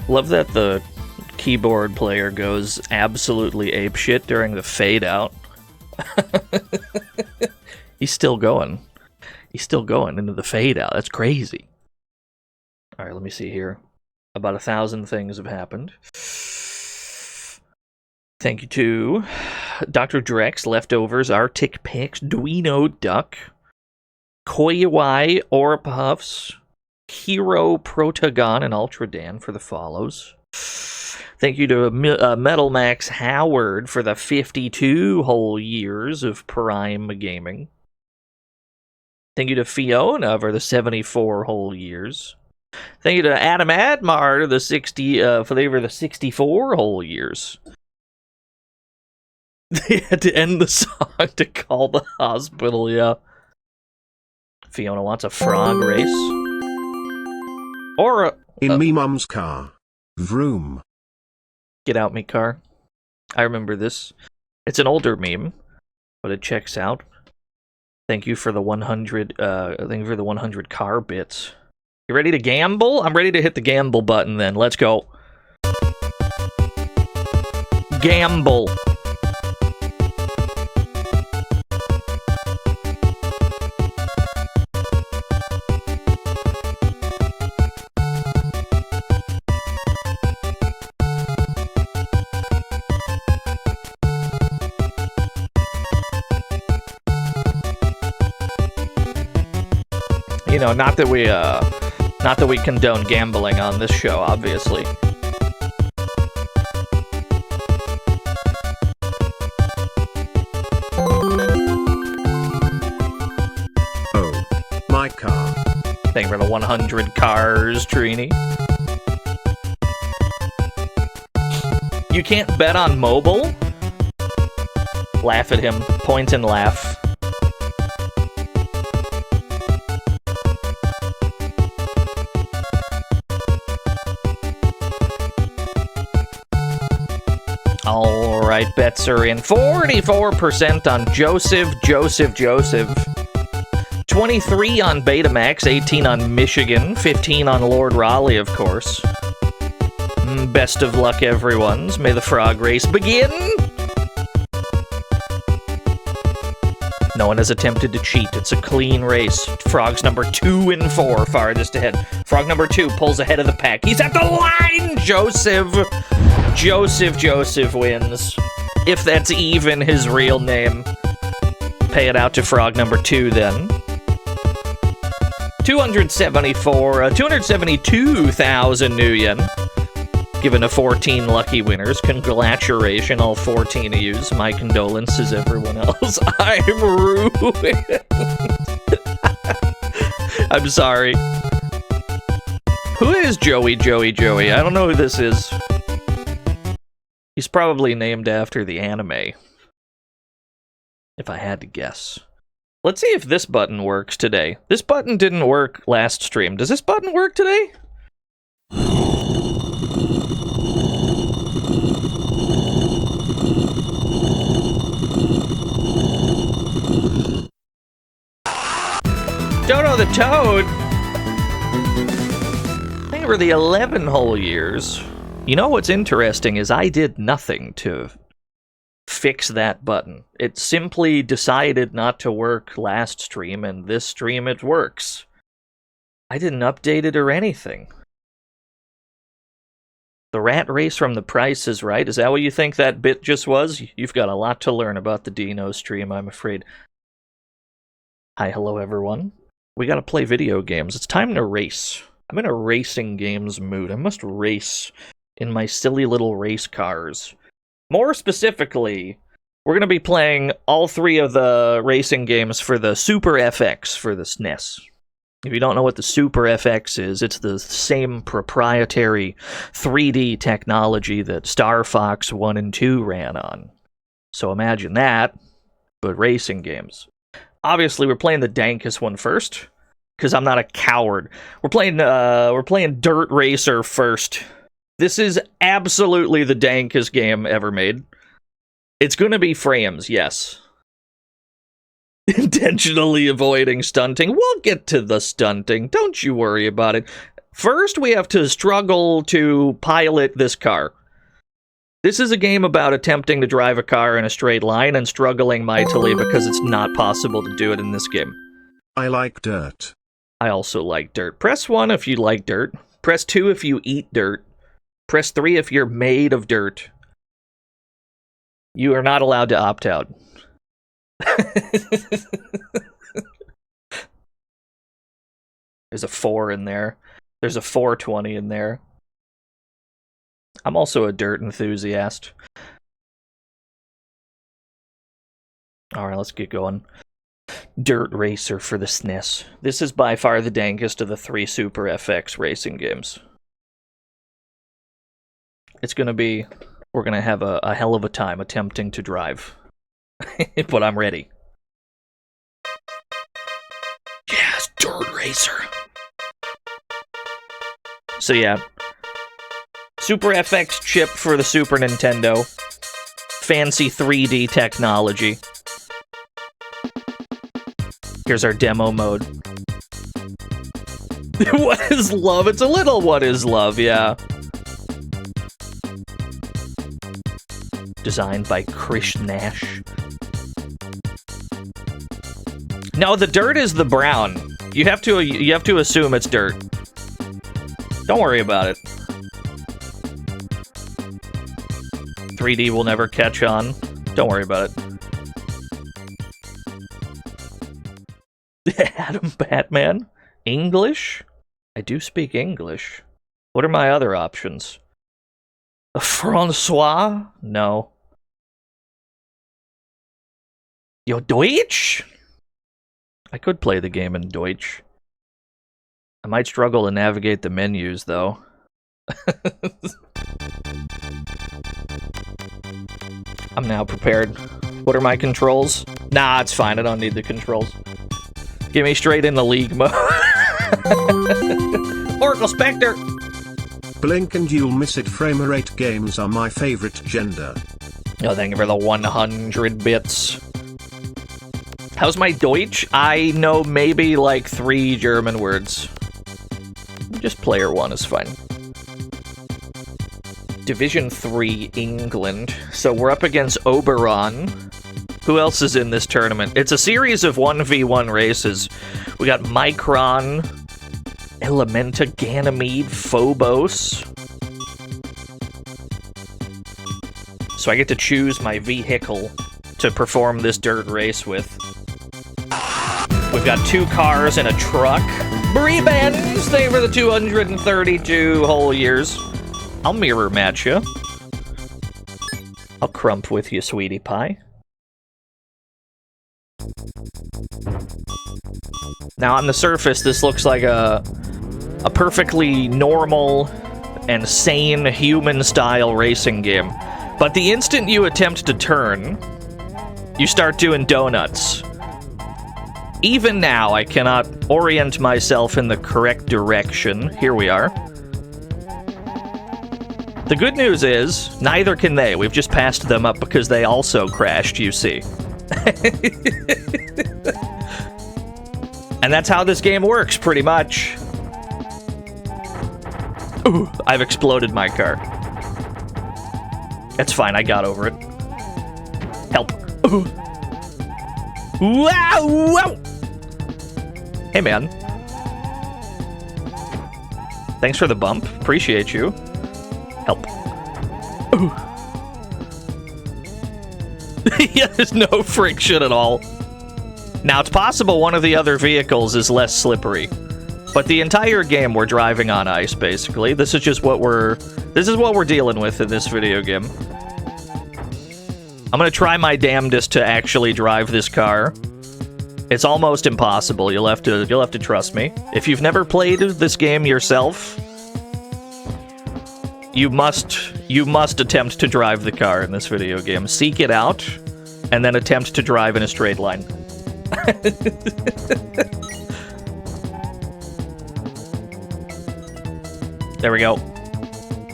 Love that the keyboard player goes absolutely apeshit during the fade out. He's still going. He's still going into the fade out. That's crazy. All right, let me see here. About 1,000 things have happened. Thank you to Dr. Drex, Leftovers, Arctic Pix, Duino Duck, Koiwai, Orapuffs, Hero Protagon, and Ultra Dan for the follows. Thank you to Metal Max Howard for the 52 whole years of Prime Gaming. Thank you to Fiona for the 74 whole years. Thank you to Adam Admar for the 64 whole years. They had to end the song to call the hospital, yeah. Fiona wants a frog race. Or a... In me mum's car. Vroom. Get out me car. I remember this. It's an older meme, but it checks out. Thank you for the 100 car bits. You ready to gamble? I'm ready to hit the gamble button then. Let's go. Gamble. You know, not that we condone gambling on this show, obviously. Oh, my car. Thank you for the 100 cars, Trini. You can't bet on mobile? Laugh at him. Point and laugh. Alright, bets are in. 44% on Joseph. 23 on Betamax, 18 on Michigan, 15 on Lord Raleigh, of course. Best of luck, everyone's. May the frog race begin! No one has attempted to cheat. It's a clean race. Frog's number 2 and 4, farthest ahead. Frog number 2 pulls ahead of the pack. He's at the line! Joseph wins. If that's even his real name. Pay it out to frog number 2 then. 272,000 new yen. Given to 14 lucky winners. Congratulations, all 14 of yous. My condolences, everyone else. I'm ruined. I'm sorry. Who is Joey? I don't know who this is. He's probably named after the anime. If I had to guess. Let's see if this button works today. This button didn't work last stream. Does this button work today? Dodo the Toad! Thank you for the 11 whole years. You know what's interesting is I did nothing to fix that button. It simply decided not to work last stream, and this stream it works. I didn't update it or anything. The rat race from The Price is Right. Is that what you think that bit just was? You've got a lot to learn about the Dino stream, I'm afraid. Hi, hello everyone. We gotta play video games. It's time to race. I'm in a racing games mood. I must race in my silly little race cars. More specifically, we're going to be playing all 3 of the racing games for the Super FX for the SNES. If you don't know what the Super FX is, it's the same proprietary 3D technology that Star Fox 1 and 2 ran on. So imagine that, but racing games. Obviously, we're playing the dankest one first, because I'm not a coward. We're playing Dirt Racer first. This is absolutely the dankest game ever made. It's gonna be frames, yes. Intentionally avoiding stunting. We'll get to the stunting. Don't you worry about it. First, we have to struggle to pilot this car. This is a game about attempting to drive a car in a straight line and struggling mightily because it's not possible to do it in this game. I like dirt. I also like dirt. Press 1 if you like dirt. Press 2 if you eat dirt. Press 3 if you're made of dirt. You are not allowed to opt out. There's a 4 in there. There's a 420 in there. I'm also a dirt enthusiast. Alright, let's get going. Dirt Racer for the SNES. This is by far the dankest of the 3 Super FX racing games. It's gonna be... We're gonna have a hell of a time attempting to drive. But I'm ready. Yes, Dirt Racer! So yeah. Super FX chip for the Super Nintendo. Fancy 3D technology. Here's our demo mode. What is love? It's a little what is love, yeah. Designed by Krish Nash. No, the dirt is the brown. You have to assume it's dirt. Don't worry about it. 3D will never catch on. Don't worry about it. Adam Batman? English? I do speak English. What are my other options? Francois? No. Yo, Deutsch? I could play the game in Deutsch. I might struggle to navigate the menus, though. I'm now prepared. What are my controls? Nah, it's fine. I don't need the controls. Get me straight into league mode. Oracle Spectre! Blink and you'll miss it. Framerate games are my favorite gender. Oh, thank you for the 100 bits. How's my Deutsch? I know maybe like 3 German words. Just player 1 is fine. Division 3, England. So we're up against Oberon. Who else is in this tournament? It's a series of 1v1 races. We got Micron, Elementa, Ganymede, Phobos. So I get to choose my vehicle to perform this dirt race with. We've got 2 cars and a truck. Brie Benz, thank you for the 232 whole years. I'll mirror match you. I'll crump with you, sweetie pie. Now, on the surface, this looks like a perfectly normal and sane human-style racing game. But the instant you attempt to turn, you start doing donuts. Even now, I cannot orient myself in the correct direction. Here we are. The good news is, neither can they. We've just passed them up because they also crashed, you see. And that's how this game works, pretty much. Ooh, I've exploded my car. That's fine, I got over it. Help. Ooh. Wow! Wow! Hey, man. Thanks for the bump. Appreciate you. Help. Ooh. Yeah, there's no friction at all. Now, it's possible one of the other vehicles is less slippery. But the entire game we're driving on ice, basically. This is just what we're dealing with in this video game. I'm gonna try my damnedest to actually drive this car. It's almost impossible. You'll have to trust me. If you've never played this game yourself, you must attempt to drive the car in this video game. Seek it out, and then attempt to drive in a straight line. There we go.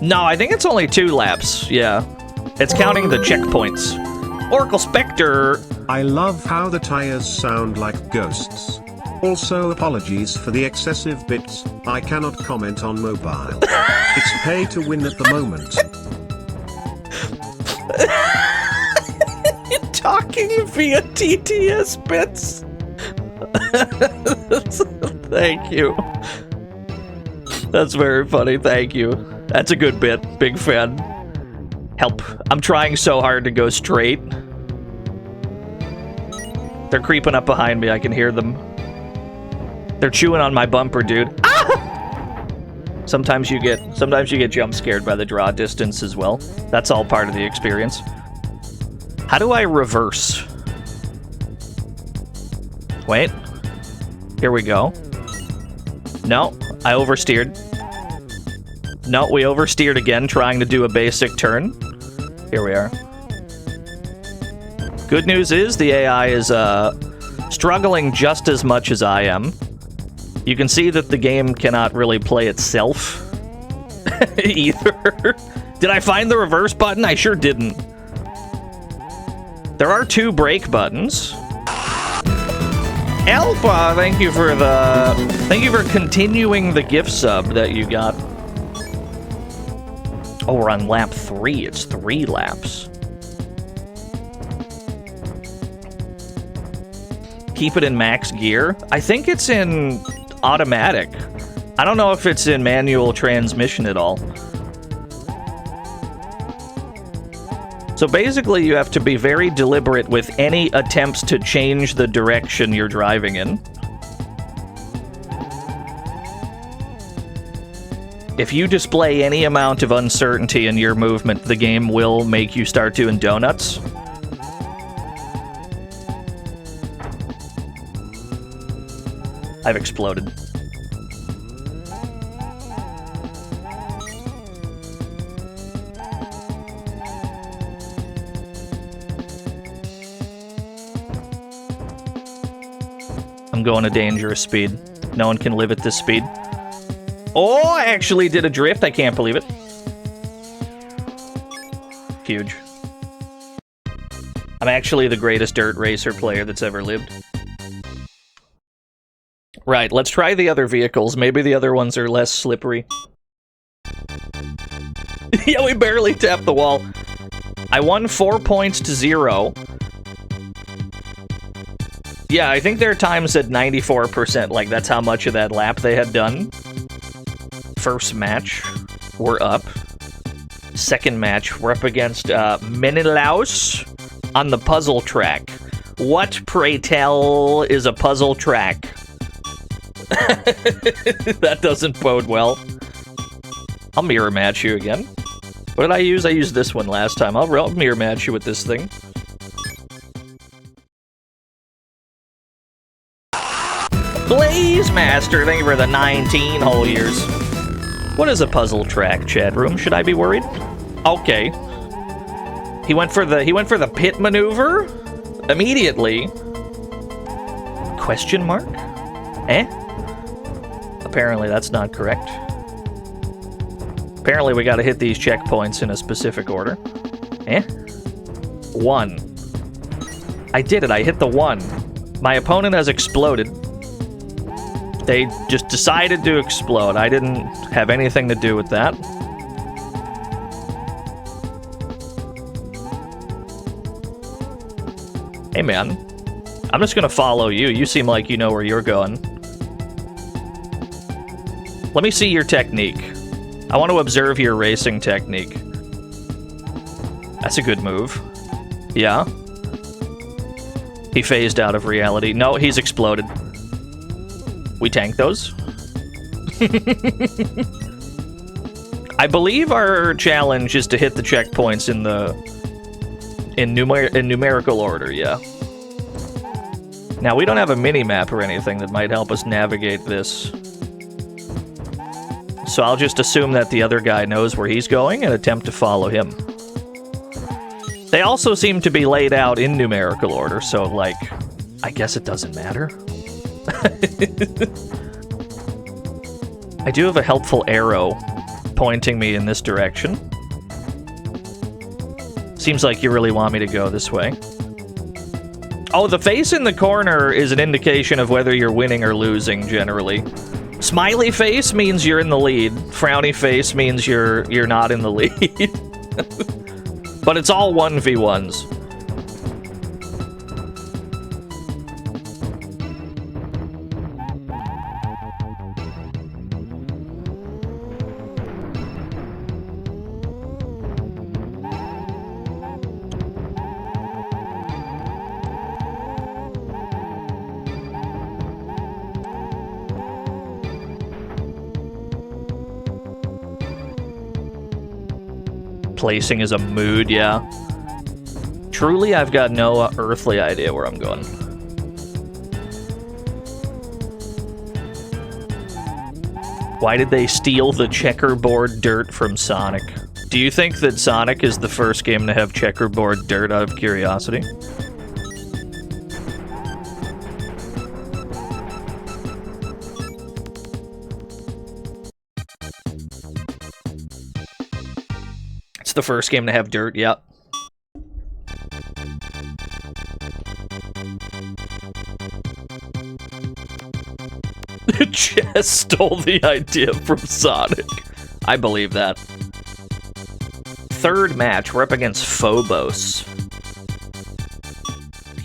No, I think it's only 2 laps. Yeah. It's counting the checkpoints. Oracle Spectre. I love how the tires sound like ghosts. Also apologies for the excessive bits, I cannot comment on mobile. It's pay to win at the moment. Talking via TTS bits. Thank you. That's very funny, thank you. That's a good bit, big fan. Help. I'm trying so hard to go straight. They're creeping up behind me, I can hear them. They're chewing on my bumper, dude. Ah! Sometimes you get jump scared by the draw distance as well. That's all part of the experience. How do I reverse? Wait. Here we go. No, I oversteered. No, we oversteered again, trying to do a basic turn. Here we are. Good news is the AI is struggling just as much as I am. You can see that the game cannot really play itself either. Did I find the reverse button? I sure didn't. There are 2 brake buttons. Alpha, thank you for continuing the gift sub that you got. Oh, we're on lap 3. It's 3 laps. Keep it in max gear. I think it's in automatic. I don't know if it's in manual transmission at all. So basically, you have to be very deliberate with any attempts to change the direction you're driving in. If you display any amount of uncertainty in your movement, the game will make you start doing donuts. I've exploded. I'm going a dangerous speed. No one can live at this speed. Oh, I actually did a drift. I can't believe it. Huge. I'm actually the greatest dirt racer player that's ever lived. Right, let's try the other vehicles. Maybe the other ones are less slippery. Yeah, we barely tapped the wall. I won 4 points to 0. Yeah, I think their time said 94%. Like, that's how much of that lap they had done. First match, we're up. Second match, we're up against Menelaus on the puzzle track. What, pray tell, is a puzzle track? That doesn't bode well. I'll mirror match you again. What did I use? I used this one last time. I'll mirror match you with this thing. Blaze Master, thank you for the 19 whole years. What is a puzzle track, chat room? Should I be worried? Okay. He went for the pit maneuver immediately. Question mark? Eh? Apparently that's not correct. Apparently we gotta hit these checkpoints in a specific order. Eh? 1. I did it, I hit the 1. My opponent has exploded. They just decided to explode. I didn't have anything to do with that. Hey man, I'm just gonna follow you. You seem like you know where you're going. Let me see your technique. I want to observe your racing technique. That's a good move. Yeah. He phased out of reality. No, he's exploded. We tank those. I believe our challenge is to hit the checkpoints in numerical order, yeah. Now, we don't have a mini-map or anything that might help us navigate this. So I'll just assume that the other guy knows where he's going and attempt to follow him. They also seem to be laid out in numerical order, so, like, I guess it doesn't matter. I do have a helpful arrow pointing me in this direction. Seems like you really want me to go this way. Oh, the face in the corner is an indication of whether you're winning or losing, generally. Smiley face means you're in the lead. Frowny face means you're not in the lead. But it's all 1v1s. Placing is a mood, yeah. Truly, I've got no earthly idea where I'm going. Why did they steal the checkerboard dirt from Sonic? Do you think that Sonic is the first game to have checkerboard dirt out of curiosity? It's the first game to have dirt, yep. Chess stole the idea from Sonic. I believe that. Third match, we're up against Phobos.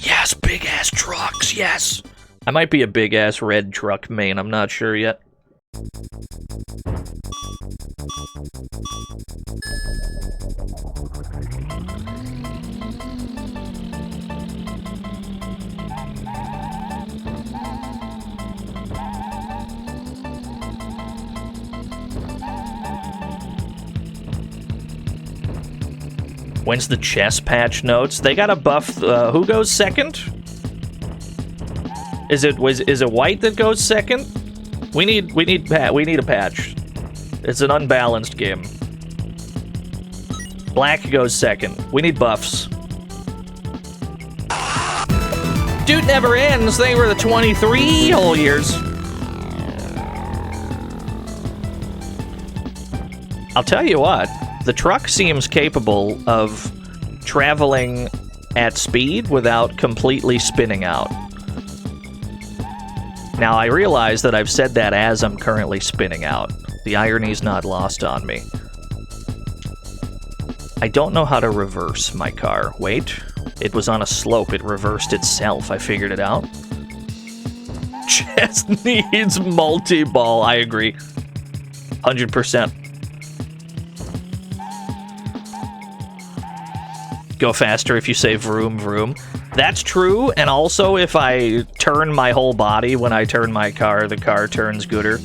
Yes, big-ass trucks, yes! I might be a big-ass red truck main, I'm not sure yet. When's the chess patch notes? They got a buff. Who goes second? Is it White that goes second? We need a patch. It's an unbalanced game. Black goes second. We need buffs. Dude never ends. They were the 23 whole years. I'll tell you what. The truck seems capable of traveling at speed without completely spinning out. Now, I realize that I've said that as I'm currently spinning out. The irony's not lost on me. I don't know how to reverse my car. Wait, it was on a slope. It reversed itself. I figured it out. Chess needs multi-ball. I agree. 100%. Go faster if you say vroom vroom. That's true, and also if I turn my whole body when I turn my car, the car turns gooder.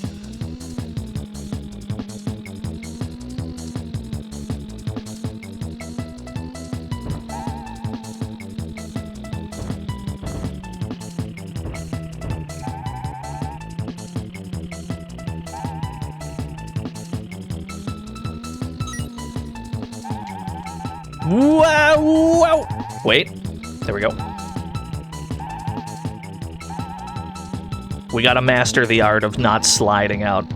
Wow, wow. Wait, there we go. We gotta master the art of not sliding out.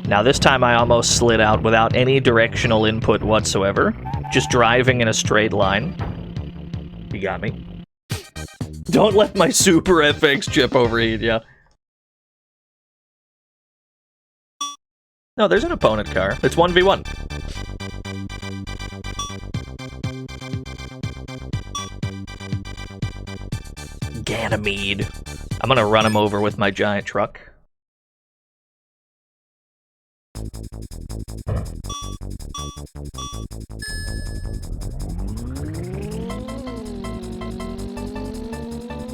Now this time I almost slid out without any directional input whatsoever. Just driving in a straight line. You got me. Don't let my Super FX chip overheat, yeah. No, there's an opponent car. It's 1v1. Ganymede. I'm gonna run him over with my giant truck.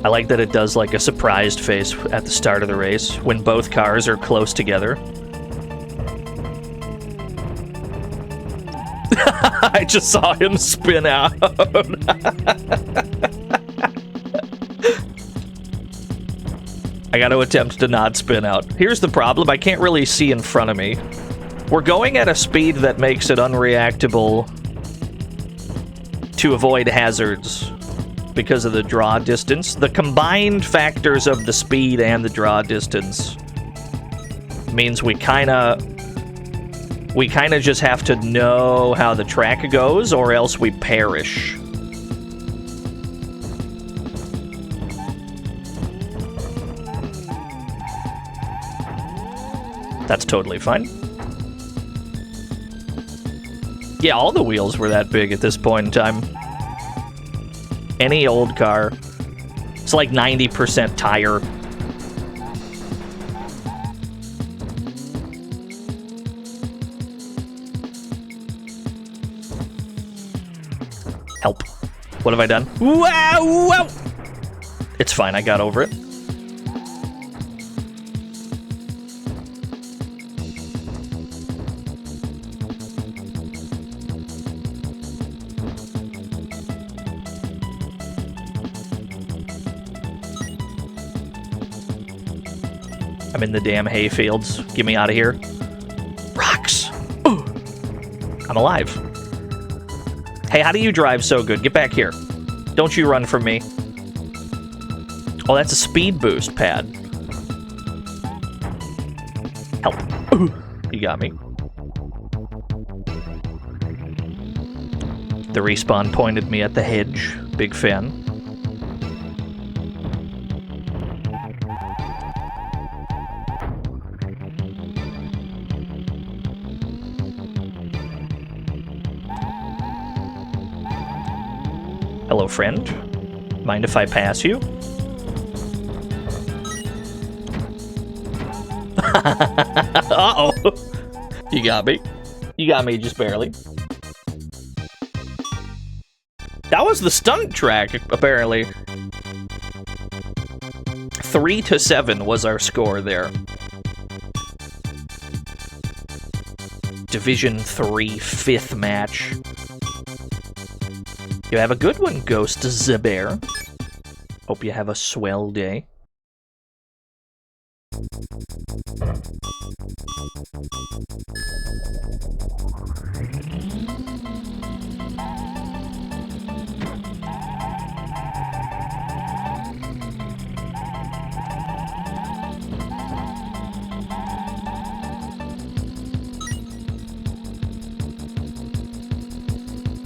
I like that it does like a surprised face at the start of the race when both cars are close together. I just saw him spin out. I gotta attempt to not spin out. Here's the problem, I can't really see in front of me. We're going at a speed that makes it unreactable to avoid hazards because of the draw distance. The combined factors of the speed and the draw distance means we We kind of just have to know how the track goes, or else we perish. That's totally fine. Yeah, all the wheels were that big at this point in time. Any old car. It's like 90% tire. Help. What have I done? Wow! Wow! It's fine, I got over it. I'm in the damn hayfields. Get me out of here. Rocks! Ooh. I'm alive. Hey, how do you drive so good? Get back here. Don't you run from me. Oh, that's a speed boost pad. Help. Ooh. You got me. The respawn pointed me at the hedge. Big fan. Hello, friend. Mind if I pass you? Uh-oh. You got me. You got me just barely. That was the stunt track, apparently. 3-7 was our score there. Division 3, 5th match. You have a good one, Ghost the Bear. Hope you have a swell day.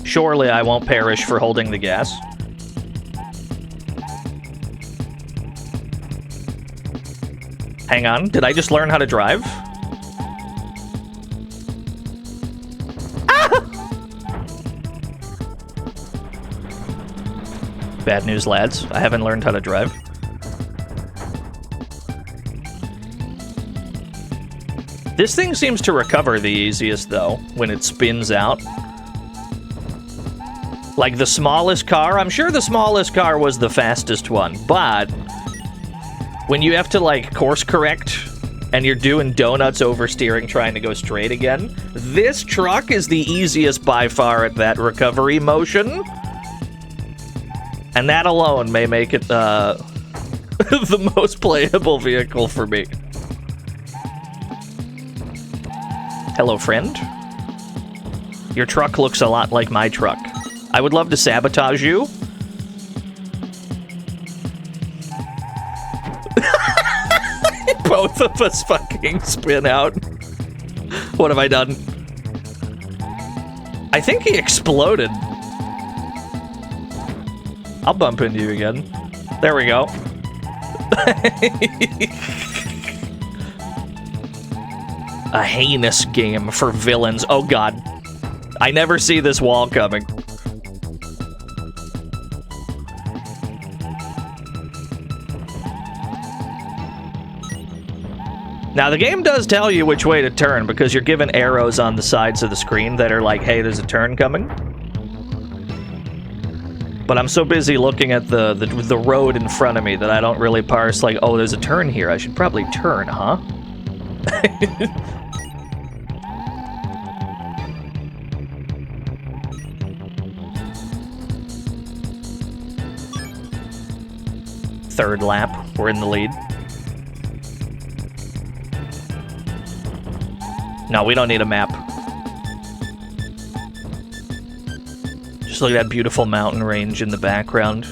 Surely I won't perish for holding the gas. Hang on, did I just learn how to drive? Ah! Bad news, lads. I haven't learned how to drive. This thing seems to recover the easiest, though, when it spins out. Like the smallest car, I'm sure the smallest car was the fastest one, but when you have to like course correct and you're doing donuts oversteering trying to go straight again, this truck is the easiest by far at that recovery motion. And that alone may make it the most playable vehicle for me. Hello, friend. Your truck looks a lot like my truck. I would love to sabotage you. Both of us fucking spin out. What have I done? I think he exploded. I'll bump into you again. There we go. A heinous game for villains. Oh god. I never see this wall coming. Now, the game does tell you which way to turn because you're given arrows on the sides of the screen that are like, hey, there's a turn coming. But I'm so busy looking at the road in front of me that I don't really parse like, oh, there's a turn here. I should probably turn, huh? Third lap, we're in the lead. No, we don't need a map. Just look at that beautiful mountain range in the background.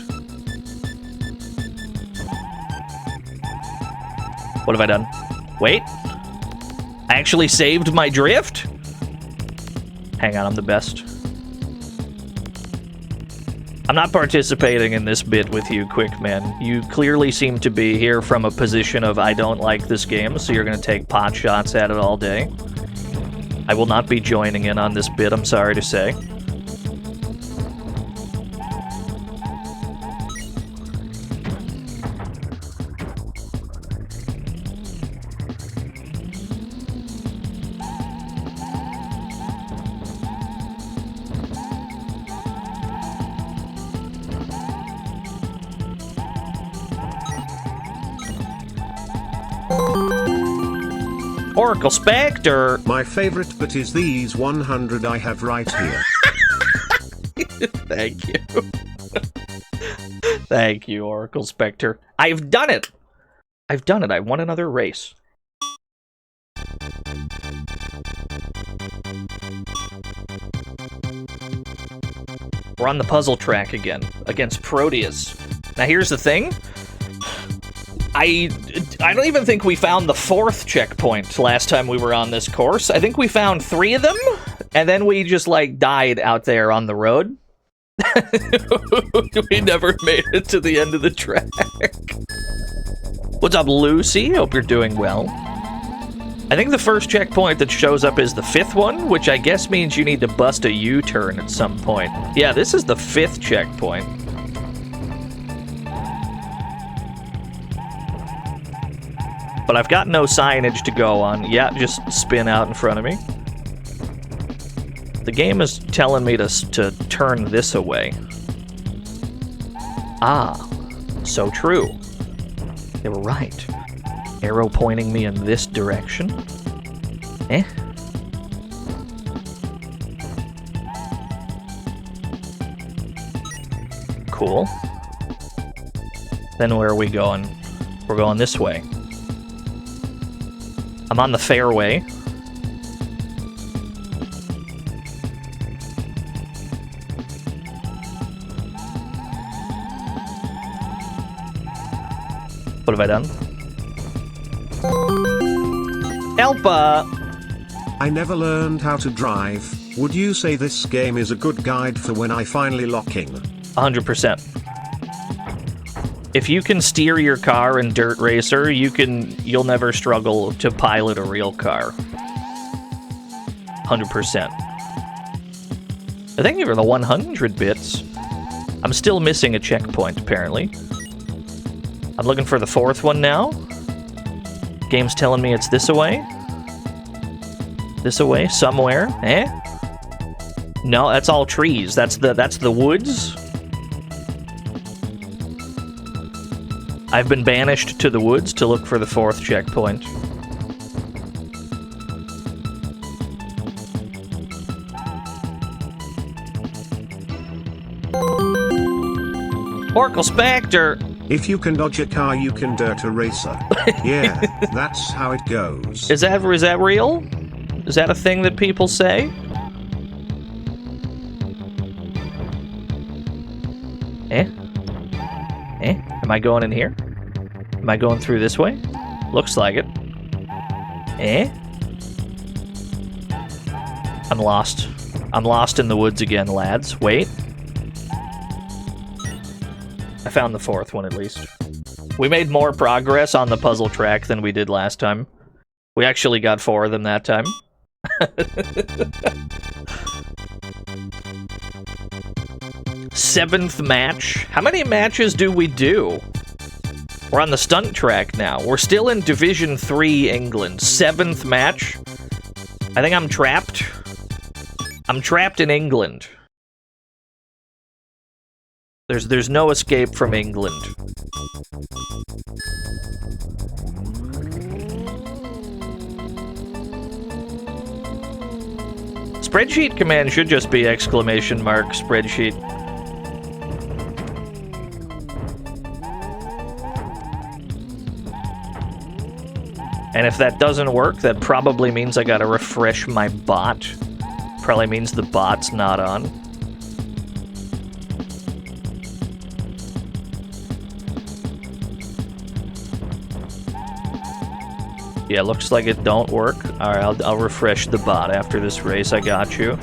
What have I done? Wait. I actually saved my drift? Hang on, I'm the best. I'm not participating in this bit with you, Quickman. You clearly seem to be here from a position of I don't like this game, so you're gonna take pot shots at it all day. I will not be joining in on this bit, I'm sorry to say. Oracle Spectre! My favorite bit is these 100 I have right here. Thank you. Thank you, Oracle Spectre. I've done it! I've done it. I won another race. We're on the puzzle track again, against Proteus. Now here's the thing. I don't even think we found the 4th checkpoint last time we were on this course. I think we found 3 of them, and then we just, like, died out there on the road. We never made it to the end of the track. What's up, Lucy? Hope you're doing well. I think the first checkpoint that shows up is the 5th one, which I guess means you need to bust a U-turn at some point. Yeah, this is the 5th checkpoint. But I've got no signage to go on. Yeah, just spin out in front of me. The game is telling me to turn this away. Ah, so true. They were right. Arrow pointing me in this direction. Eh? Cool. Then where are we going? We're going this way. I'm on the fairway. What have I done? Helpa! I never learned how to drive. Would you say this game is a good guide for when I finally lock in? 100%. If you can steer your car in Dirt Racer, you'll never struggle to pilot a real car. 100%. Thank you for the 100 bits. I'm still missing a checkpoint, apparently. I'm looking for the 4th one now. Game's telling me it's this away. This away, somewhere. Eh? No, that's all trees. That's the woods. I've been banished to the woods to look for the 4th checkpoint. Oracle Spectre! If you can dodge a car, you can dirt a racer. Yeah, that's how it goes. Is that real? Is that a thing that people say? Eh? Eh? Am I going in here? Am I going through this way? Looks like it. Eh? I'm lost. I'm lost in the woods again, lads. Wait. I found the 4th one, at least. We made more progress on the puzzle track than we did last time. We actually got 4 of them that time. 7th match. How many matches do we do? We're on the stunt track now. We're still in Division 3, England. 7th match. I think I'm trapped. I'm trapped in England. There's no escape from England. Spreadsheet command should just be exclamation mark spreadsheet. And if that doesn't work, that probably means I gotta refresh my bot. Probably means the bot's not on. Yeah, looks like it don't work. Alright, I'll refresh the bot after this race. I got you.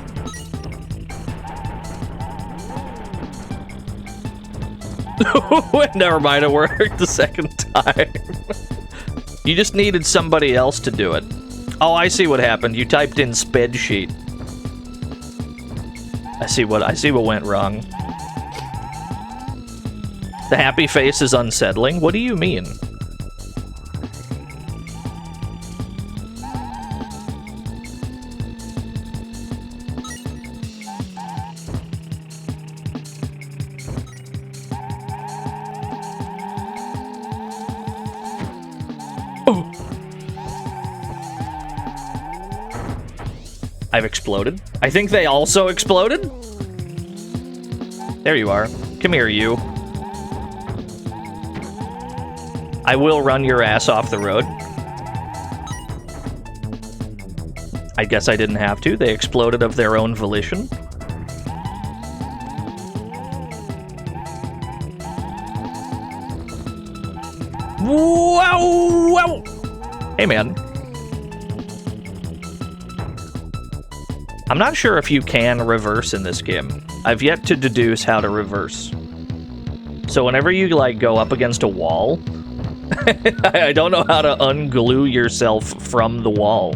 Never mind, it worked the second time. You just needed somebody else to do it. Oh, I see what happened. You typed in spreadsheet. I see what went wrong. The happy face is unsettling? What do you mean? Oh. I've exploded. I think they also exploded? There you are. Come here, you. I will run your ass off the road. I guess I didn't have to. They exploded of their own volition. Wow! Wow! Hey, man. I'm not sure if you can reverse in this game. I've yet to deduce how to reverse. So whenever you, like, go up against a wall, I don't know how to unglue yourself from the wall.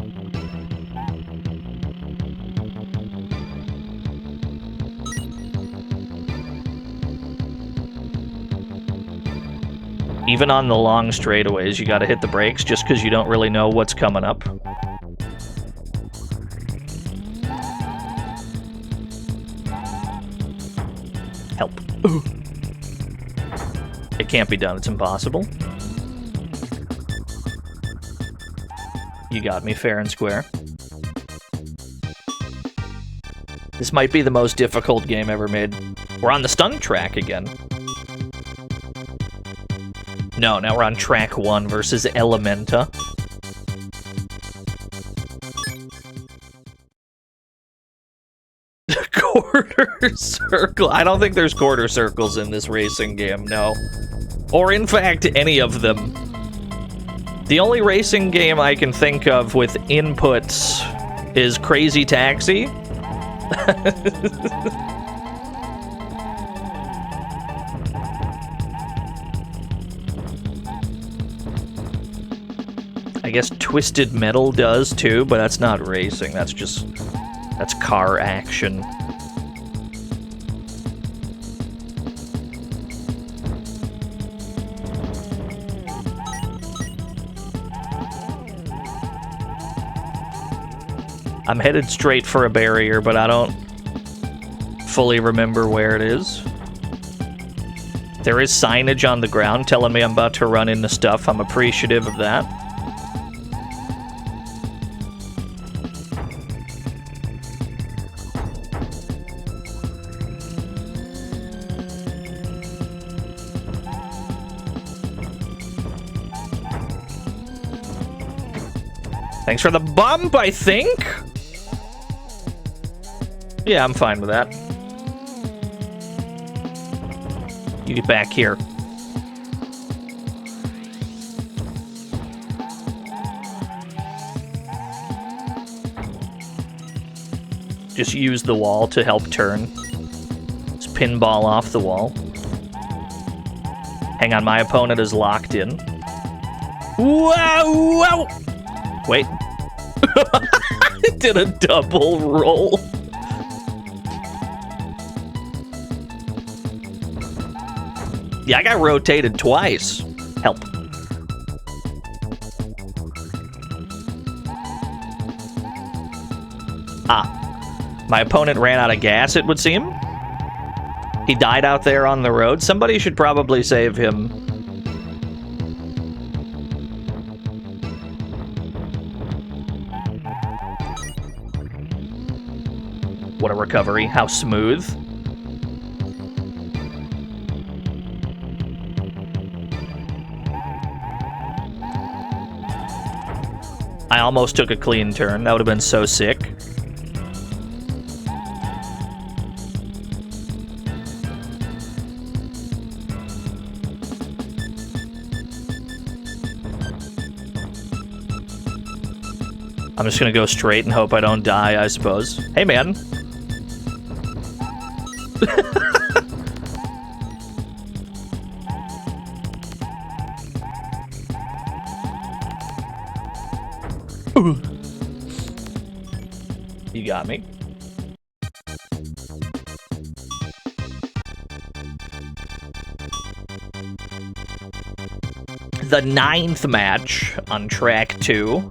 Even on the long straightaways, you gotta hit the brakes just because you don't really know what's coming up. Help. It can't be done, it's impossible. You got me fair and square. This might be the most difficult game ever made. We're on the Stunt track again. No, now we're on track 1 versus Elementa. Quarter circle. I don't think there's quarter circles in this racing game, no. Or in fact, any of them. The only racing game I can think of with inputs is Crazy Taxi. I guess Twisted Metal does too, but that's not racing. That's car action. I'm headed straight for a barrier, but I don't fully remember where it is. There is signage on the ground telling me I'm about to run into stuff. I'm appreciative of that. Thanks for the bump, I think? Yeah, I'm fine with that. You get back here. Just use the wall to help turn. Just pinball off the wall. Hang on, my opponent is locked in. Wow! Wow! Wait. It did a double roll. Yeah, I got rotated twice. Help. Ah. My opponent ran out of gas, it would seem. He died out there on the road. Somebody should probably save him. What a recovery. How smooth. I almost took a clean turn. That would have been so sick. I'm just gonna go straight and hope I don't die, I suppose. Hey, man. You got me. The 9th match on track 2.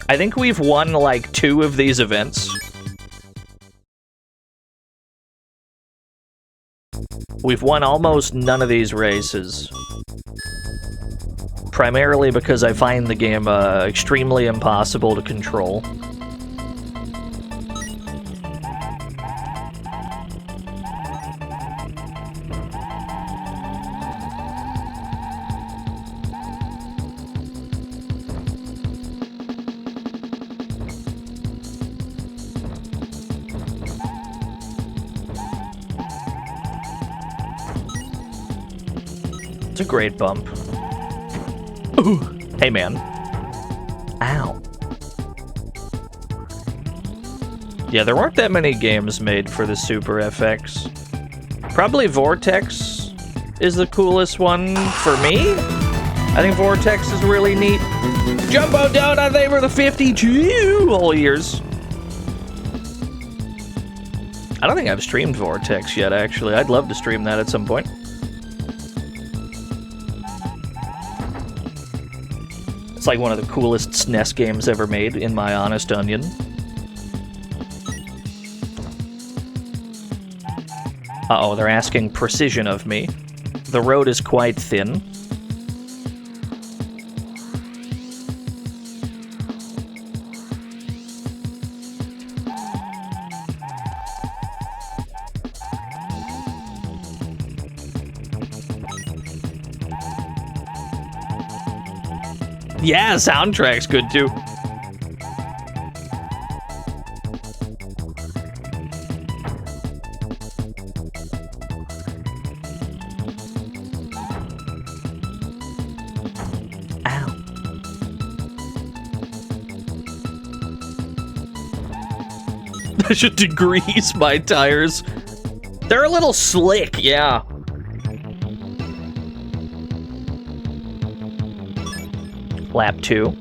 I think we've won like 2 of these events. We've won almost none of these races. Primarily because I find the game extremely impossible to control. It's a great bump. Ooh. Hey, man. Ow. Yeah, there weren't that many games made for the Super FX. Probably Vortex is the coolest one for me. I think Vortex is really neat. Jumbo Donut, they were the 52 all years. I don't think I've streamed Vortex yet, actually. I'd love to stream that at some point. It's like one of the coolest SNES games ever made, in my honest onion. Uh-oh, they're asking precision of me. The road is quite thin. Yeah, soundtrack's good too. Ow. I should degrease my tires. They're a little slick, yeah. Lap 2.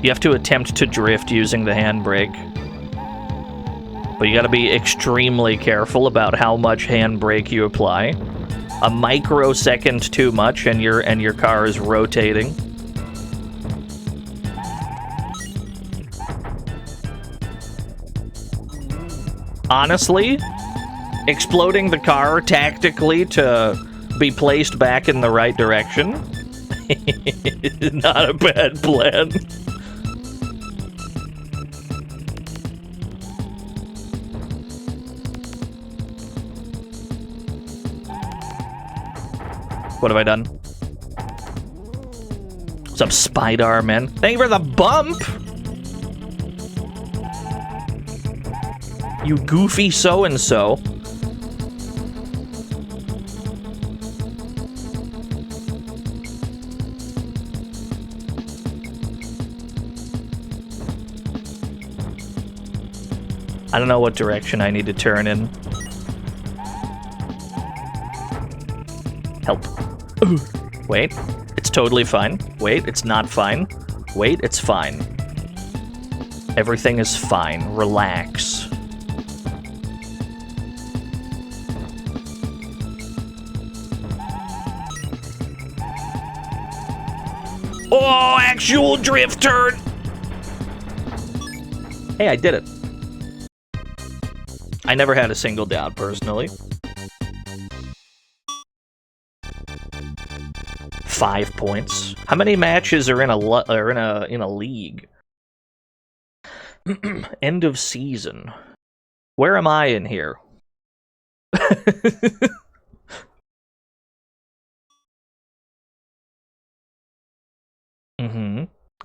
You have to attempt to drift using the handbrake. But you gotta be extremely careful about how much handbrake you apply. A microsecond too much and your car is rotating. Honestly, exploding the car tactically to be placed back in the right direction is not a bad plan. What have I done? What's up, Spider Man? Thank you for the bump! You goofy so-and-so. I don't know what direction I need to turn in. Help. Wait, it's totally fine. Wait, it's not fine. Wait, it's fine. Everything is fine. Relax. Oh, actual drift turn! Hey, I did it. I never had a single doubt, personally. 5 points. How many matches are in a league? End of season. Where am I in here?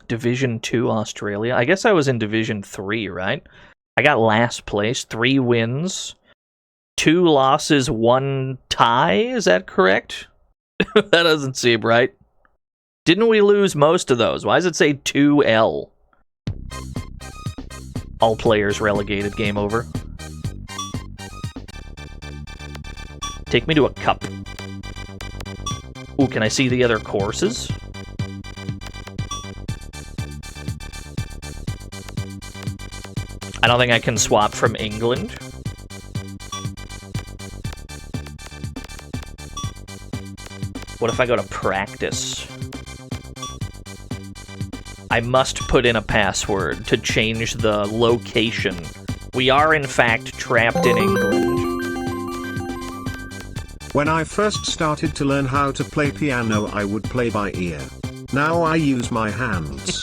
Division 2 Australia. I guess I was in Division 3, right? I got last place, 3 wins, 2 losses, 1 tie. Is that correct? That doesn't seem right. Didn't we lose most of those? Why does it say 2L? All players relegated, game over. Take me to a cup. Ooh, can I see the other courses? I don't think I can swap from England. What if I go to practice? I must put in a password to change the location. We are, in fact, trapped in England. When I first started to learn how to play piano, I would play by ear. Now I use my hands.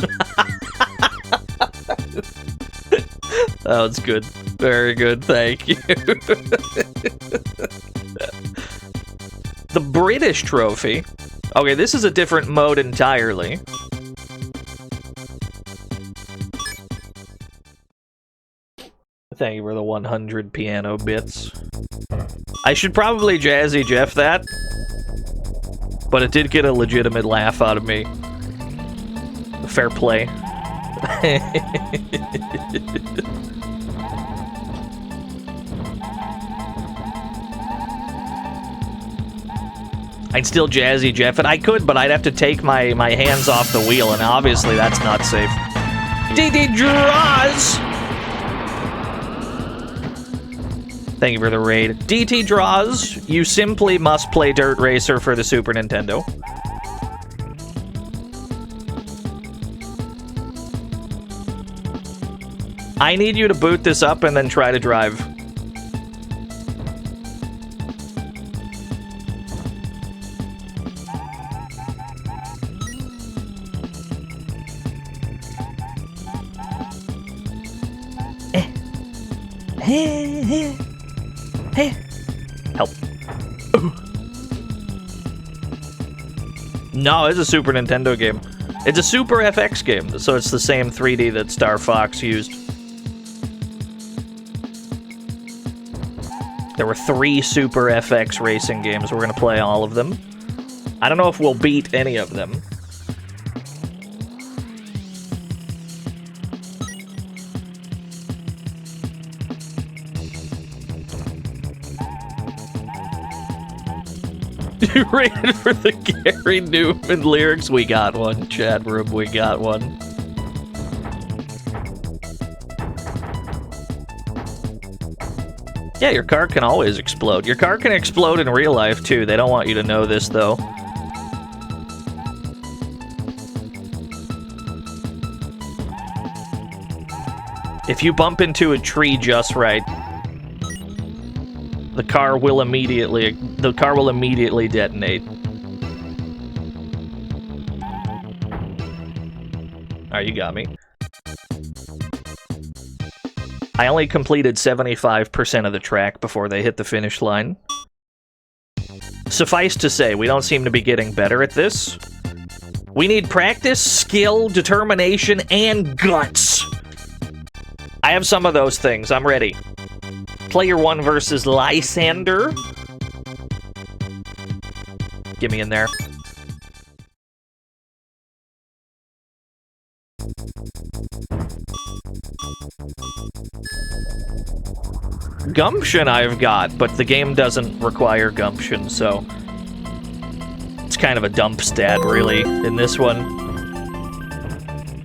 That was good. Very good, thank you. The British trophy. Okay, this is a different mode entirely. Thank you for the 100 piano bits. I should probably Jazzy Jeff that, but it did get a legitimate laugh out of me. Fair play. I'd still Jazzy Jeff it. I could, but I'd have to take my hands off the wheel, and obviously that's not safe. DD draws! Thank you for the raid. DT draws, you simply must play Dirt Racer for the Super Nintendo. I need you to boot this up and then try to drive. Help. No, it's a Super Nintendo game. It's a Super FX game, so it's the same 3D that Star Fox used. There were 3 Super FX racing games. We're gonna play all of them. I don't know if we'll beat any of them. You rated for the Gary Newman lyrics? We got one. Chat room, we got one. Yeah, your car can always explode. Your car can explode in real life, too. They don't want you to know this, though. If you bump into a tree just right, the car will immediately detonate. Alright, you got me. I only completed 75% of the track before they hit the finish line. Suffice to say, we don't seem to be getting better at this. We need practice, skill, determination, and guts. I have some of those things. I'm ready. Player 1 versus Lysander. Get me in there. Gumption I've got, but the game doesn't require gumption, so it's kind of a dump stat, really, in this one.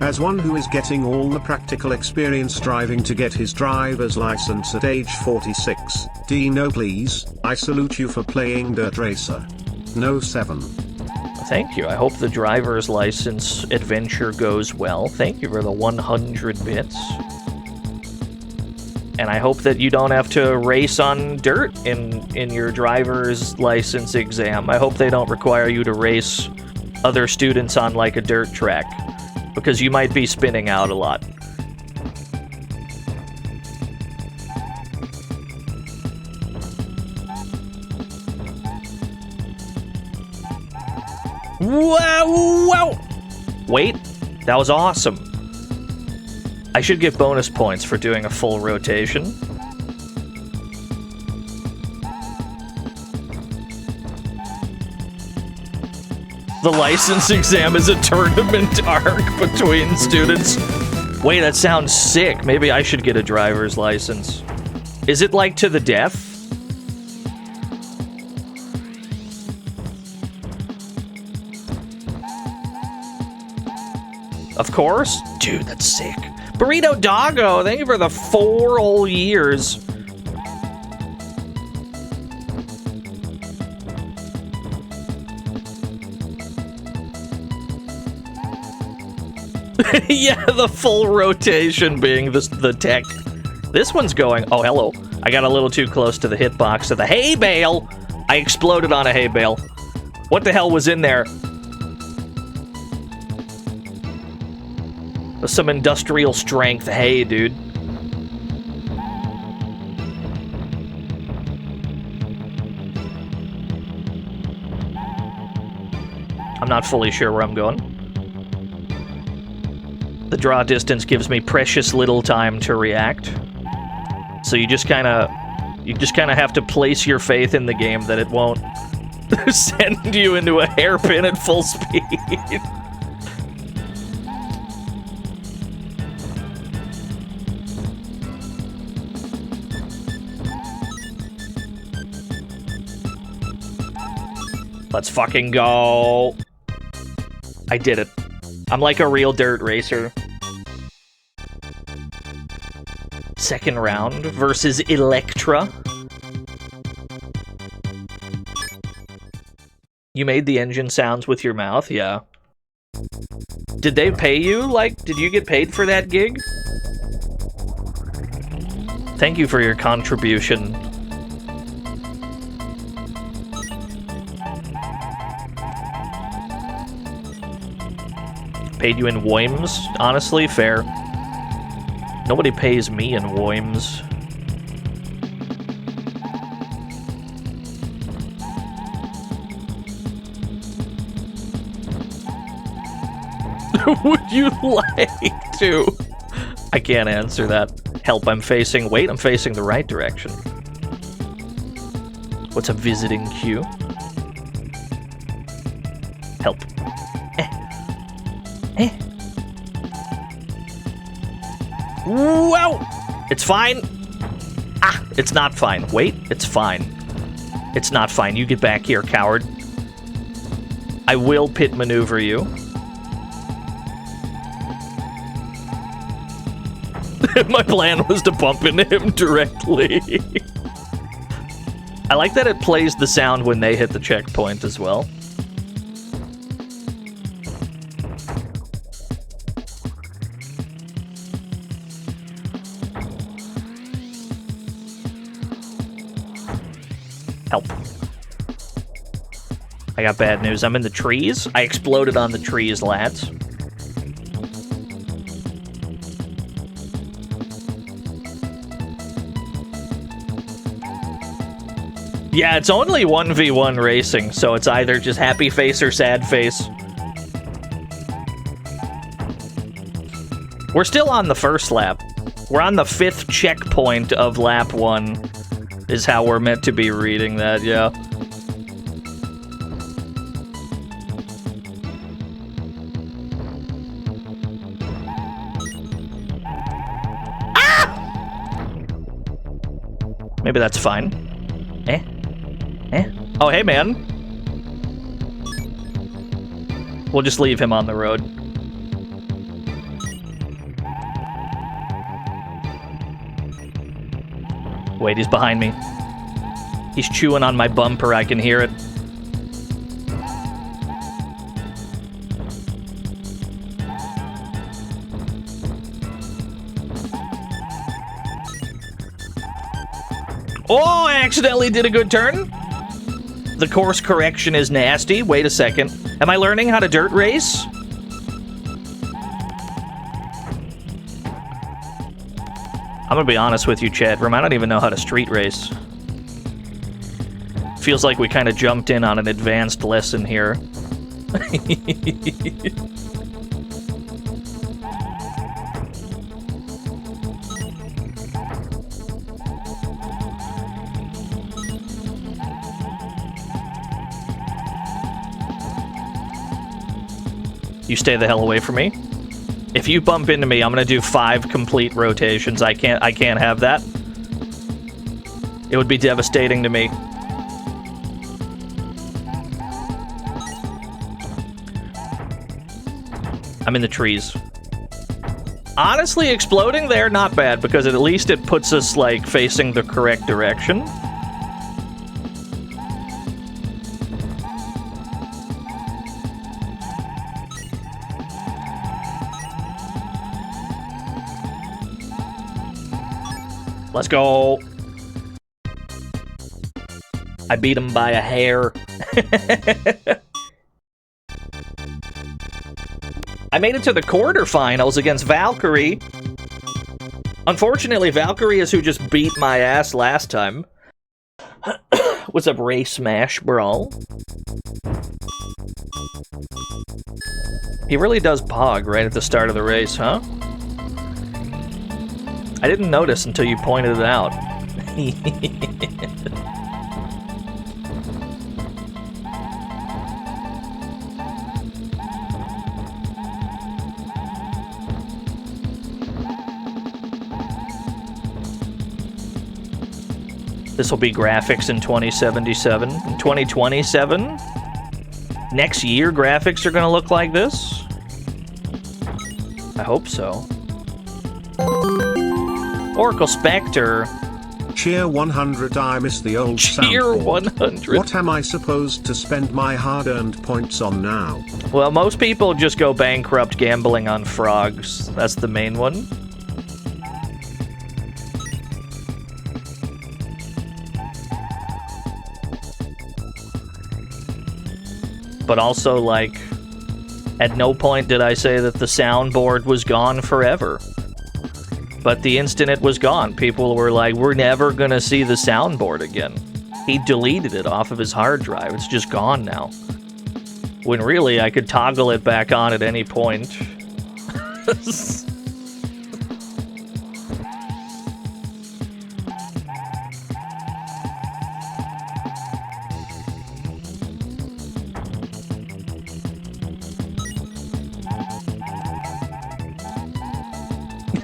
As one who is getting all the practical experience driving to get his driver's license at age 46, Dino please, I salute you for playing Dirt Racer. No 7. Thank you. I hope the driver's license adventure goes well. Thank you for the 100 bits. And I hope that you don't have to race on dirt in your driver's license exam. I hope they don't require you to race other students on, like, a dirt track, because you might be spinning out a lot. Wow! Wow! Wait, that was awesome. I should get bonus points for doing a full rotation. The license exam is a tournament arc between students. Wait, that sounds sick. Maybe I should get a driver's license. Is it like to the death? Of course. Dude, that's sick. Burrito Doggo, thank you for the 4 whole years. Yeah, the full rotation being the tech. This one's going... Oh, hello. I got a little too close to the hitbox of the hay bale. I exploded on a hay bale. What the hell was in there? Some industrial strength hay, dude. I'm not fully sure where I'm going. The draw distance gives me precious little time to react. So you just kind of have to place your faith in the game that it won't send you into a hairpin at full speed. Let's fucking go. I did it. I'm like a real dirt racer. Second round versus Electra. You made the engine sounds with your mouth? Yeah. Did they pay you? Like, did you get paid for that gig? Thank you for your contribution. Paid you in Woims? Honestly, fair. Nobody pays me in Woims. Would you like to? I can't answer that. Help, I'm facing... Wait, I'm facing the right direction. What's a visiting queue? Help. Wow! It's fine. Ah, it's not fine. Wait, it's fine. It's not fine. You get back here, coward. I will pit maneuver you. My plan was to bump into him directly. I like that it plays the sound when they hit the checkpoint as well. Help. I got bad news. I'm in the trees. I exploded on the trees, lads. Yeah, it's only 1v1 racing, so it's either just happy face or sad face. We're still on the first lap. We're on the 5th checkpoint of lap 1, is how we're meant to be reading that, yeah. Ah! Maybe that's fine. Oh, hey, man. We'll just leave him on the road. Wait, he's behind me. He's chewing on my bumper, I can hear it. Oh, I accidentally did a good turn. The course correction is nasty. Wait a second. Am I learning how to dirt race? I'm gonna be honest with you, Chad. I don't even know how to street race. Feels like we kind of jumped in on an advanced lesson here. You stay the hell away from me. If you bump into me, I'm gonna do 5 complete rotations. I can't have that. It would be devastating to me. I'm in the trees. Honestly, exploding there, not bad, because at least it puts us, like, facing the correct direction. Let's go. I beat him by a hair. I made it to the quarterfinals against Valkyrie. Unfortunately, Valkyrie is who just beat my ass last time. What's up, Ray Smash Brawl? He really does pog right at the start of the race, huh? I didn't notice until you pointed it out. This will be graphics in 2077. In 2027? Next year, graphics are gonna look like this? I hope so. Oracle Spectre. Cheer 100, I miss the old Cheer soundboard. 100. What am I supposed to spend my hard-earned points on now? Well, most people just go bankrupt gambling on frogs. That's the main one. But also, like, at no point did I say that the soundboard was gone forever. But the instant it was gone, people were like, we're never gonna see the soundboard again. He deleted it off of his hard drive. It's just gone now. When really, I could toggle it back on at any point.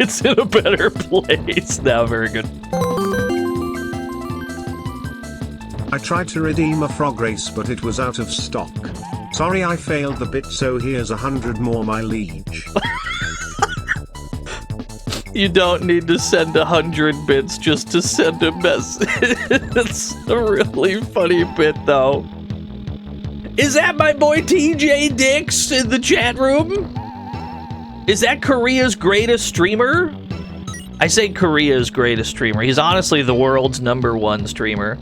It's in a better place now. Very good. I tried to redeem a frog race, but it was out of stock. Sorry I failed the bit, so here's 100 more, my liege. You don't need to send 100 bits just to send a message. It's a really funny bit, though. Is that my boy TJ Dix in the chat room? Is that Korea's greatest streamer? I say Korea's greatest streamer. He's honestly the world's #1 streamer.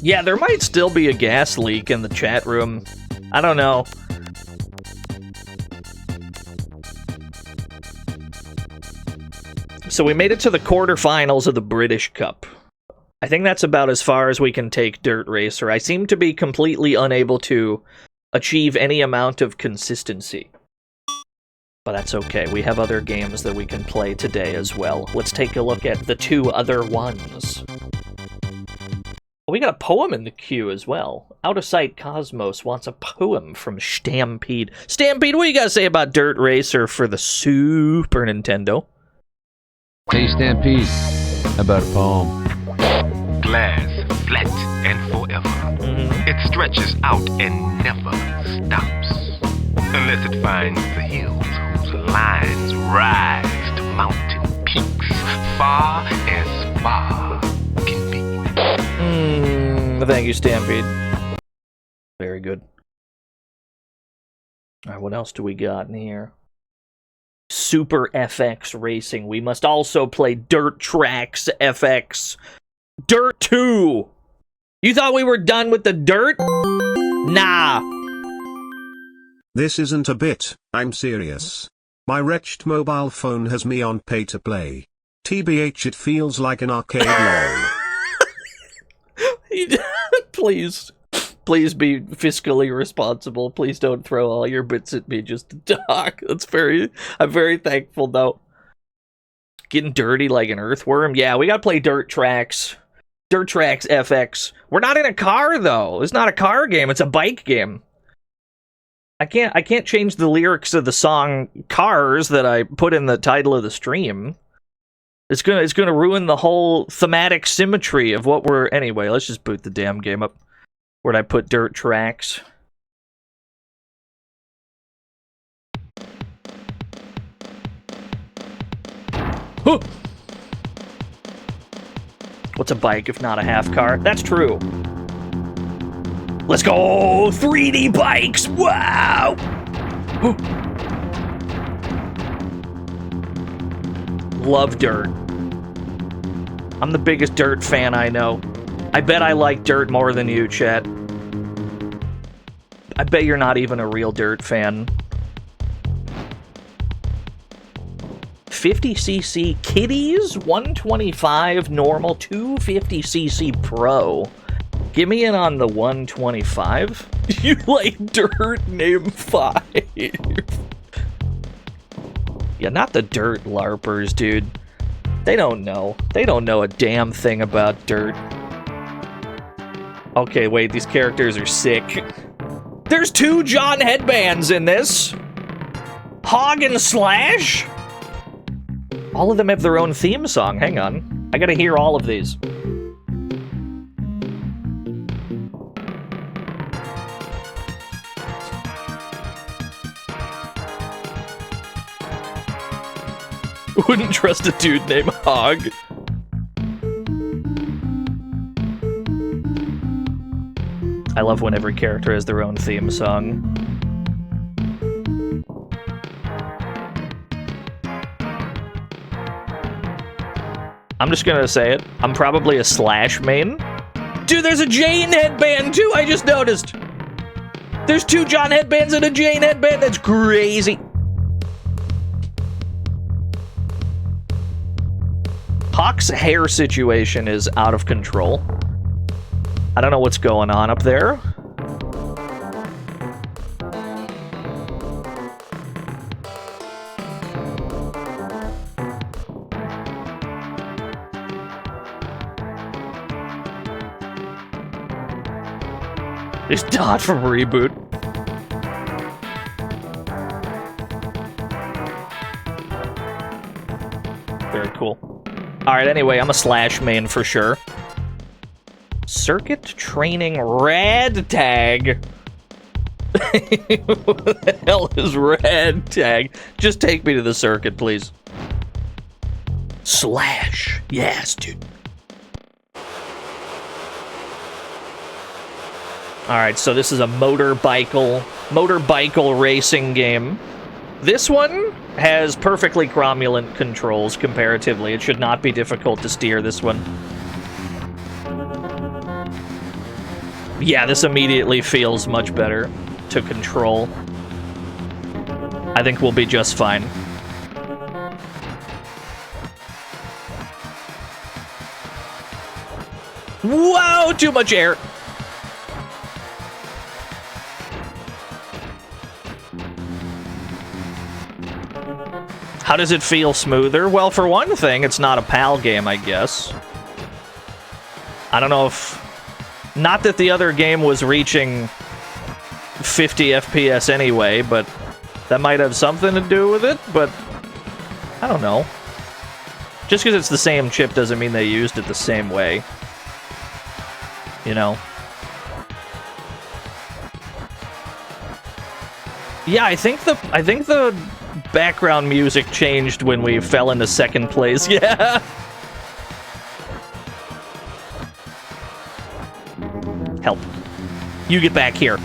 Yeah, there might still be a gas leak in the chat room. I don't know. So we made it to the quarterfinals of the British Cup. I think that's about as far as we can take Dirt Racer. I seem to be completely unable to achieve any amount of consistency. But that's okay. We have other games that we can play today as well. Let's take a look at the 2 other ones. We got a poem in the queue as well. Out of Sight Cosmos wants a poem from Stampede. Stampede, what do you gotta say about Dirt Racer for the Super Nintendo? Hey Stampede, how about a poem? Glass, flat and forever. It stretches out and never stops. Unless it finds the hills whose lines rise to mountain peaks far as far can be. Thank you, Stampede. Very good. Alright, what else do we got in here? Super FX Racing. We must also play Dirt Trax FX. Dirt 2! You thought we were done with the dirt? Nah. This isn't a bit, I'm serious. My wretched mobile phone has me on pay to play. TBH, it feels like an arcade lol. Please be fiscally responsible. Please don't throw all your bits at me just to talk. I'm very thankful though. Getting dirty like an earthworm? Yeah, we gotta play Dirt Trax. Dirt Trax FX. We're not in a car though. It's not a car game, it's a bike game. I can't change the lyrics of the song Cars that I put in the title of the stream. It's gonna ruin the whole thematic symmetry of what we're... Anyway, let's just boot the damn game up. Where'd I put Dirt Trax? Huh. What's a bike if not a half car? That's true. Let's go! 3D bikes! Wow! Huh. Love dirt. I'm the biggest dirt fan I know. I bet I like dirt more than you, chat. I bet you're not even a real dirt fan. 50cc kiddies, 125 normal, 250cc pro. Give me in on the 125. You like dirt, name 5. Yeah, not the dirt LARPers, dude. They don't know. They don't know a damn thing about dirt. Okay, wait, these characters are sick. There's 2 John headbands in this. Hog and Slash? All of them have their own theme song. Hang on. I gotta hear all of these. Wouldn't trust a dude named Hog. I love when every character has their own theme song. I'm just gonna say it. I'm probably a Slash main. Dude, there's a Jane headband too, I just noticed. There's 2 John headbands and a Jane headband. That's crazy. Hawk's hair situation is out of control. I don't know what's going on up there. There's Dot from Reboot. Very cool. Alright, anyway, I'm a Slash main for sure. Circuit Training Rad Tag. What the hell is Rad Tag? Just take me to the circuit, please. Slash. Yes, dude. Alright, so this is a motorbicycle racing game. This one has perfectly cromulent controls comparatively. It should not be difficult to steer this one. Yeah, this immediately feels much better to control. I think we'll be just fine. Whoa, too much air. How does it feel smoother? Well, for one thing, it's not a PAL game, I guess. I don't know if... Not that the other game was reaching 50 FPS anyway, but that might have something to do with it, but I don't know. Just because it's the same chip doesn't mean they used it the same way. You know? Yeah, I think the background music changed when we fell into second place. Yeah. Help. You get back here.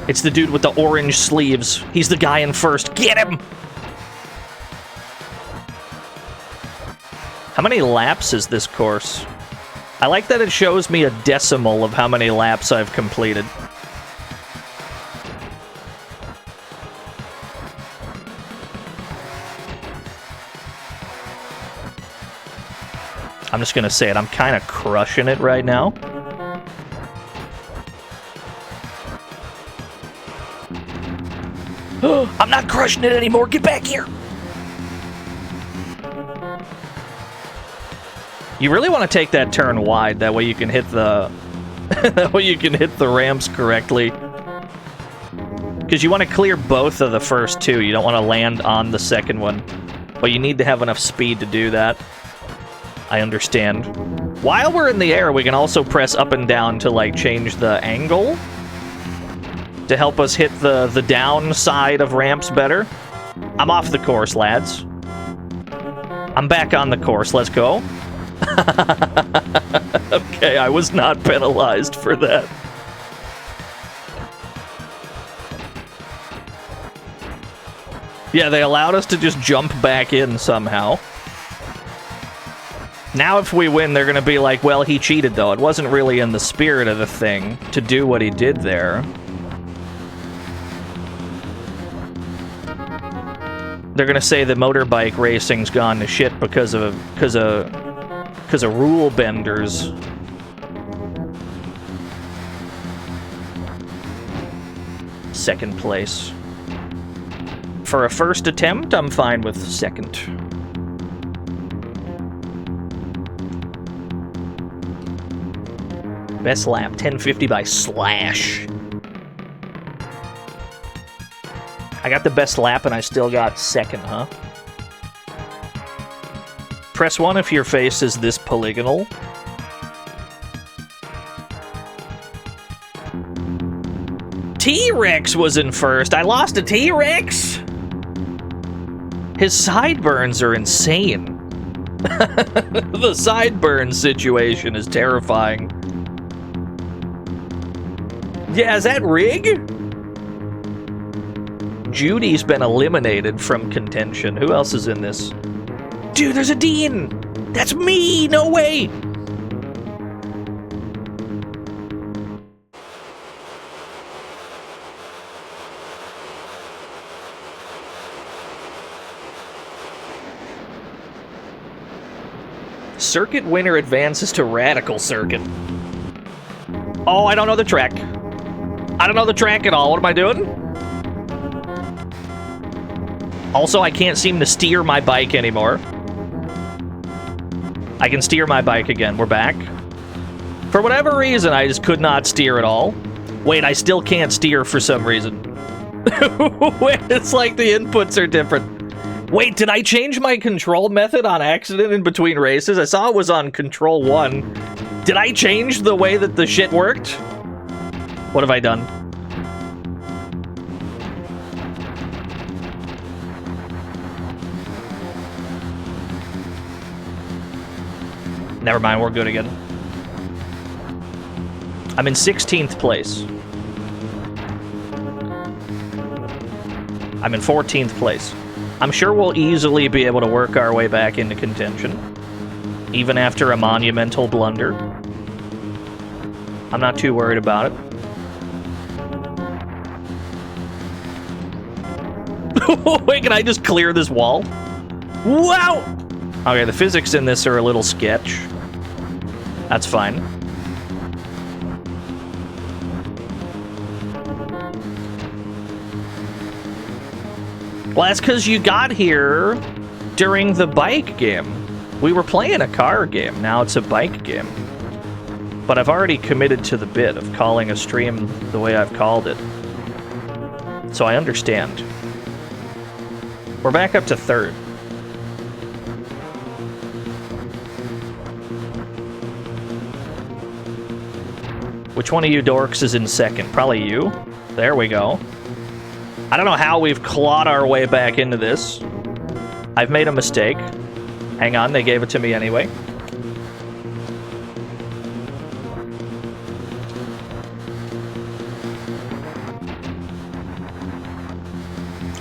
It's the dude with the orange sleeves. He's the guy in first. Get him! How many laps is this course? I like that it shows me a decimal of how many laps I've completed. I'm just gonna say it, I'm kind of crushing it right now. I'm not crushing it anymore, get back here! You really want to take that turn wide, that way you can hit the... that way you can hit the ramps correctly. Because you want to clear both of the first two, you don't want to land on the second one. But you need to have enough speed to do that. I understand. While we're in the air, we can also press up and down to, like, change the angle. To help us hit the down side of ramps better. I'm off the course, lads. I'm back on the course. Let's go. Okay, I was not penalized for that. Yeah, they allowed us to just jump back in somehow. Now if we win, they're going to be like, well, he cheated, though. It wasn't really in the spirit of the thing to do what he did there. They're going to say the motorbike racing's gone to shit because of rule benders. Second place. For a first attempt, I'm fine with second. Best lap, 1050 by Slash. I got the best lap and I still got second, huh? Press 1 if your face is this polygonal. T-Rex was in first. I lost a T-Rex? His sideburns are insane. The sideburn situation is terrifying. Yeah, is that Rig? Judy's been eliminated from contention. Who else is in this? Dude, there's a Dean! That's me! No way! Circuit winner advances to Radical Circuit. Oh, I don't know the track. I don't know the track at all. What am I doing? Also, I can't seem to steer my bike anymore. I can steer my bike again. We're back. For whatever reason, I just could not steer at all. Wait, I still can't steer for some reason. Wait, it's like the inputs are different. Wait, did I change my control method on accident in between races? I saw it was on control 1. Did I change the way that the shit worked? What have I done? Never mind, we're good again. I'm in 16th place. I'm in 14th place. I'm sure we'll easily be able to work our way back into contention, even after a monumental blunder. I'm not too worried about it. Wait, can I just clear this wall? Wow! Okay, the physics in this are a little sketch. That's fine. Well, that's because you got here during the bike game. We were playing a car game, now it's a bike game. But I've already committed to the bit of calling a stream the way I've called it. So I understand. We're back up to third. Which one of you dorks is in second? Probably you. There we go. I don't know how we've clawed our way back into this. I've made a mistake. Hang on, they gave it to me anyway.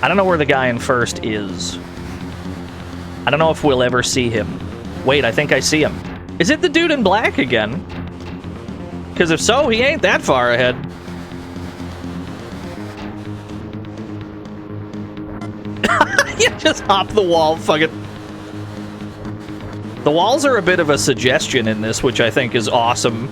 I don't know where the guy in first is. I don't know if we'll ever see him. Wait, I think I see him. Is it the dude in black again? Because if so, he ain't that far ahead. You just hop the wall, fuck it. The walls are a bit of a suggestion in this, which I think is awesome.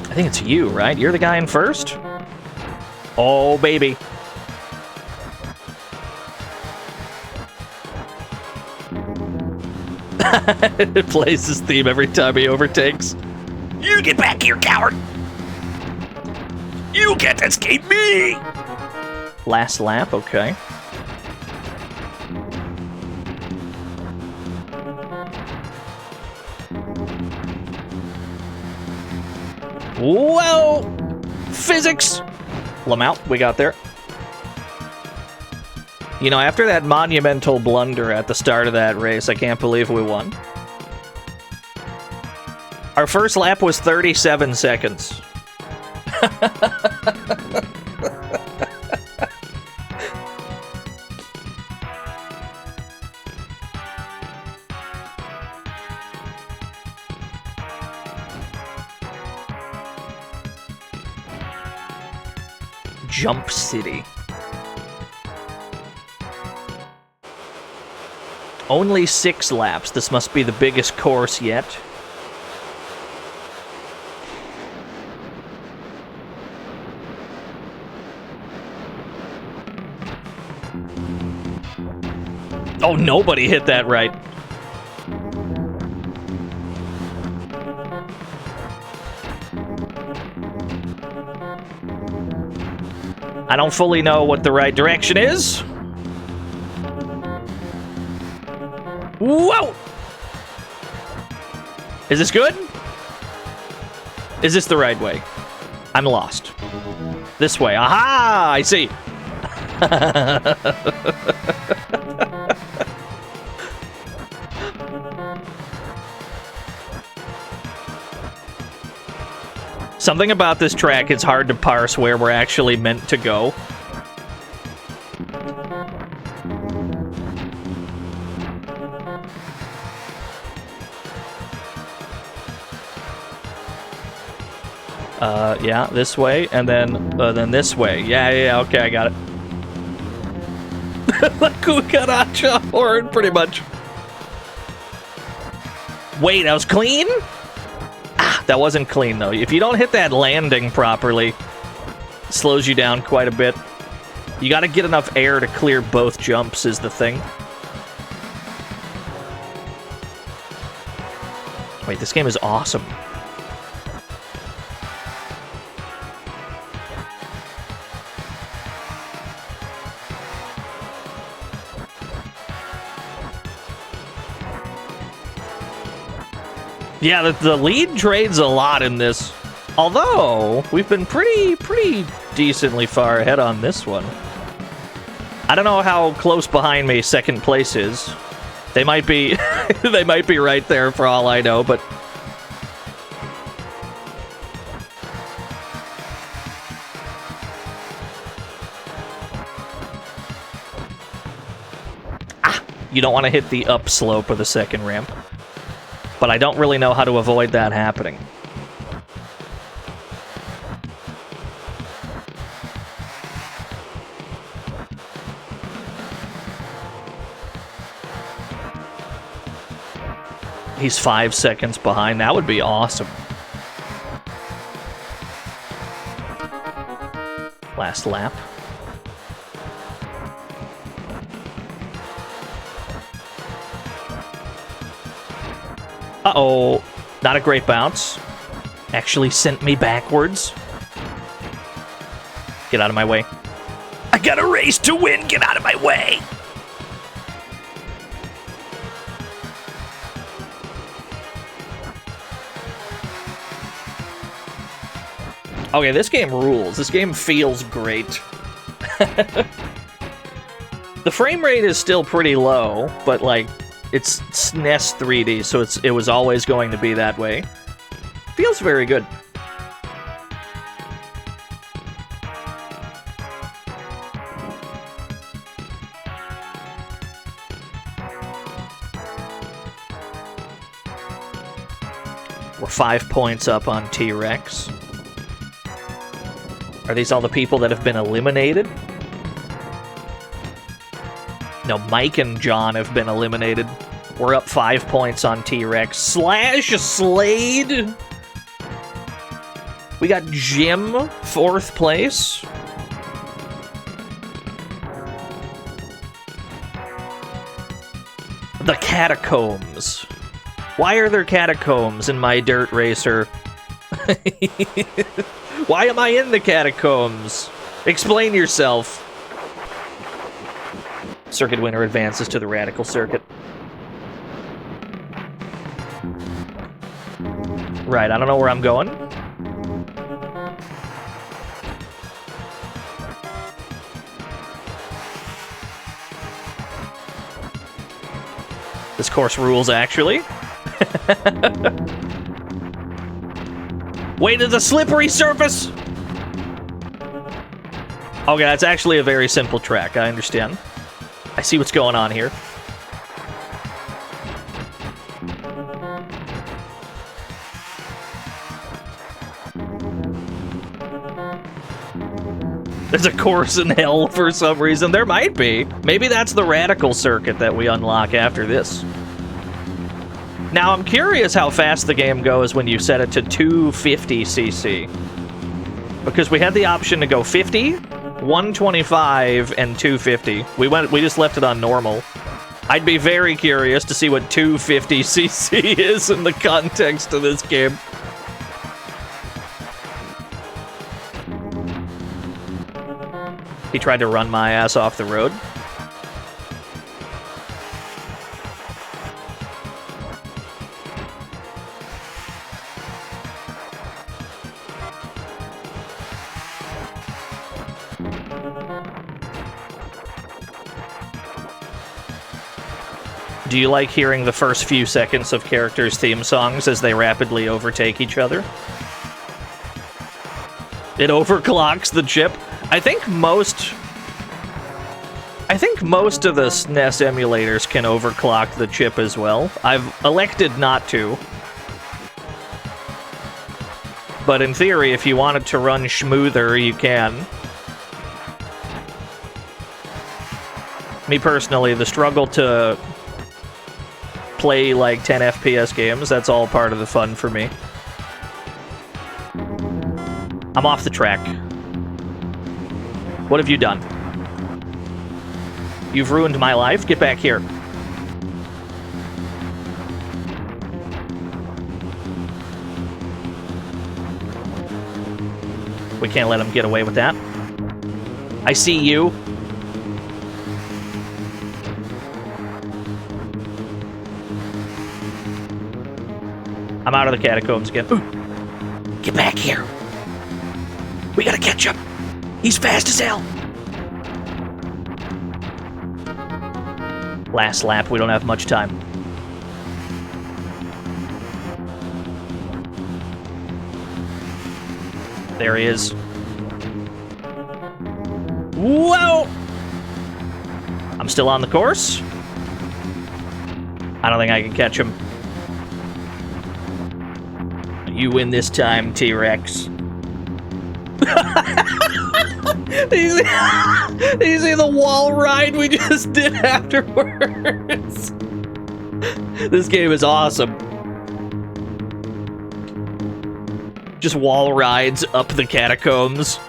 I think it's you, right? You're the guy in first? Oh, baby. It plays his theme every time he overtakes. You get back here, coward! You can't escape me! Last lap, okay. Whoa! Physics! Lamount, we got there. You know, after that monumental blunder at the start of that race, I can't believe we won. Our first lap was 37 seconds. Jump City. Only 6 laps. This must be the biggest course yet. Oh, nobody hit that right. I don't fully know what the right direction is. Whoa! Is this good? Is this the right way? I'm lost. This way. Aha! I see. Something about this track, it's hard to parse where we're actually meant to go. Yeah, this way, and then this way. Yeah, okay, I got it. La cucaracha horn, pretty much. Wait, that was clean? Ah, that wasn't clean, though. If you don't hit that landing properly, it slows you down quite a bit. You gotta get enough air to clear both jumps is the thing. Wait, this game is awesome. Yeah, the lead trades a lot in this. Although, we've been pretty decently far ahead on this one. I don't know how close behind me second place is. They might be they might be right there for all I know, but you don't want to hit the upslope of the second ramp. But I don't really know how to avoid that happening. He's 5 seconds behind. That would be awesome. Last lap. Uh-oh. Not a great bounce. Actually sent me backwards. Get out of my way. I got a race to win. Get out of my way. Okay, this game rules. This game feels great. The frame rate is still pretty low, but like, it's SNES 3D, so it was always going to be that way. Feels very good. We're 5 points up on T-Rex. Are these all the people that have been eliminated? No, Mike and John have been eliminated. We're up 5 points on T-Rex. Slash Slade! We got Jim, 4th place. The Catacombs. Why are there catacombs in my dirt racer? Why am I in the catacombs? Explain yourself. Circuit winner advances to the Radical Circuit. Right, I don't know where I'm going. This course rules, actually. Wait, there's a slippery surface! Okay, that's actually a very simple track, I understand. I see what's going on here. There's a course in hell for some reason. There might be. Maybe that's the radical circuit that we unlock after this. Now, I'm curious how fast the game goes when you set it to 250cc. Because we had the option to go 50, 125, and 250. We just left it on normal. I'd be very curious to see what 250cc is in the context of this game. He tried to run my ass off the road. Do you like hearing the first few seconds of characters' theme songs as they rapidly overtake each other? It overclocks the chip. I think most of the SNES emulators can overclock the chip as well. I've elected not to. But in theory, if you want it to run smoother, you can. Me personally, the struggle to play like 10 FPS games, that's all part of the fun for me. I'm off the track. What have you done? You've ruined my life. Get back here. We can't let him get away with that. I see you. I'm out of the catacombs again. Ooh. Get back here. We gotta catch up. He's fast as hell. Last lap, we don't have much time. There he is. Whoa! I'm still on the course. I don't think I can catch him. You win this time, T-Rex. Do you see the wall ride we just did afterwards? This game is awesome. Just wall rides up the catacombs.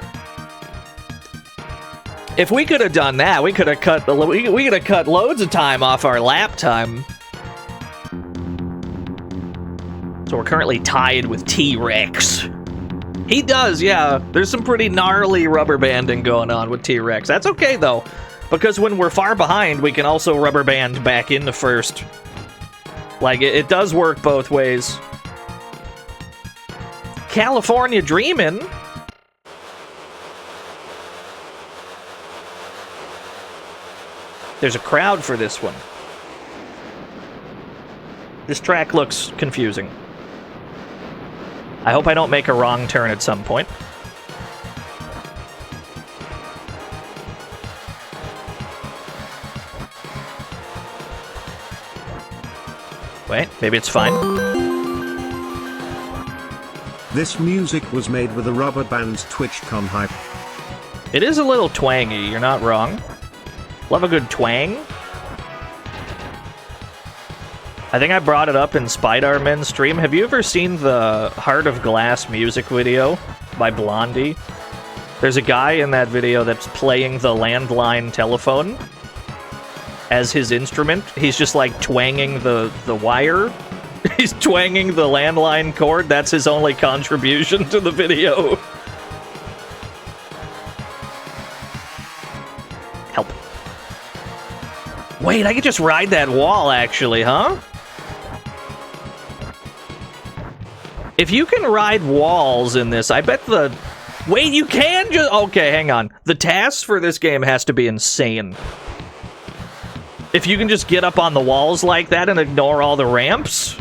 If we could have done that, we could have cut loads of time off our lap time. So we're currently tied with T-Rex. He does, yeah. There's some pretty gnarly rubber banding going on with T-Rex. That's okay, though, because when we're far behind, we can also rubber band back into first. Like, it does work both ways. California Dreamin'? There's a crowd for this one. This track looks confusing. I hope I don't make a wrong turn at some point. Wait, maybe it's fine. This music was made with a rubber band TwitchCon hype. It is a little twangy, you're not wrong. Love a good twang. I think I brought it up in Spider-Man's stream. Have you ever seen the Heart of Glass music video by Blondie? There's a guy in that video that's playing the landline telephone as his instrument. He's just like twanging the wire. He's twanging the landline cord. That's his only contribution to the video. Help. Wait, I could just ride that wall, actually, huh? If you can ride walls in this, I bet the... Wait, you can just... Okay, hang on. The tasks for this game has to be insane. If you can just get up on the walls like that and ignore all the ramps...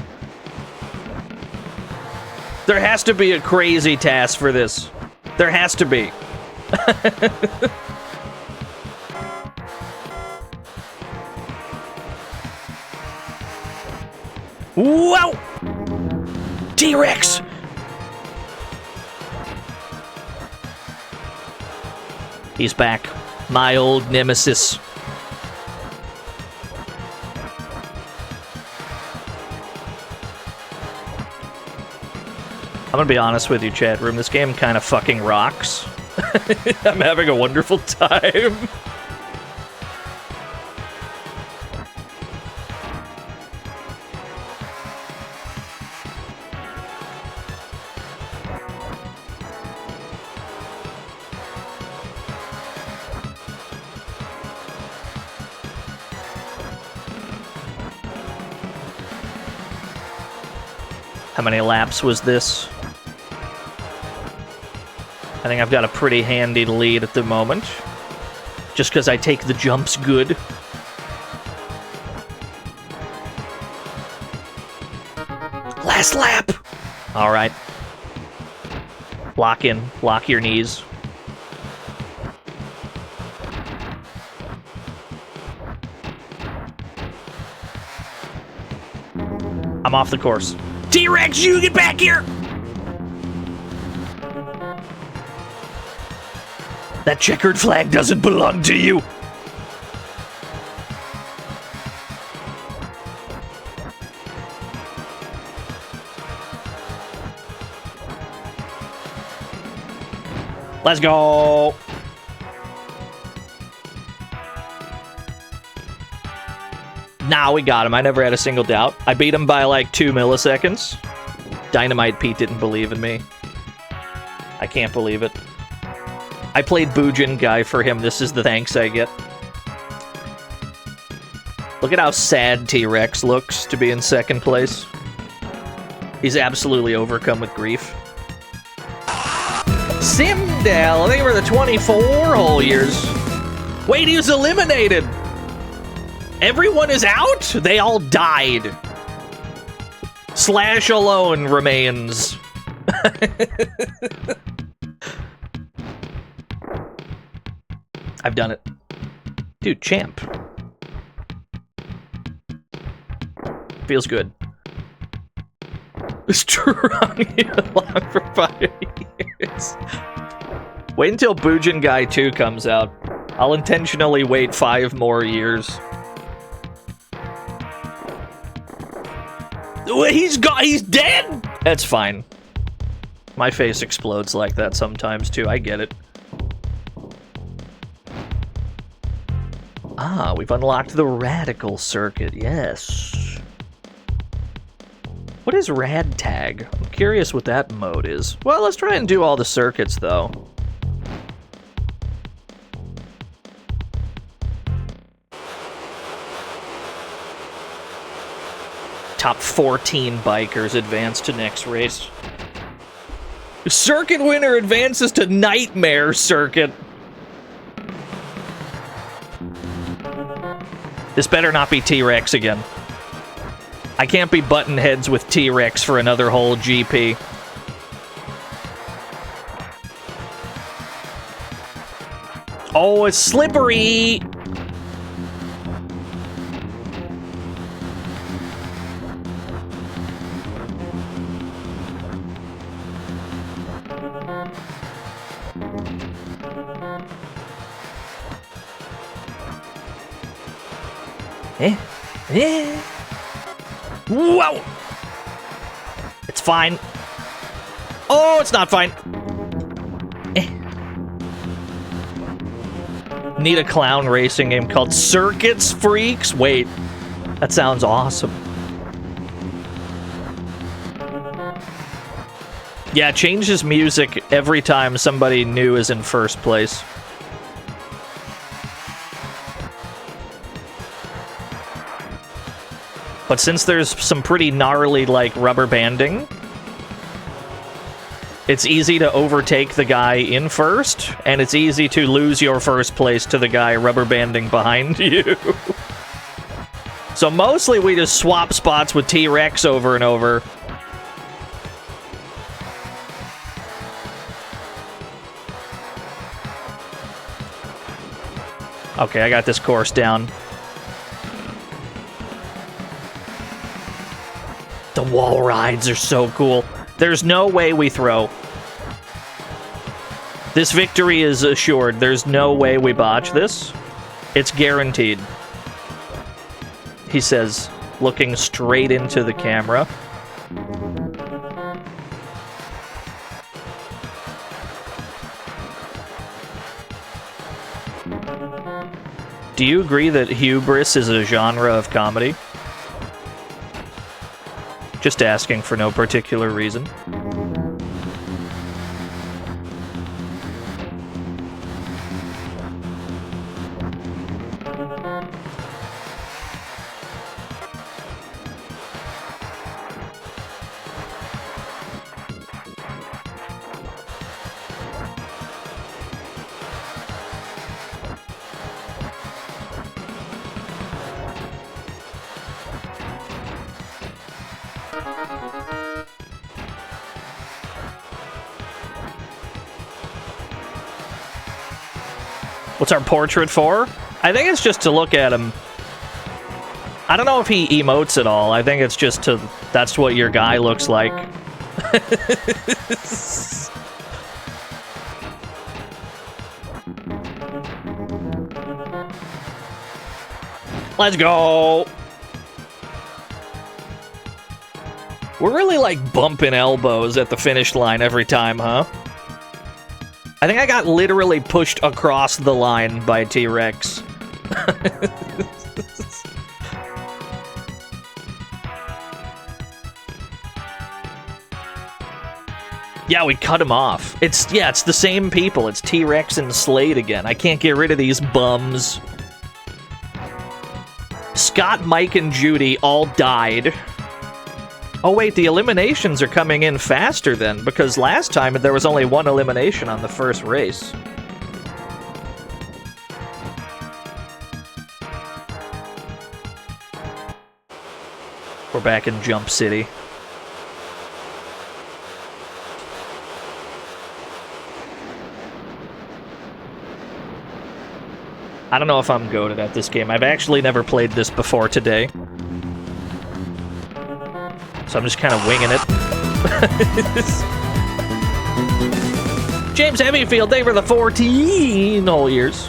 There has to be a crazy task for this. There has to be. Whoa! T-Rex! He's back. My old nemesis. I'm gonna be honest with you, chat room. This game kind of fucking rocks. I'm having a wonderful time. How many laps was this? I think I've got a pretty handy lead at the moment. Just because I take the jumps good. Last lap! Alright. Lock in. Lock your knees. I'm off the course. T-Rex, you get back here! That checkered flag doesn't belong to you! Let's go! Nah, we got him. I never had a single doubt. I beat him by like 2 milliseconds. Dynamite Pete didn't believe in me. I can't believe it. I played Bujin Guy for him. This is the thanks I get. Look at how sad T-Rex looks to be in second place. He's absolutely overcome with grief. Simdale, they were the 24 whole years. Wait, he was eliminated! Everyone is out? They all died. Slash alone remains. I've done it. Dude, champ. Feels good. Strung you along for 5 years. Wait until Bujin Guy 2 comes out. I'll intentionally wait 5 more years. He's dead! That's fine. My face explodes like that sometimes too, I get it. Ah, we've unlocked the radical circuit, yes. What is rad tag? I'm curious what that mode is. Well, let's try and do all the circuits though. Top 14 bikers advance to next race. Circuit winner advances to Nightmare Circuit. This better not be T-Rex again. I can't be button heads with T-Rex for another whole GP. Oh, it's slippery! Whoa! It's fine. Oh, it's not fine. Need a clown racing game called Circuits Freaks? Wait, that sounds awesome. Yeah, it changes music every time somebody new is in first place. But since there's some pretty gnarly, like, rubber banding, it's easy to overtake the guy in first, and it's easy to lose your first place to the guy rubber banding behind you. So mostly we just swap spots with T-Rex over and over. Okay, I got this course down. The wall rides are so cool. There's no way we throw. This victory is assured. There's no way we botch this. It's guaranteed. He says, looking straight into the camera. Do you agree that hubris is a genre of comedy? Just asking for no particular reason. What's our portrait for? I think it's just to look at him. I don't know if he emotes at all. I think it's just to... That's what your guy looks like. Let's go! We're really, like, bumping elbows at the finish line every time, huh? I think I got literally pushed across the line by T-Rex. Yeah, we cut him off. It's the same people. It's T-Rex and Slade again. I can't get rid of these bums. Scott, Mike, and Judy all died. Oh wait, the eliminations are coming in faster then, because last time there was only one elimination on the first race. We're back in Jump City. I don't know if I'm goated at this game. I've actually never played this before today. So I'm just kind of winging it. James Hemmingfield, they were the 14 whole years.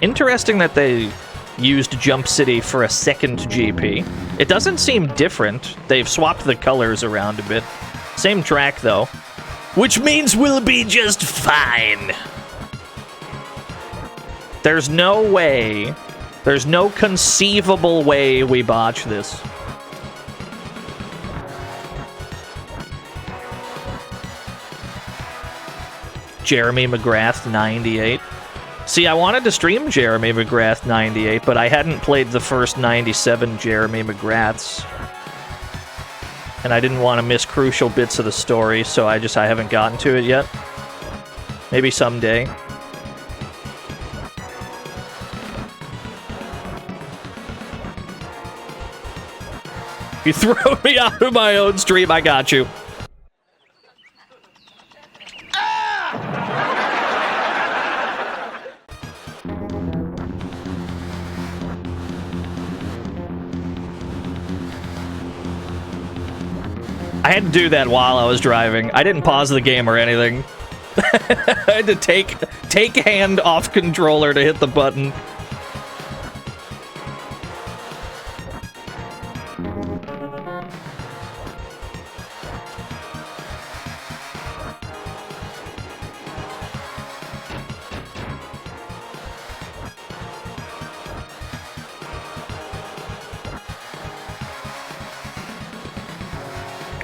Interesting that they used Jump City for a second GP. It doesn't seem different. They've swapped the colors around a bit. Same track, though. Which means we'll be just fine. There's no way, there's no conceivable way we botch this. Jeremy McGrath 98. See, I wanted to stream Jeremy McGrath 98, but I hadn't played the first 97 Jeremy McGraths. And I didn't want to miss crucial bits of the story, so I haven't gotten to it yet. Maybe someday. You throw me out of my own stream, I got you. I had to do that while I was driving. I didn't pause the game or anything. I had to take hand off controller to hit the button.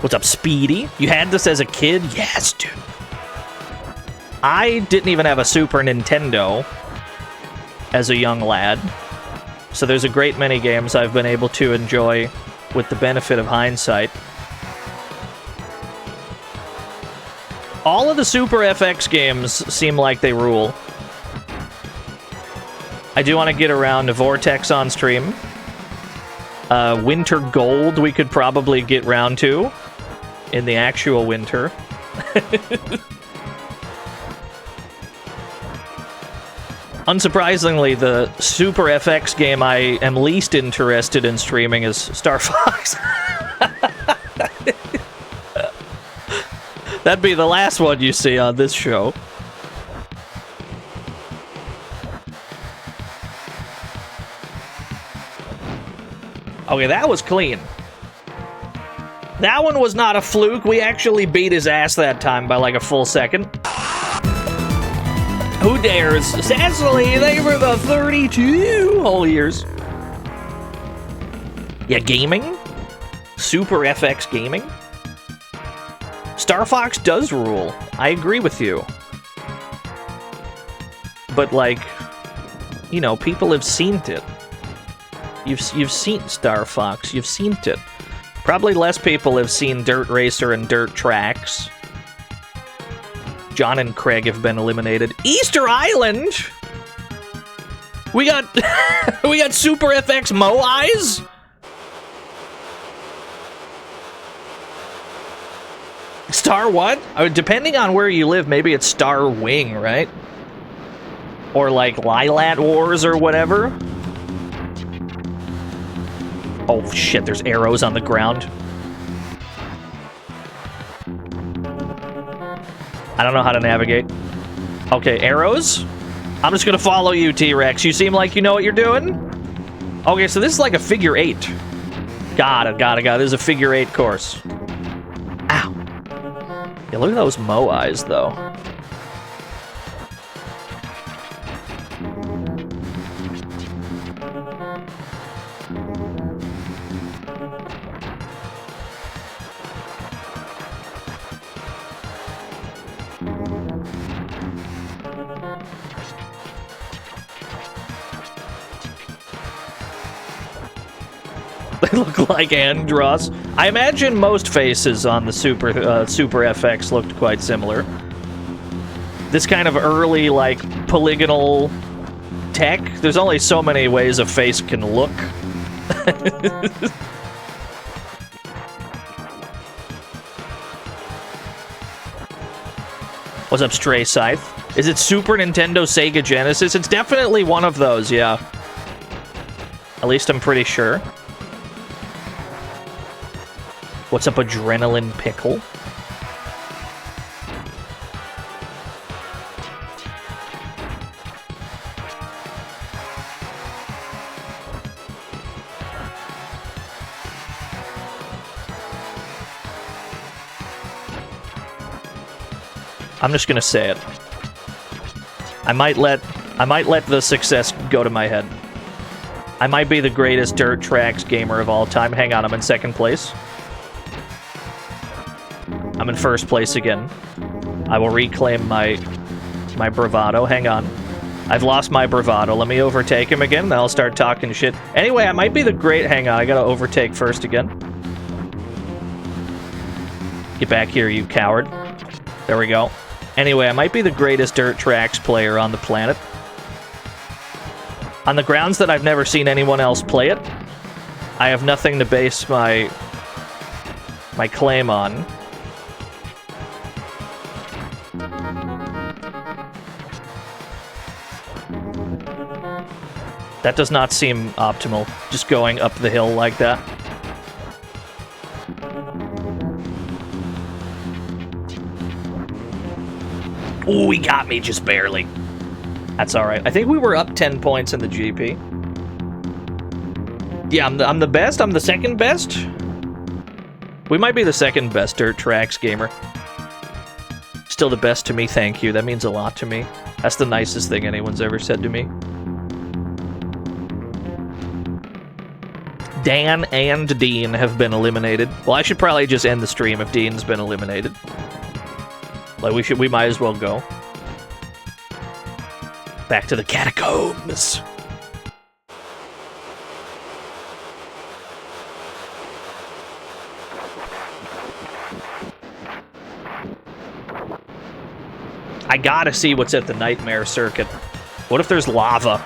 What's up, Speedy? You had this as a kid? Yes, dude. I didn't even have a Super Nintendo as a young lad. So there's a great many games I've been able to enjoy with the benefit of hindsight. All of the Super FX games seem like they rule. I do want to get around to Vortex on stream. Winter Gold we could probably get round to in the actual winter. Unsurprisingly, the Super FX game I am least interested in streaming is Star Fox. That'd be the last one you see on this show. Okay, that was clean. That one was not a fluke. We actually beat his ass that time by like a full second. Who dares? Cecily, they were the 32 whole years. Yeah, gaming? Super FX gaming? Star Fox does rule. I agree with you. But like, you know, people have seen it. You've seen Star Fox. You've seen it. Probably less people have seen Dirt Racer and Dirt Trax. John and Craig have been eliminated. Easter Island. We got we got Super FX Moais. Star what? Depending on where you live, maybe it's Star Wing, right? Or like Lilat Wars or whatever. Oh shit, there's arrows on the ground. I don't know how to navigate. Okay, arrows? I'm just gonna follow you, T-Rex. You seem like you know what you're doing? Okay, so this is like a figure 8. Got it. This is a figure 8 course. Ow. Yeah, look at those Moais, though. They look like Andros. I imagine most faces on the Super FX looked quite similar. This kind of early, like, polygonal tech, there's only so many ways a face can look. What's up, Stray Scythe? Is it Super Nintendo, Sega Genesis? It's definitely one of those, yeah. At least I'm pretty sure. What's up, Adrenaline Pickle? I'm just gonna say it. I might let the success go to my head. I might be the greatest Dirt Trax gamer of all time. Hang on, I'm in second place. I'm in first place again. I will reclaim my bravado. Hang on. I've lost my bravado. Let me overtake him again, then I'll start talking shit. Anyway, I might be the great... Hang on, I gotta overtake first again. Get back here, you coward. There we go. Anyway, I might be the greatest Dirt Trax player on the planet. On the grounds that I've never seen anyone else play it, I have nothing to base my claim on. That does not seem optimal, just going up the hill like that. Ooh, he got me just barely. That's alright. I think we were up 10 points in the GP. Yeah, I'm the best? I'm the second best? We might be the second best Dirt Trax gamer. Still the best to me, thank you. That means a lot to me. That's the nicest thing anyone's ever said to me. Dan and Dean have been eliminated. Well, I should probably just end the stream if Dean's been eliminated. Like, we might as well go. Back to the catacombs. I gotta see what's at the Nightmare Circuit. What if there's lava?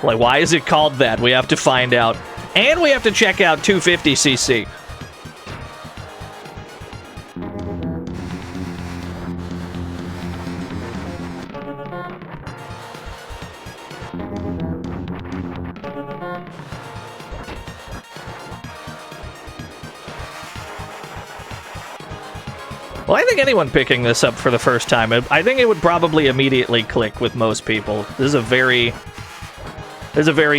Like, why is it called that? We have to find out. And we have to check out 250cc. Well, I think anyone picking this up for the first time, I think it would probably immediately click with most people. This is a very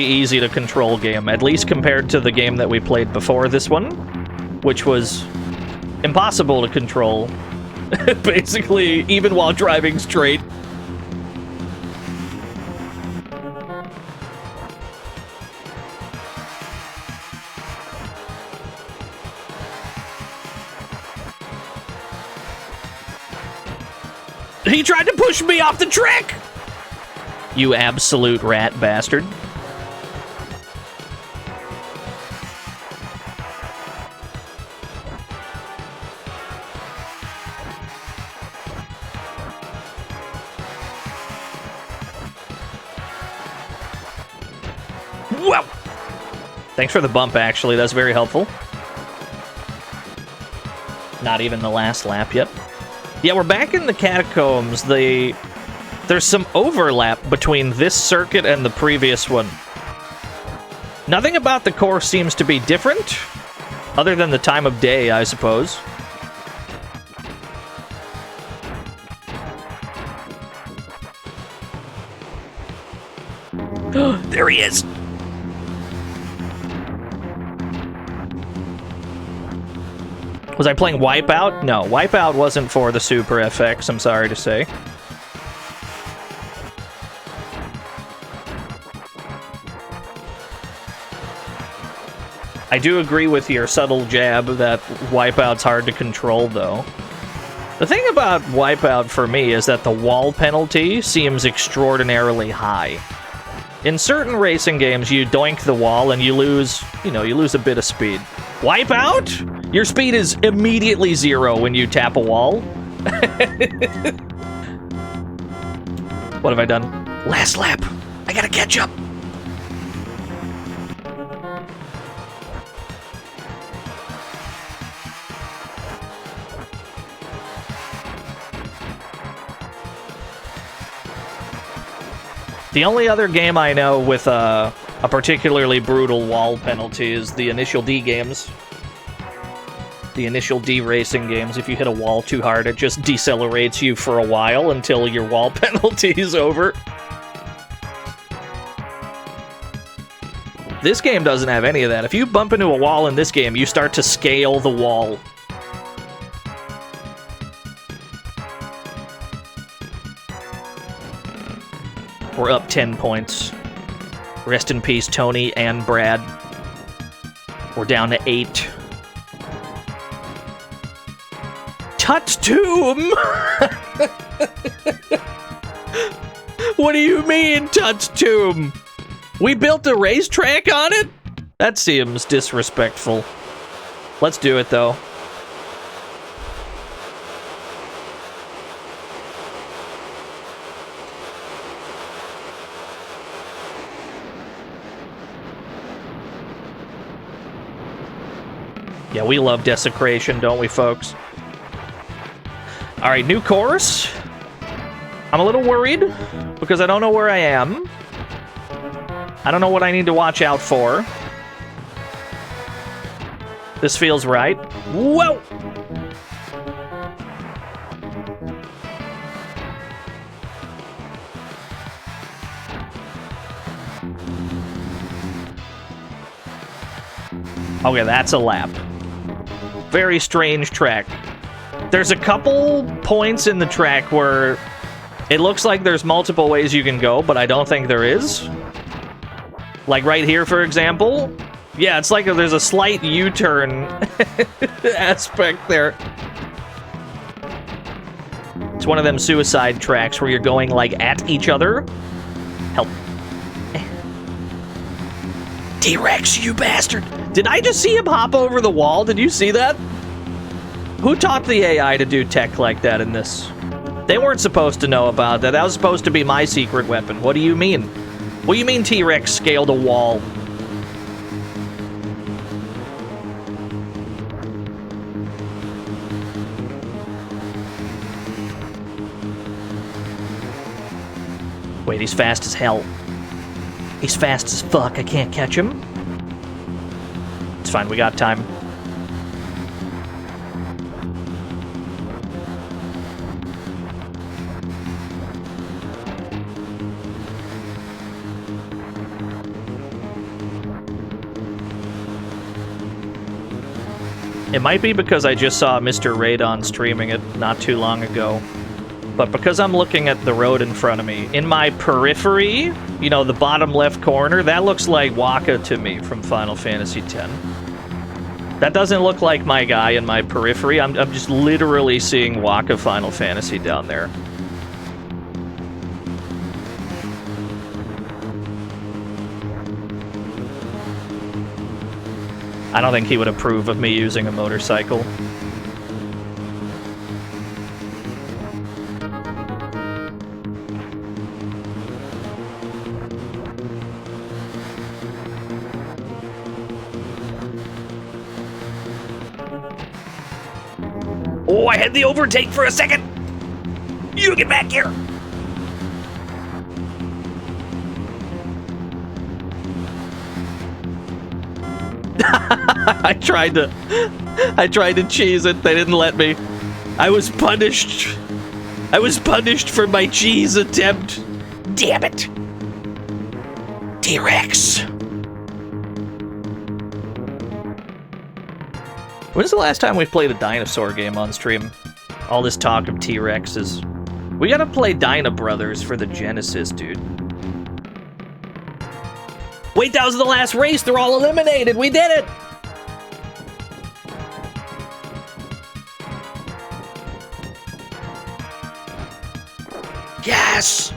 easy to control game, at least compared to the game that we played before this one, which was impossible to control, basically, even while driving straight. He tried to push me off the track! You absolute rat bastard. Whoa! Thanks for the bump, actually. That's very helpful. Not even the last lap yet. Yeah, we're back in the catacombs. There's some overlap between this circuit and the previous one. Nothing about the course seems to be different, other than the time of day, I suppose. There he is! Was I playing Wipeout? No, Wipeout wasn't for the Super FX, I'm sorry to say. I do agree with your subtle jab that Wipeout's hard to control, though. The thing about Wipeout for me is that the wall penalty seems extraordinarily high. In certain racing games, you doink the wall and you lose a bit of speed. Wipeout? Your speed is immediately 0 when you tap a wall. What have I done? Last lap. I gotta catch up. The only other game I know with a particularly brutal wall penalty is the Initial D games. The Initial D racing games. If you hit a wall too hard, it just decelerates you for a while until your wall penalty is over. This game doesn't have any of that. If you bump into a wall in this game, you start to scale the wall. We're up 10 points. Rest in peace, Tony and Brad. We're down to 8. Tut Tomb! What do you mean, Tut Tomb? We built a racetrack on it? That seems disrespectful. Let's do it, though. Yeah, we love desecration, don't we, folks? Alright, new course. I'm a little worried, because I don't know where I am. I don't know what I need to watch out for. This feels right. Whoa! Okay, that's a lap. Very strange track. There's a couple points in the track where it looks like there's multiple ways you can go, but I don't think there is. Like right here, for example. Yeah, it's like there's a slight U-turn aspect there. It's one of them suicide tracks where you're going, like, at each other. Help. T-Rex, you bastard! Did I just see him hop over the wall? Did you see that? Who taught the AI to do tech like that in this? They weren't supposed to know about that. That was supposed to be my secret weapon. What do you mean? What do you mean T-Rex scaled a wall? Wait, he's fast as hell. He's fast as fuck. I can't catch him. It's fine, we got time. It might be because I just saw Mr. Radon streaming it not too long ago. But because I'm looking at the road in front of me, in my periphery, you know, the bottom left corner, that looks like Waka to me from Final Fantasy X. That doesn't look like my guy in my periphery. I'm just literally seeing Waka Final Fantasy down there. I don't think he would approve of me using a motorcycle. Oh, I had the overtake for a second! You get back here! I tried to cheese it. They didn't let me. I was punished. I was punished for my cheese attempt. Damn it. T-Rex. When's the last time we played a dinosaur game on stream? All this talk of T-Rexes. We gotta play Dyna Brothers for the Genesis, dude. Wait, that was the last race. They're all eliminated. We did it. Yes!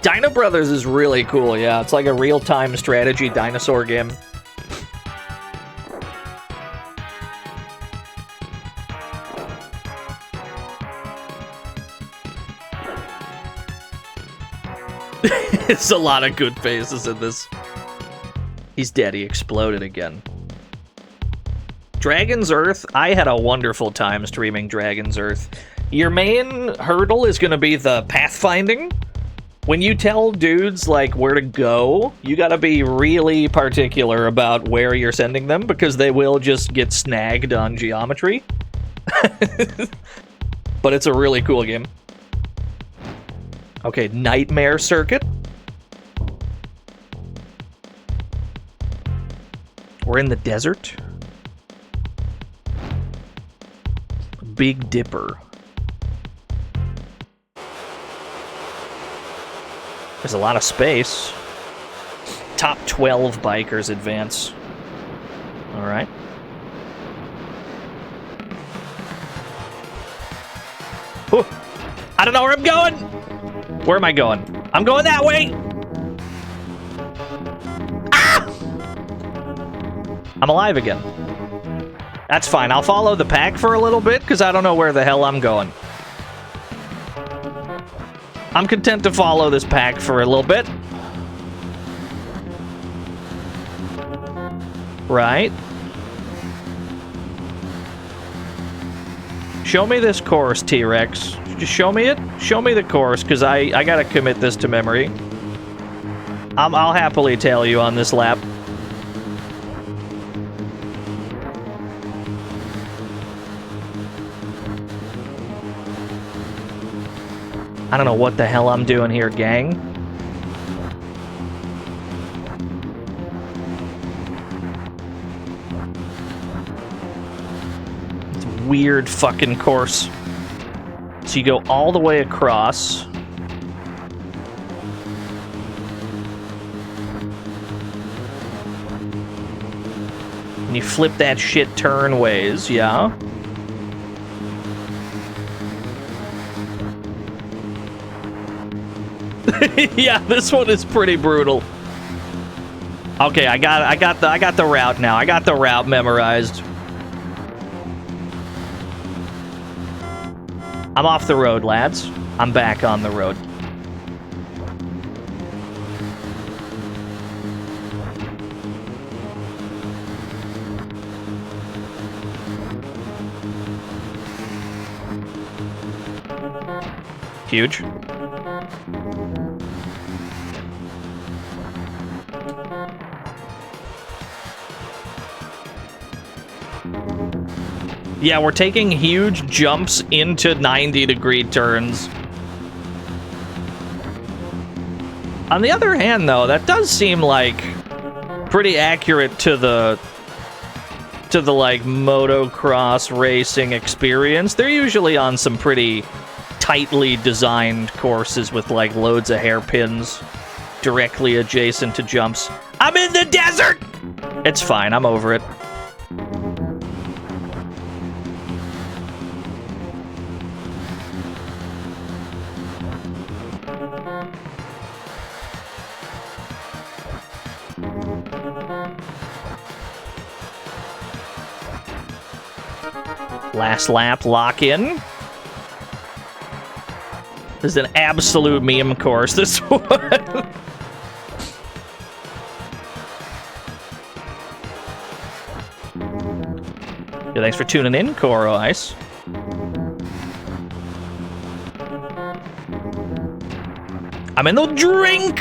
Dyna Brothers is really cool, yeah. It's like a real-time strategy dinosaur game. There's a lot of good faces in this. He's dead. He exploded again. Dragon's Earth. I had a wonderful time streaming Dragon's Earth. Your main hurdle is going to be the pathfinding. When you tell dudes, like, where to go, you gotta be really particular about where you're sending them, because they will just get snagged on geometry. But it's a really cool game. Okay, Nightmare Circuit. We're in the desert. Big Dipper. There's a lot of space. Top 12 bikers advance. Alright. I don't know where I'm going! Where am I going? I'm going that way! Ah! I'm alive again. That's fine. I'll follow the pack for a little bit, because I don't know where the hell I'm going. I'm content to follow this pack for a little bit. Right. Show me this course, T-Rex. Just show me it. Show me the course, because I gotta commit this to memory. I'll happily tell you on this lap. I don't know what the hell I'm doing here, gang. It's a weird fucking course. So you go all the way across. And you flip that shit turn ways, yeah? Yeah, this one is pretty brutal. Okay, I got the route now. I got the route memorized. I'm off the road, lads. I'm back on the road. Huge. Yeah, we're taking huge jumps into 90-degree turns. On the other hand, though, that does seem like pretty accurate to the like motocross racing experience. They're usually on some pretty tightly designed courses with like loads of hairpins directly adjacent to jumps. I'm in the desert! It's fine, I'm over it. Last lap, lock in. This is an absolute meme course, this one. Yeah, thanks for tuning in, Coro Ice. I'm in the drink!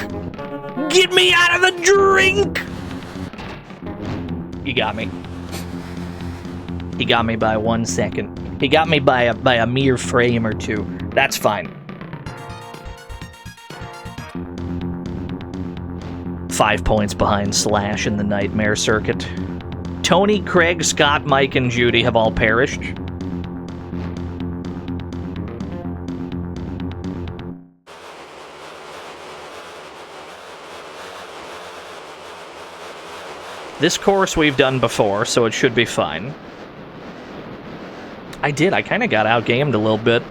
Get me out of the drink! You got me. He got me by 1 second. He got me by a mere frame or two. That's fine. 5 points behind Slash in the Nightmare Circuit. Tony, Craig, Scott, Mike, and Judy have all perished. This course we've done before, so it should be fine. I kind of got outgamed a little bit.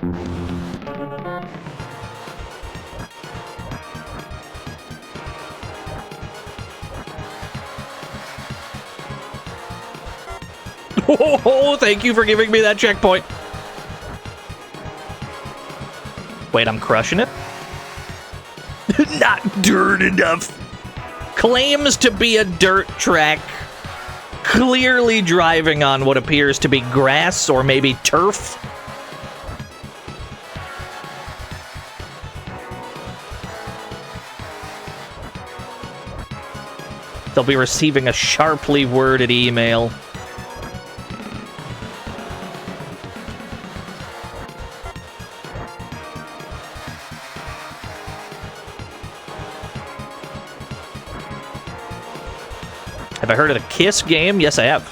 Oh, thank you for giving me that checkpoint. Wait, I'm crushing it? Not dirt enough. Claims to be a dirt track. Clearly driving on what appears to be grass or maybe turf. They'll be receiving a sharply worded email. Have I heard of the Kiss game? Yes, I have.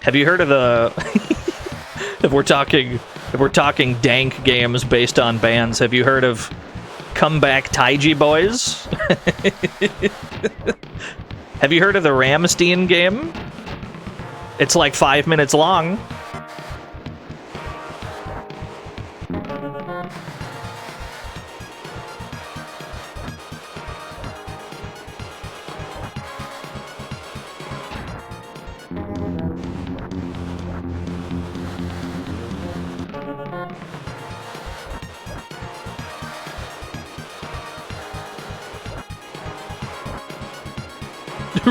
Have you heard of the... if we're talking dank games based on bands, have you heard of Comeback Taiji Boys? Have you heard of the Ramstein game? It's like 5 minutes long.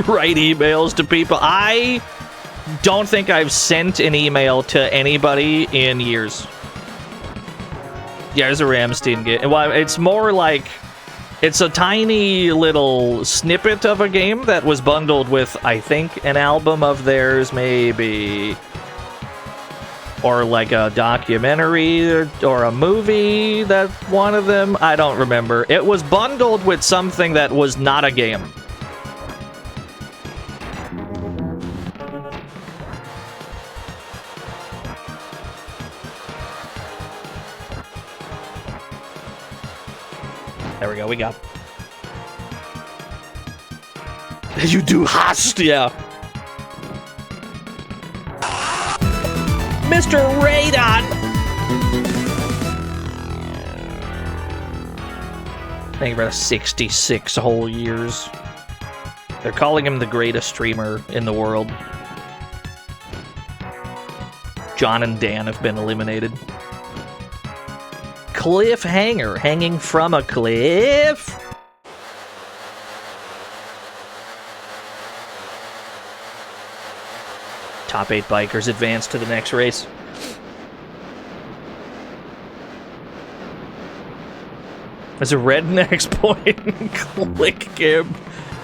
Write emails to people. I don't think I've sent an email to anybody in years. Yeah, there's a Ramstein game. Well, it's more like it's a tiny little snippet of a game that was bundled with, I think, an album of theirs, maybe, or like a documentary or a movie. That one of them. I don't remember. It was bundled with something that was not a game. There we go, we got... You do hast, yeah. Mr. Radon! Thank you for the 66 whole years. They're calling him the greatest streamer in the world. John and Dan have been eliminated. Cliffhanger, hanging from a cliff. Top 8 bikers advance to the next race. There's a redneck's point. Click, Gib.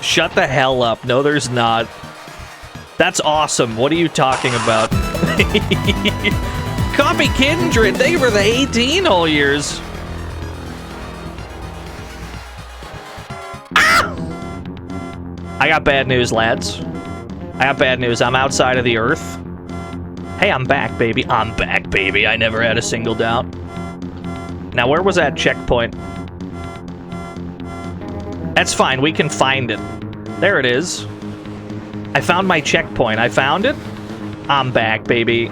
Shut the hell up. No, there's not. That's awesome. What are you talking about? Copy Kindred. Thank you for the 18 whole years. Ah! I got bad news, lads. I got bad news. I'm outside of the Earth. Hey, I'm back, baby. I'm back, baby. I never had a single doubt. Now, where was that checkpoint? That's fine. We can find it. There it is. I found my checkpoint. I found it. I'm back, baby.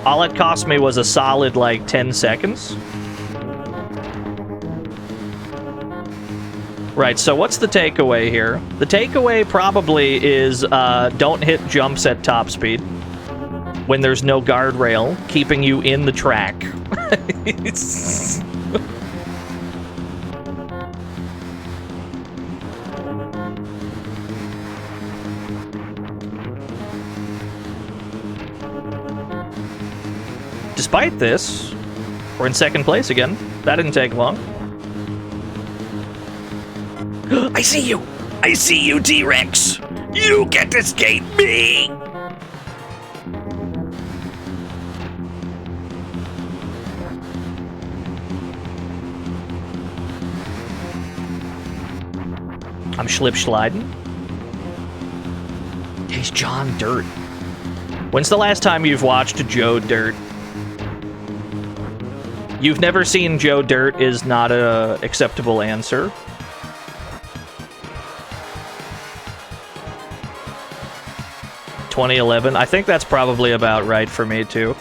All it cost me was a solid, like, 10 seconds. Right, so what's the takeaway here? The takeaway probably is don't hit jumps at top speed when there's no guardrail keeping you in the track. Despite this, we're in second place again. That didn't take long. I see you! I see you, T-Rex! You can't escape me! I'm slip-sliding. He's John Dirt. When's the last time you've watched Joe Dirt? You've never seen Joe Dirt is not a acceptable answer. ...2011. I think that's probably about right for me, too.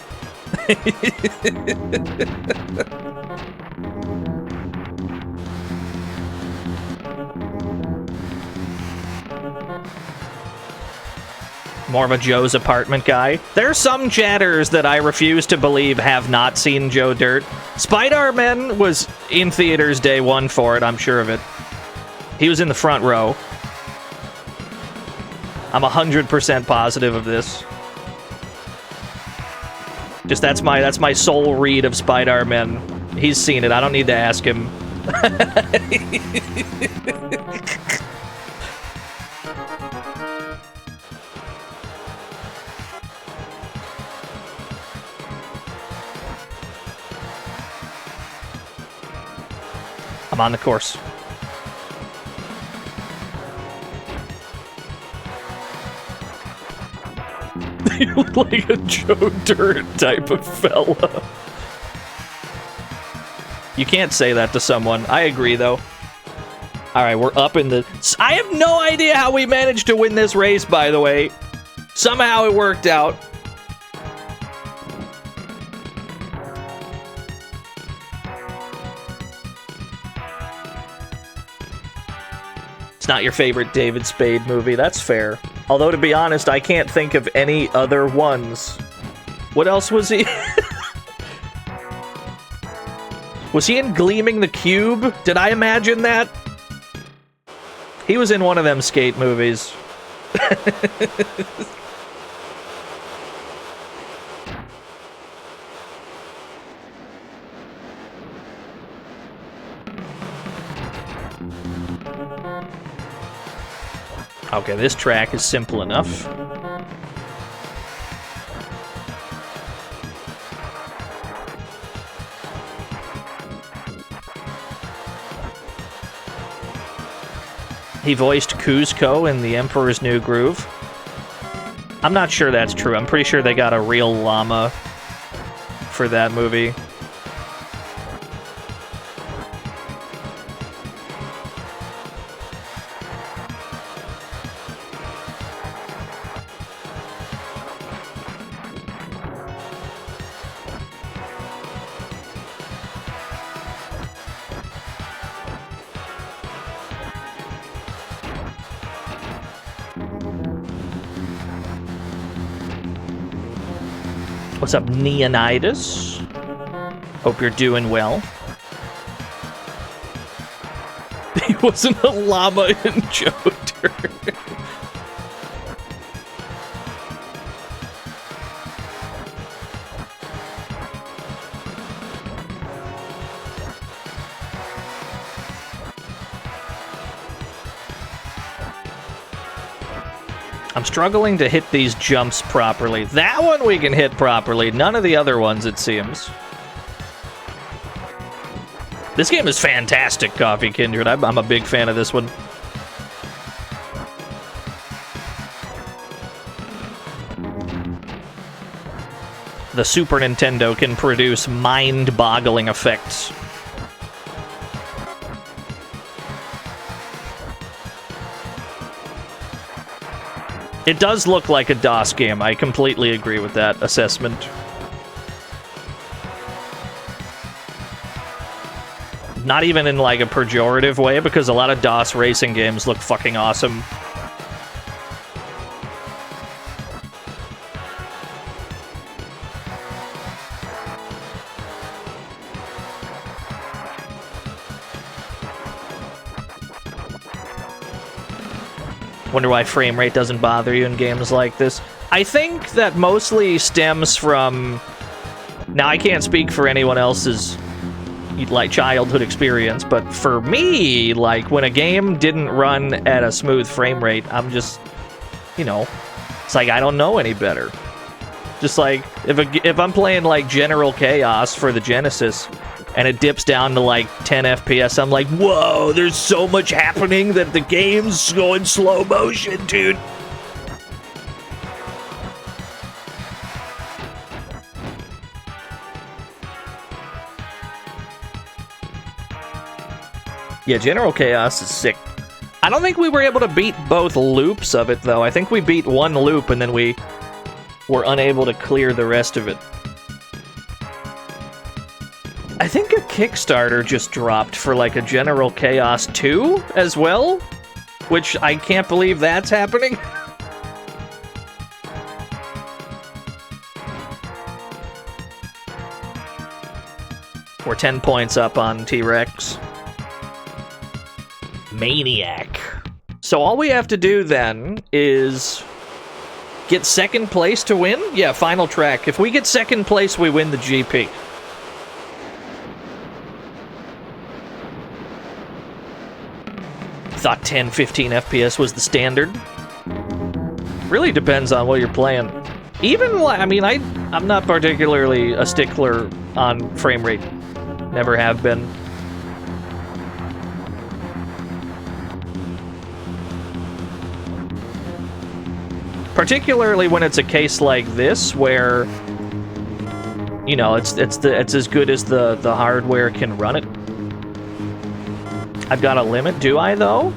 More of a Joe's Apartment guy. There are some chatters that I refuse to believe have not seen Joe Dirt. Spider-Man was in theaters day one for it, I'm sure of it. He was in the front row. I'm 100% positive of this. Just that's my sole read of Spider-Man. He's seen it. I don't need to ask him. I'm on the course. You look like a Joe Dirt type of fella. You can't say that to someone. I agree, though. Alright, we're up in the... I have no idea how we managed to win this race, by the way. Somehow it worked out. It's not your favorite David Spade movie. That's fair. Although, to be honest, I can't think of any other ones. What else was he? Was he in Gleaming the Cube? Did I imagine that? He was in one of them skate movies. Okay, this track is simple enough. He voiced Kuzco in The Emperor's New Groove. I'm not sure that's true. I'm pretty sure they got a real llama for that movie. What's up, Neonidas? Hope you're doing well. He wasn't a llama in Joder. I'm struggling to hit these jumps properly. That one we can hit properly. None of the other ones, it seems. This game is fantastic, Coffee Kindred. I'm a big fan of this one. The Super Nintendo can produce mind-boggling effects. It does look like a DOS game. I completely agree with that assessment. Not even in like a pejorative way, because a lot of DOS racing games look fucking awesome. Wonder why frame rate doesn't bother you in games like this. I think that mostly stems from... Now, I can't speak for anyone else's like childhood experience, but for me, like when a game didn't run at a smooth frame rate, I'm just, you know, it's like I don't know any better. Just like if I'm playing like General Chaos for the Genesis and it dips down to like 10 FPS, I'm like, whoa, there's so much happening that the game's going slow motion, dude. Yeah, General Chaos is sick. I don't think we were able to beat both loops of it, though. I think we beat one loop and then we were unable to clear the rest of it. I think a Kickstarter just dropped for like a General Chaos 2 as well, which I can't believe that's happening. We're 10 points up on T-Rex. Maniac. So all we have to do then is get second place to win? Yeah, final track. If we get second place, we win the GP. Thought 10, 15 FPS was the standard. Really depends on what you're playing. Even, I mean, I'm not particularly a stickler on frame rate. Never have been. Particularly when it's a case like this, where, you know, it's as good as the hardware can run it. I've got a limit, do I, though?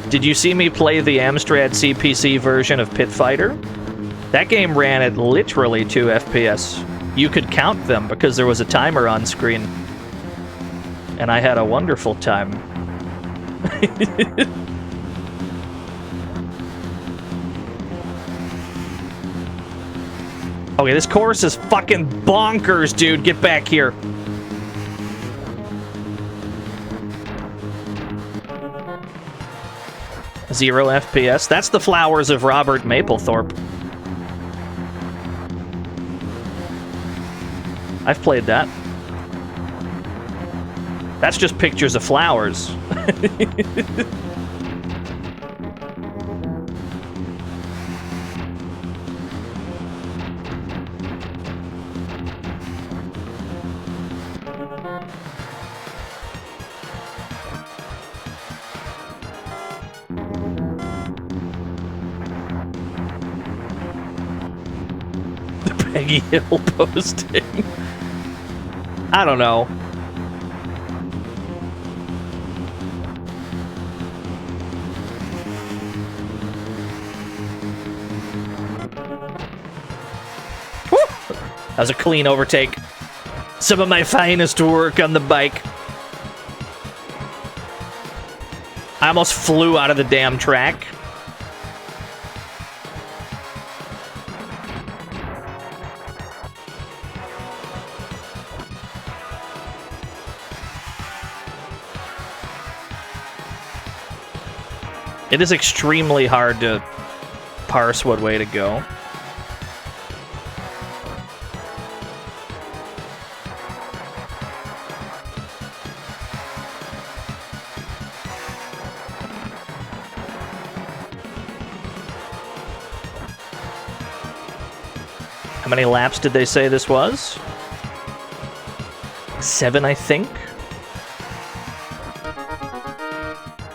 Did you see me play the Amstrad CPC version of Pit Fighter? That game ran at literally 2 FPS. You could count them because there was a timer on screen. And I had a wonderful time. Okay, this course is fucking bonkers, dude. Get back here. Zero FPS. That's the Flowers of Robert Mapplethorpe. I've played that. That's just pictures of flowers. Peggy Hill posting. I don't know. Woo! That was a clean overtake. Some of my finest work on the bike. I almost flew out of the damn track. It is extremely hard to parse what way to go. How many laps did they say this was? 7, I think.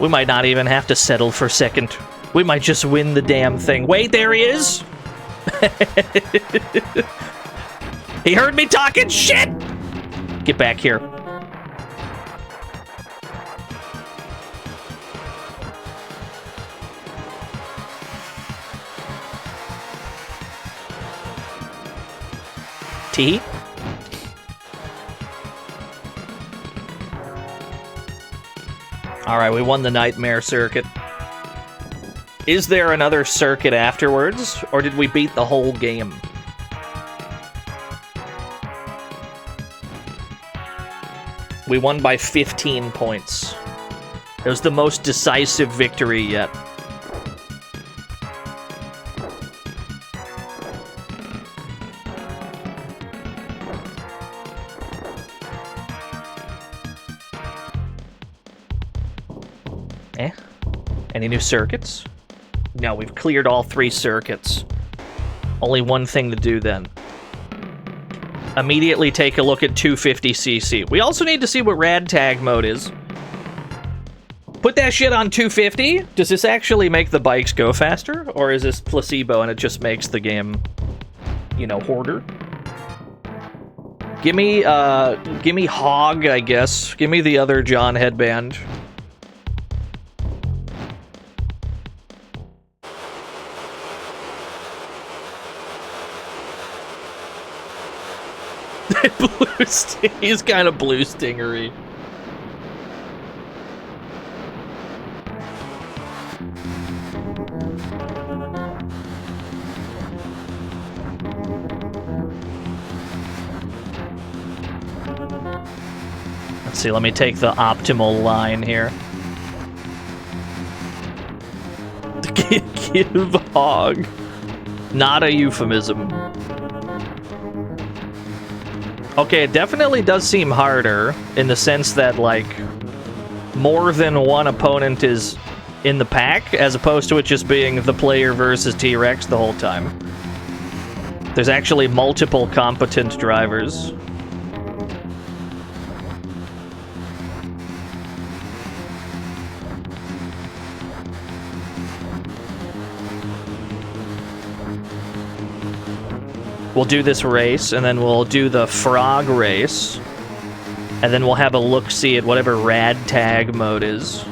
We might not even have to settle for second. We might just win the damn thing. Wait, there he is! He heard me talking shit! Get back here. T? Alright, we won the Nightmare Circuit. Is there another circuit afterwards, or did we beat the whole game? We won by 15 points. It was the most decisive victory yet. Any new circuits? No, we've cleared all 3 circuits. Only one thing to do then. Immediately take a look at 250cc. We also need to see what rad tag mode is. Put that shit on 250? Does this actually make the bikes go faster? Or is this placebo and it just makes the game, you know, hoarder? Gimme Hog, I guess. Gimme the other John headband. He's kind of blue stingery. Let's see, let me take the optimal line here. Give hog. Not a euphemism. Okay, it definitely does seem harder in the sense that, like, more than one opponent is in the pack, as opposed to it just being the player versus T-Rex the whole time. There's actually multiple competent drivers. We'll do this race, and then we'll do the frog race. And then we'll have a look-see at whatever rad tag mode is.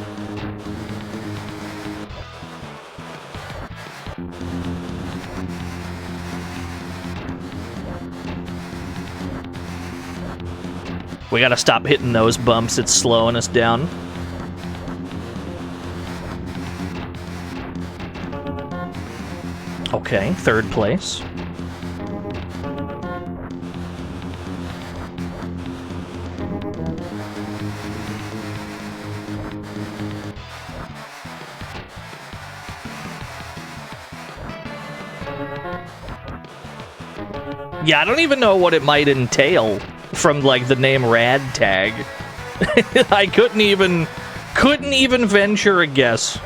We gotta stop hitting those bumps, it's slowing us down. Okay, 3rd place. Yeah, I don't even know what it might entail from, like, the name Rad Tag. I couldn't even venture a guess.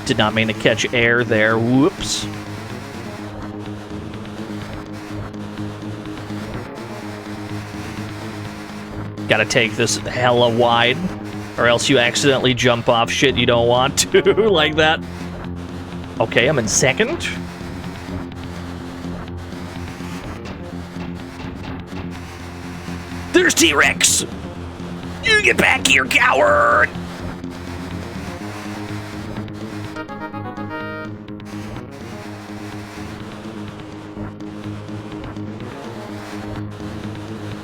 Did not mean to catch air there. Whoops. Gotta take this hella wide, or else you accidentally jump off shit you don't want to, like that. Okay, I'm in 2nd. There's T-Rex! You get back here, coward!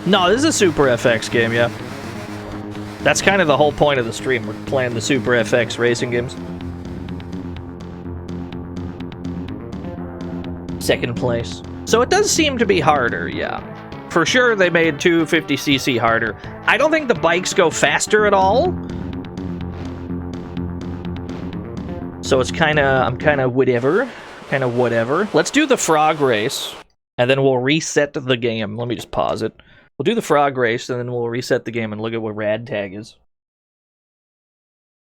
No, this is a Super FX game, yeah. That's kind of the whole point of the stream. We're playing the Super FX racing games. Second place. So it does seem to be harder, yeah. For sure, they made 250cc harder. I don't think the bikes go faster at all. So it's I'm kind of whatever. Let's do the frog race, and then we'll reset the game. Let me just pause it. We'll do the frog race, and then we'll reset the game and look at what rad tag is.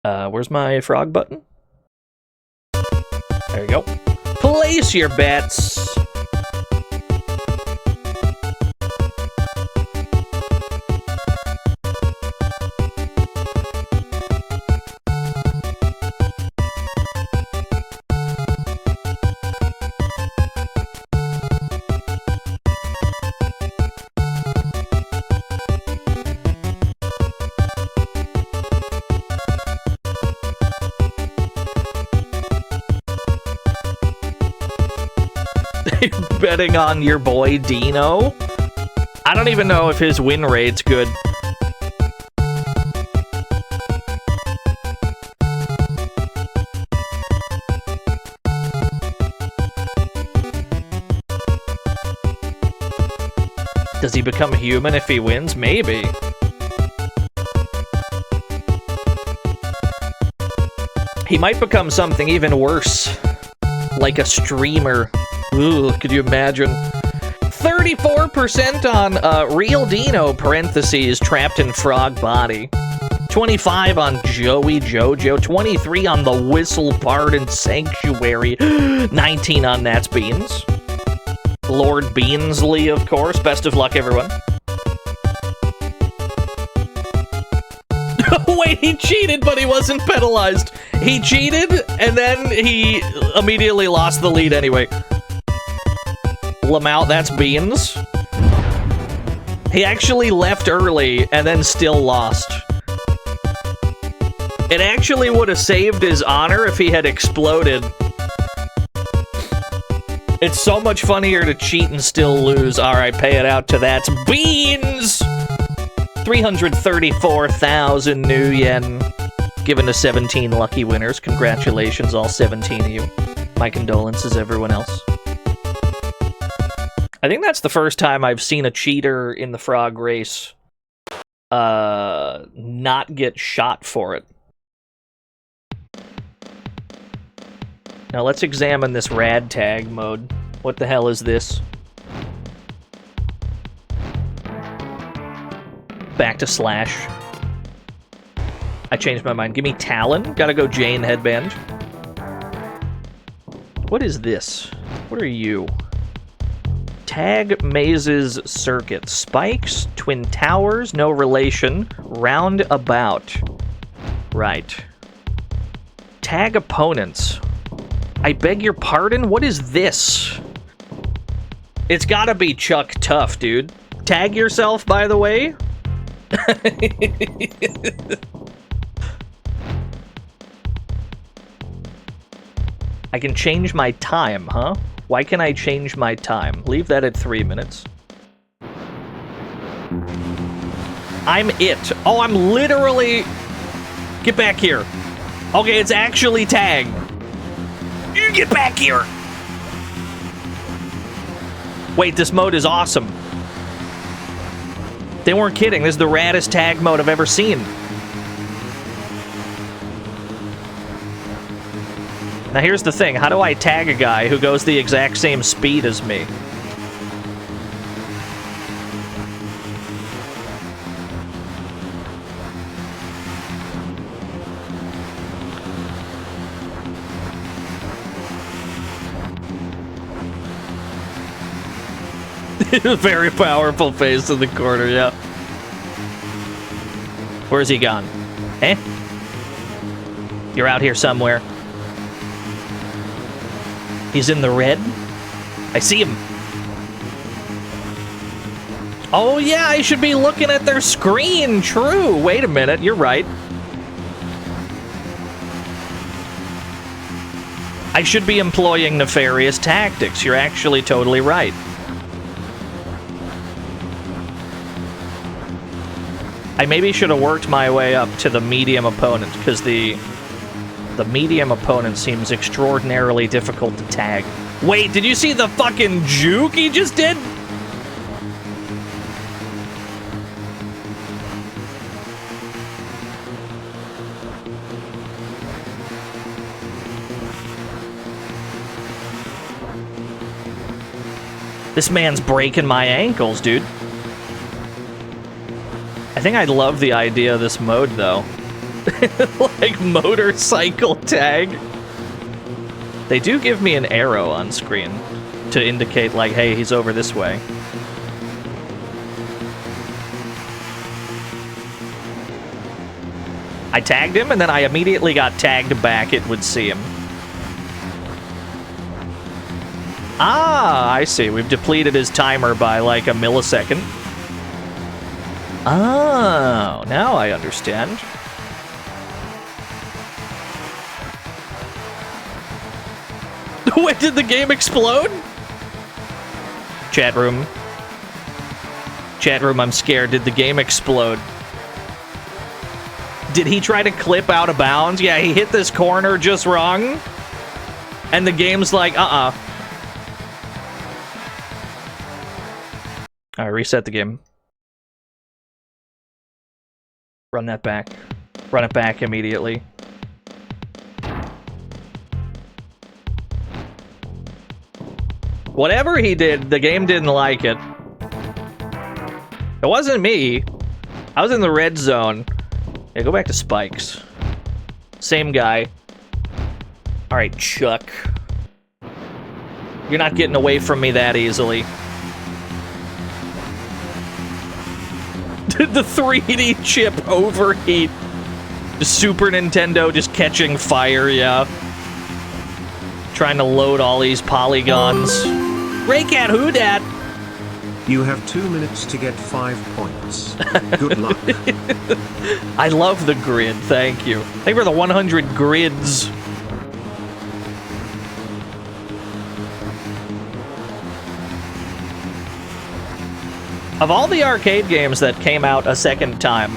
Where's my frog button? There you go. Place your bets. Betting on your boy Dino? I don't even know if his win rate's good. Does he become human if he wins? Maybe. He might become something even worse. Like a streamer. Ooh, could you imagine? 34% on Real Dino, parentheses, trapped in frog body. 25 on Joey Jojo. 23 on the Whistle Pardon Sanctuary. 19 on That's Beans. Lord Beansley, of course. Best of luck, everyone. Wait, he cheated, but he wasn't penalized. He cheated, and then he immediately lost the lead anyway. Lamau, That's Beans. He actually left early and then still lost. It actually would have saved his honor if he had exploded. It's so much funnier to cheat and still lose. Alright, pay it out to That's Beans! 334,000 new yen. Given to 17 lucky winners. Congratulations, all 17 of you. My condolences, everyone else. I think that's the first time I've seen a cheater in the frog race not get shot for it. Now let's examine this rad tag mode. What the hell is this? Back to Slash. I changed my mind. Give me Talon. Gotta go Jane Headband. What is this? What are you? Tag Mazes Circuit. Spikes, Twin Towers, no relation. Roundabout. Right. Tag Opponents. I beg your pardon? What is this? It's gotta be Chuck Tough, dude. Tag yourself, by the way. I can change my time, huh? Why can I change my time? Leave that at 3 minutes. I'm it. Oh, I'm literally... Get back here. Okay, it's actually tag. You get back here! Wait, this mode is awesome. They weren't kidding. This is the raddest tag mode I've ever seen. Now here's the thing. How do I tag a guy who goes the exact same speed as me? Very powerful face in the corner, yeah. Where's he gone? Eh? You're out here somewhere. He's in the red. I see him. Oh yeah, I should be looking at their screen. True. Wait a minute, you're right. I should be employing nefarious tactics. You're actually totally right. I maybe should have worked my way up to the medium opponent, because the medium opponent seems extraordinarily difficult to tag. Wait, did you see the fucking juke he just did? This man's breaking my ankles, dude. I think I love the idea of this mode, though. Like, motorcycle tag. They do give me an arrow on screen to indicate, like, hey, he's over this way. I tagged him, and then I immediately got tagged back, it would seem. Ah, I see. We've depleted his timer by, like, a millisecond. Oh, now I understand. When did the game explode? Chat room. Chat room, I'm scared. Did the game explode? Did he try to clip out of bounds? Yeah, he hit this corner just wrong. And the game's like, Alright, reset the game. Run that back. Run it back immediately. Whatever he did, the game didn't like it. It wasn't me. I was in the red zone. Yeah, go back to spikes. Same guy. Alright, Chuck. You're not getting away from me that easily. Did the 3D chip overheat? The Super Nintendo just catching fire, yeah. Trying to load all these polygons. Raycat, who dat? You have 2 minutes to get 5 points. Good luck. I love the grid, thank you. Thank you for the 100 grids. Of all the arcade games that came out a second time,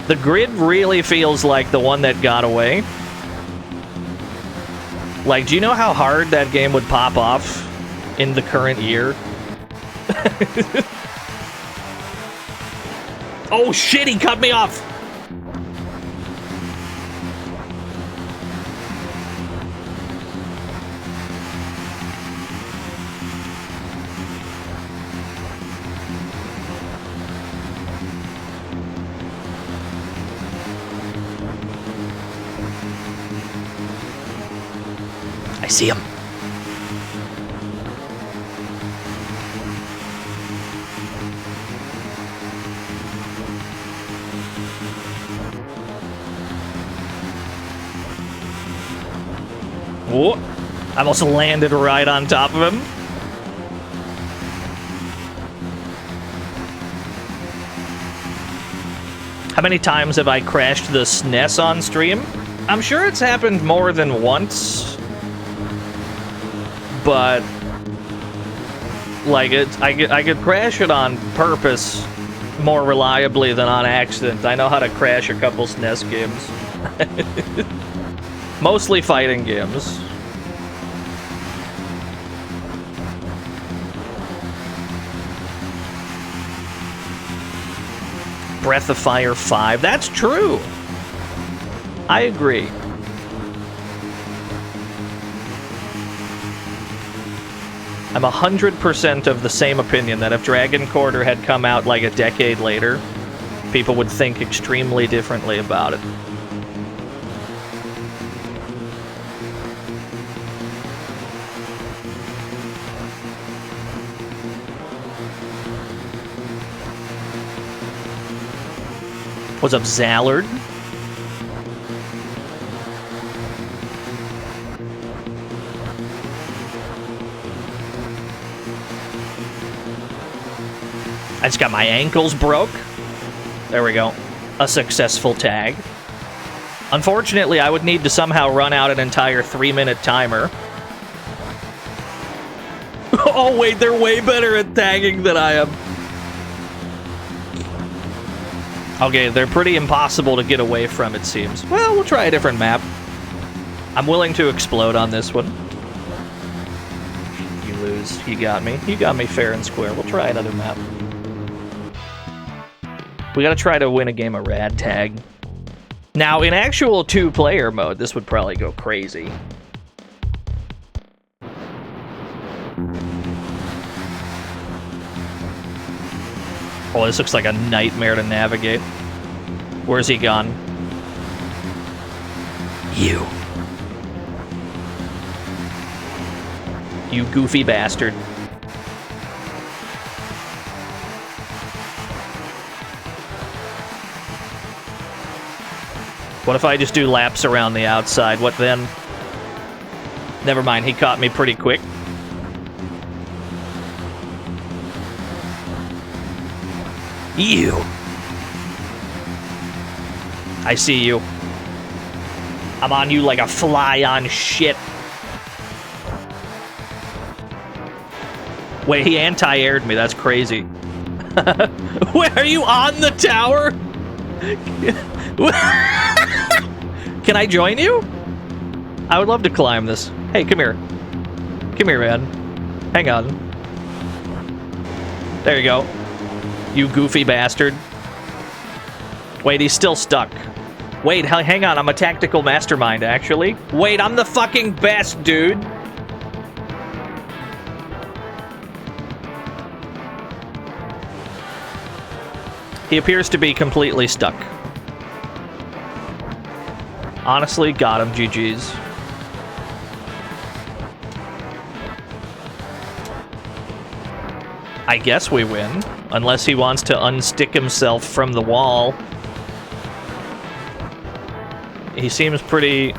the grid really feels like the one that got away. Like, do you know how hard that game would pop off in the current year? Oh shit, he cut me off! I see him. Whoa. I almost landed right on top of him. How many times have I crashed the SNES on stream? I'm sure it's happened more than once. But like I could crash it on purpose more reliably than on accident. I know how to crash a couple SNES games. Mostly fighting games. Breath of Fire 5. That's true. I agree. I'm 100% of the same opinion that if Dragon Quarter had come out like a decade later, people would think extremely differently about it. What's up, Zallard? I just got my ankles broke. There we go. A successful tag. Unfortunately, I would need to somehow run out an entire 3-minute timer. Oh wait, they're way better at tagging than I am. Okay, they're pretty impossible to get away from, it seems. Well, we'll try a different map. I'm willing to explode on this one. You lose. You got me. You got me fair and square. We'll try another map. We gotta try to win a game of Rad Tag. Now, in actual two-player mode, this would probably go crazy. Oh, this looks like a nightmare to navigate. Where's he gone? You. You goofy bastard. What if I just do laps around the outside? What then? Never mind, he caught me pretty quick. You. I see you. I'm on you like a fly on shit. Wait, he anti-aired me. That's crazy. Wait, are you on the tower? Can I join you? I would love to climb this. Hey, come here. Come here, man. Hang on. There you go. You goofy bastard. Wait, he's still stuck. Wait, hang on. I'm a tactical mastermind, actually. Wait, I'm the fucking best, dude. He appears to be completely stuck. Honestly, got him. GG's. I guess we win. Unless he wants to unstick himself from the wall. He seems pretty...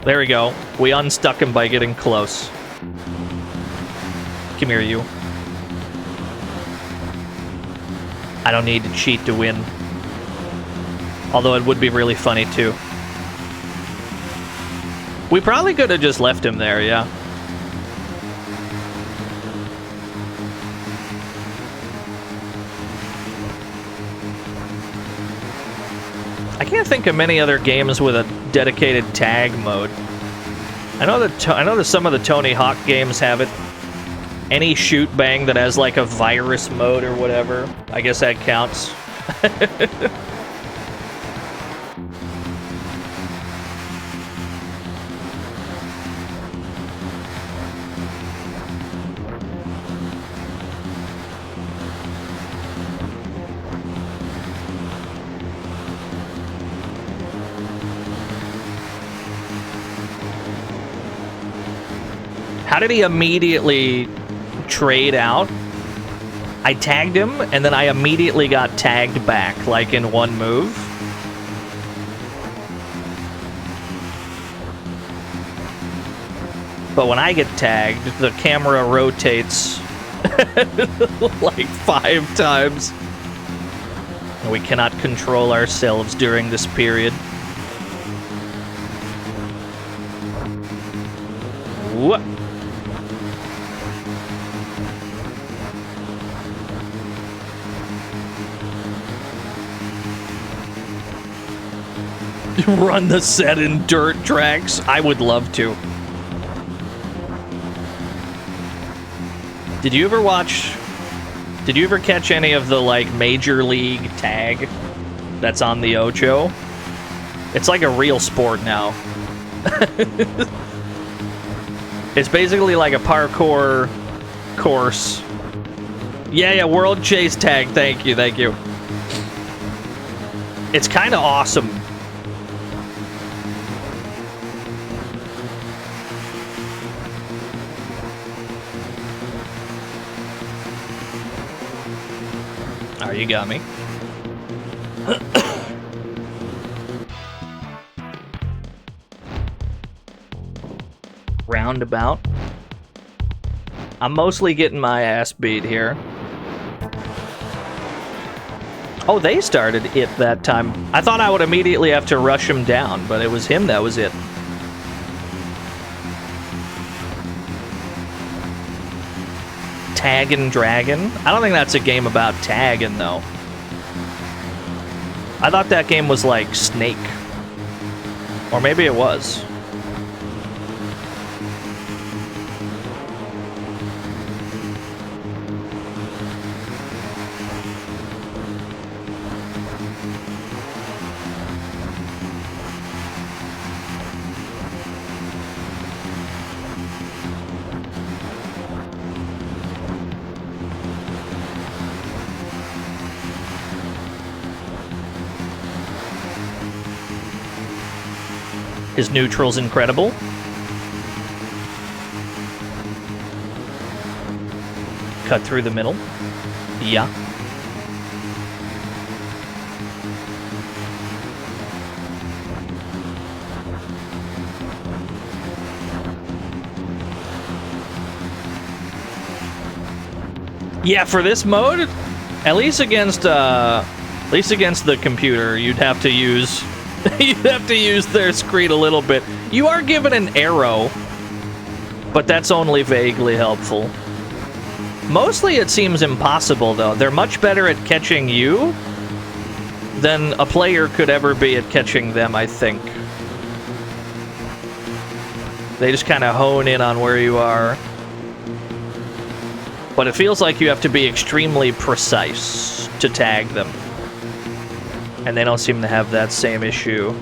There we go. We unstuck him by getting close. Come here, you. I don't need to cheat to win. Although it would be really funny, too. We probably could have just left him there, yeah. I can't think of many other games with a dedicated tag mode. I know that some of the Tony Hawk games have it. Any shoot bang that has like a virus mode or whatever, I guess that counts. How did he immediately trade out? I tagged him, and then I immediately got tagged back, like in one move. But when I get tagged, the camera rotates like 5 times. We cannot control ourselves during this period. What? Run the set in dirt tracks. I would love to. Did you ever catch any of the like Major League Tag that's on the Ocho? It's like a real sport now. It's basically like a parkour course. Yeah, World Chase Tag. Thank you. It's kind of awesome. Oh, you got me. Roundabout. I'm mostly getting my ass beat here. Oh, they started it that time. I thought I would immediately have to rush him down, but it was him that was it. Tag and Dragon? I don't think that's a game about tagging, though. I thought that game was like Snake. Or maybe it was. His neutral's incredible. Cut through the middle. Yeah. Yeah, for this mode, at least against the computer, you'd have to use you'd have to use their screen a little bit. You are given an arrow, but that's only vaguely helpful. Mostly it seems impossible, though. They're much better at catching you than a player could ever be at catching them, I think. They just kind of hone in on where you are. But it feels like you have to be extremely precise to tag them. And they don't seem to have that same issue.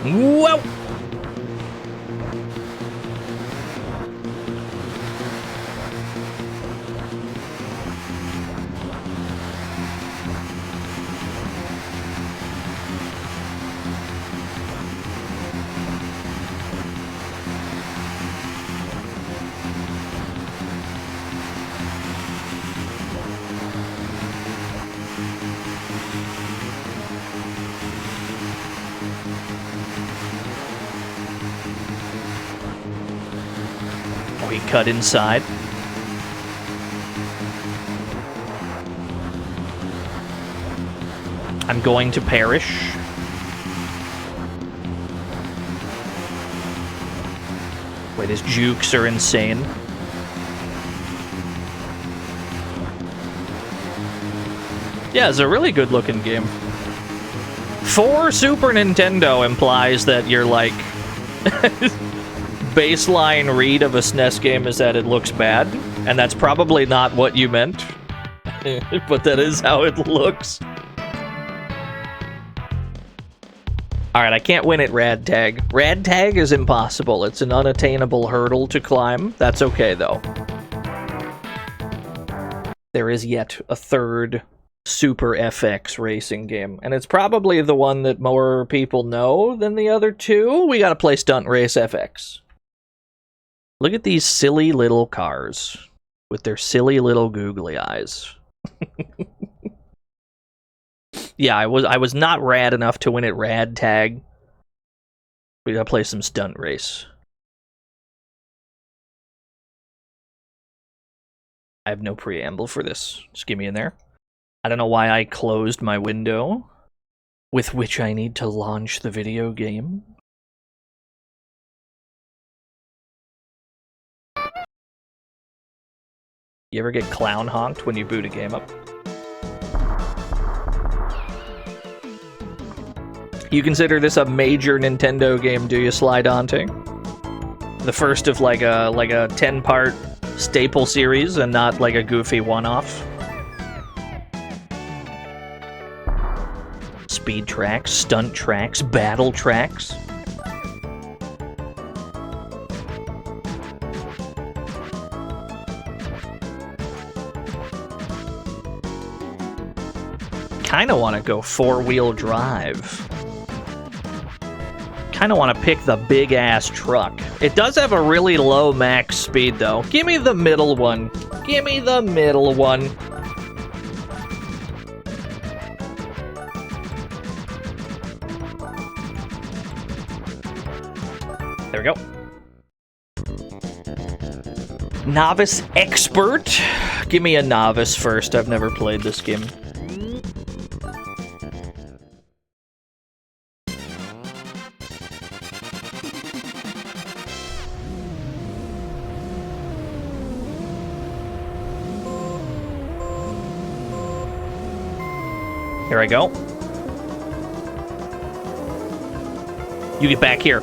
Whoa! We cut inside. I'm going to perish. Wait, his jukes are insane. Yeah, it's a really good looking game. For Super Nintendo implies that you're like... baseline read of a SNES game is that it looks bad, and that's probably not what you meant, but that is how it looks. Alright, I can't win at Rad Tag. Rad Tag is impossible. It's an unattainable hurdle to climb. That's okay, though. There is yet a third Super FX racing game, and it's probably the one that more people know than the other two. We gotta play Stunt Race FX. Look at these silly little cars with their silly little googly eyes. Yeah, I was not rad enough to win at Rad Tag. We gotta play some Stunt Race. I have no preamble for this. Just give me in there. I don't know why I closed my window with which I need to launch the video game. You ever get clown honked when you boot a game up? You consider this a major Nintendo game, do you, Sly Dante? The first of like a 10-part staple series and not like a goofy one-off? Speed tracks, stunt tracks, battle tracks. Kinda wanna go four-wheel drive. Kinda wanna pick the big-ass truck. It does have a really low max speed, though. Give me the middle one. Give me the middle one. There we go. Novice expert? Give me a novice first. I've never played this game. Here I go. You get back here.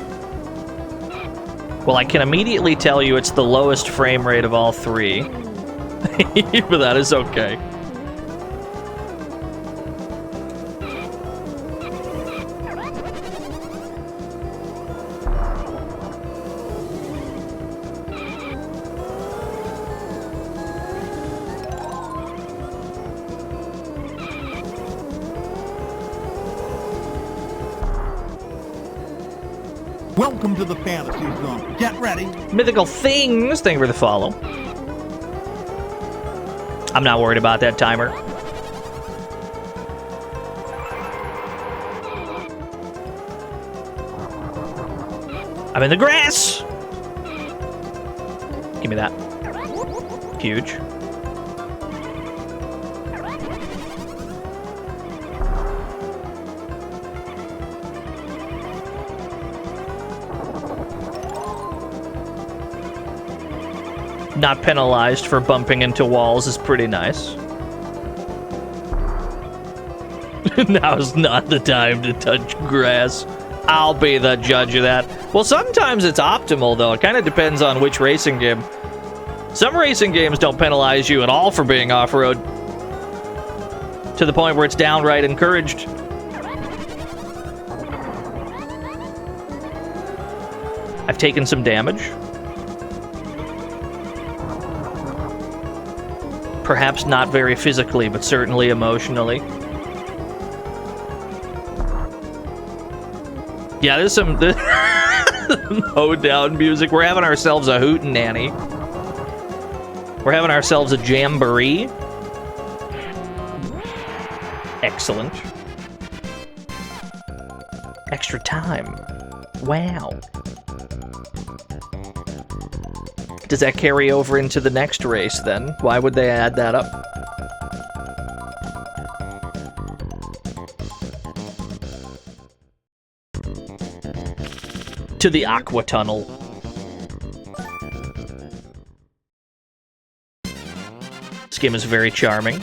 Well, I can immediately tell you it's the lowest frame rate of all three. But that is okay. Welcome to the fantasy zone. Get ready. Mythical things. Thank you for the follow. I'm not worried about that timer. I'm in the grass. Give me that. Huge. Not penalized for bumping into walls is pretty nice. Now's not the time to touch grass. I'll be the judge of that. Well, sometimes it's optimal, though. It kind of depends on which racing game. Some racing games don't penalize you at all for being off-road. To the point where it's downright encouraged. I've taken some damage. Perhaps not very physically, but certainly emotionally. Yeah, there's some hoedown music. We're having ourselves a hootenanny. We're having ourselves a jamboree. Excellent. Extra time. Wow. Does that carry over into the next race, then? Why would they add that up? To the Aqua Tunnel. This game is very charming.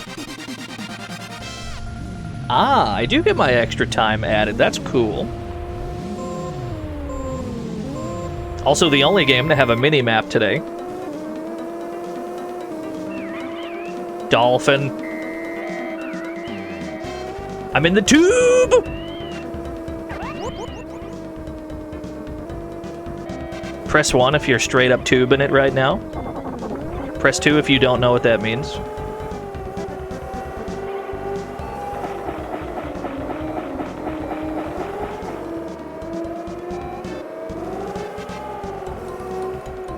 Ah, I do get my extra time added. That's cool. Also, the only game to have a mini-map today. Dolphin. I'm in the tube! Press 1 if you're straight up tubing it right now. Press 2 if you don't know what that means.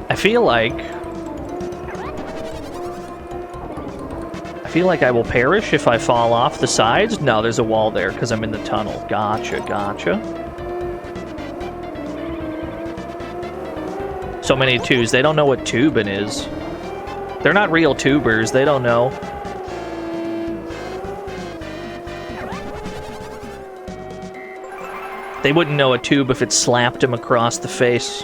I feel like I will perish if I fall off the sides. No, there's a wall there because I'm in the tunnel. Gotcha, gotcha. So many twos. They don't know what tubing is. They're not real tubers. They don't know. They wouldn't know a tube if it slapped him across the face.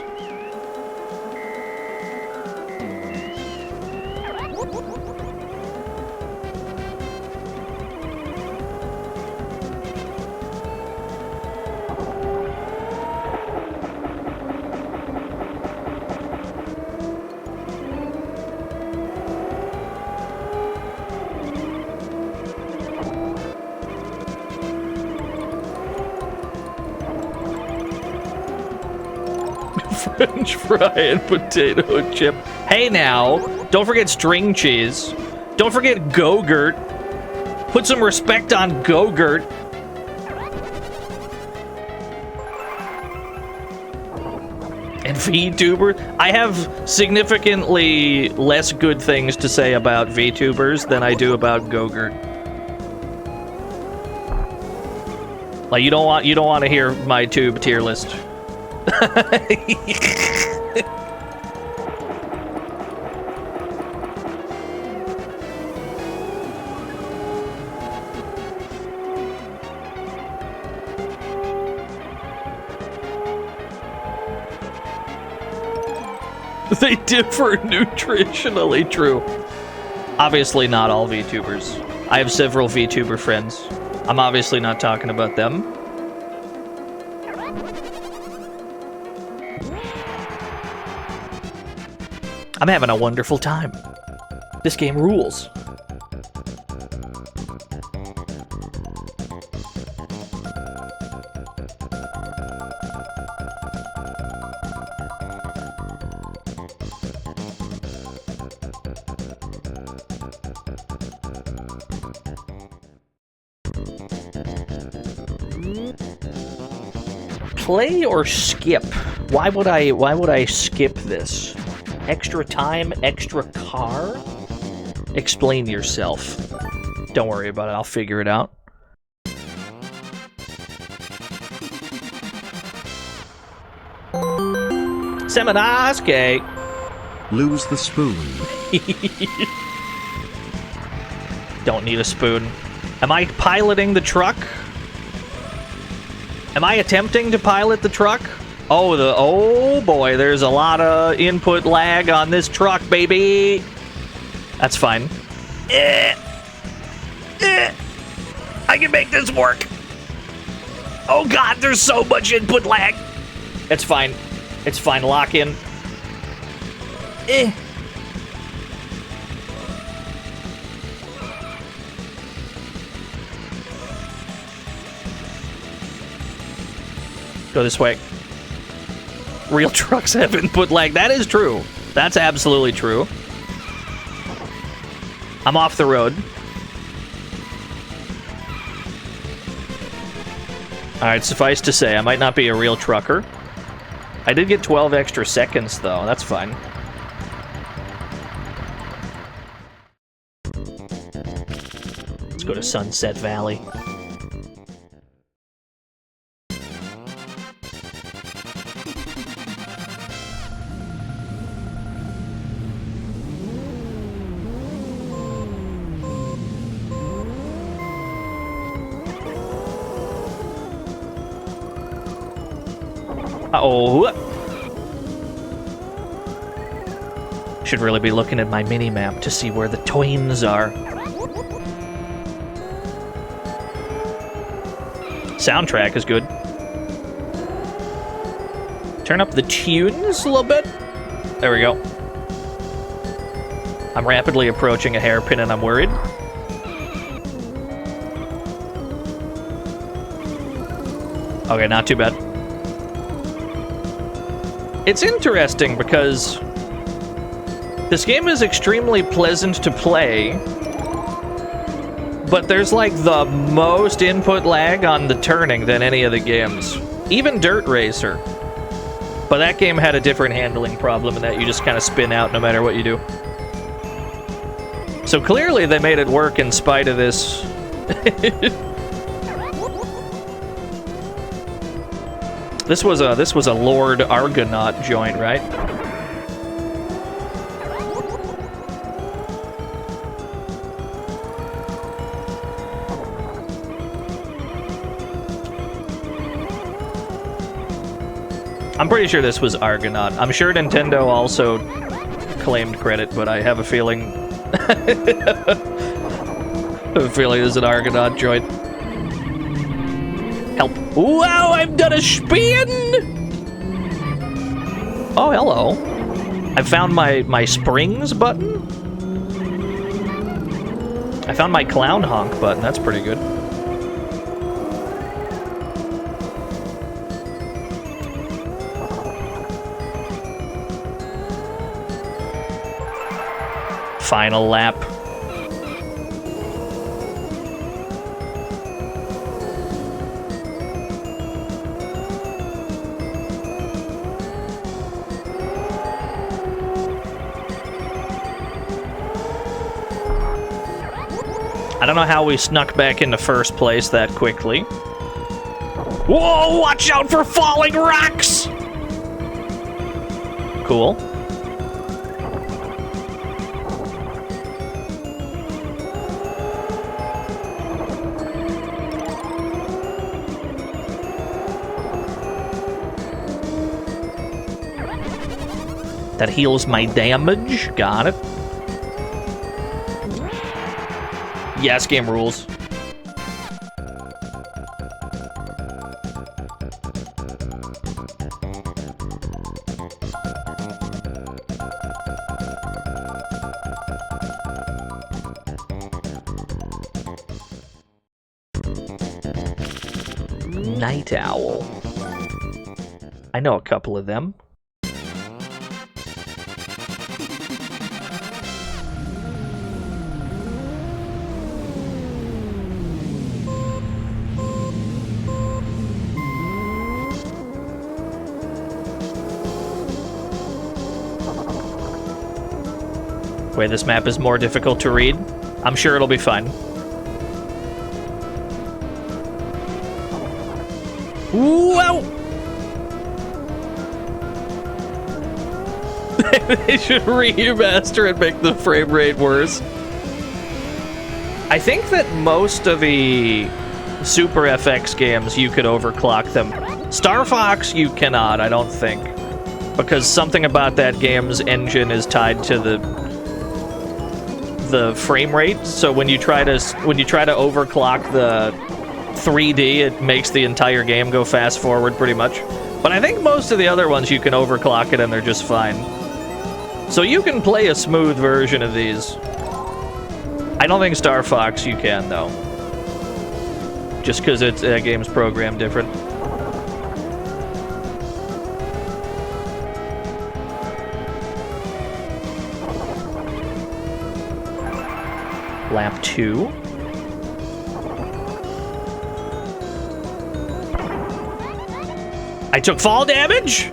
French fry and potato chip. Hey now, don't forget string cheese. Don't forget Go-Gurt. Put some respect on Go-Gurt. And VTuber. I have significantly less good things to say about VTubers than I do about Go-Gurt. Like you don't want to hear my tube tier list. They differ nutritionally, true. Obviously not all VTubers. I have several VTuber friends. I'm obviously not talking about them. I'm having a wonderful time. This game rules. Play or skip? Why would I skip this? Extra time, extra car? Explain yourself. Don't worry about it, I'll figure it out. Seminarske! Lose the spoon. Don't need a spoon. Am I piloting the truck? Am I attempting to pilot the truck? Oh boy, there's a lot of input lag on this truck, baby. That's fine. I can make this work. Oh god, there's so much input lag. It's fine. It's fine. Lock in. Go this way. Real trucks have input lag. That is true. That's absolutely true. I'm off the road. Alright, suffice to say, I might not be a real trucker. I did get 12 extra seconds, though. That's fine. Let's go to Sunset Valley. Uh-oh. Should really be looking at my mini-map to see where the twins are. Soundtrack is good. Turn up the tunes a little bit. There we go. I'm rapidly approaching a hairpin and I'm worried. Okay, not too bad. It's interesting because this game is extremely pleasant to play, but there's like the most input lag on the turning than any of the games. Even Dirt Racer. But that game had a different handling problem in that you just kind of spin out no matter what you do. So clearly they made it work in spite of this. This was a Lord Argonaut joint, right? I'm pretty sure this was Argonaut. I'm sure Nintendo also claimed credit, but I have a feeling this is an Argonaut joint. Help. Wow, I've done a spin! Oh, hello. I found my springs button. I found my clown honk button. That's pretty good. Final lap. I don't know how we snuck back into first place that quickly. Whoa, watch out for falling rocks! Cool. That heals my damage. Got it. Yes, game rules. Night Owl. I know a couple of them. Wait, this map is more difficult to read. I'm sure it'll be fine. Whoa! They should remaster and make the frame rate worse. I think that most of the Super FX games you could overclock them. Star Fox you cannot, I don't think, because something about that game's engine is tied to the frame rate. So when you try to overclock the 3D, it makes the entire game go fast forward pretty much. But I think most of the other ones you can overclock it and they're just fine. So you can play a smooth version of these. I don't think Star Fox you can though, just because that game's programmed different. Lap 2. I took fall damage?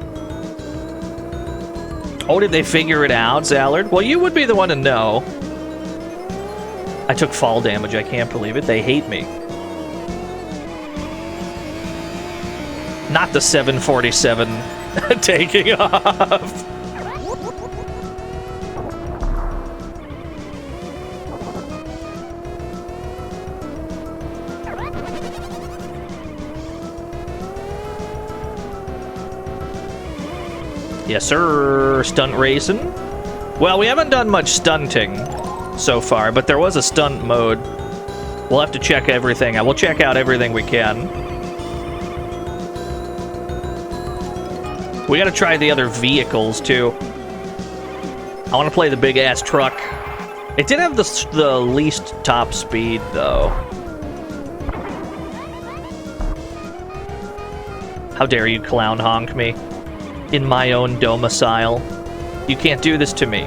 Oh, did they figure it out, Zallard? Well, you would be the one to know. I took fall damage, I can't believe it. They hate me. Not the 747 taking off. Yes, sir. Stunt racing. Well, we haven't done much stunting so far, but there was a stunt mode. We'll have to check everything out. We'll check out everything we can. We gotta try the other vehicles, too. I want to play the big-ass truck. It did have the least top speed, though. How dare you clown honk me? In my own domicile. You can't do this to me.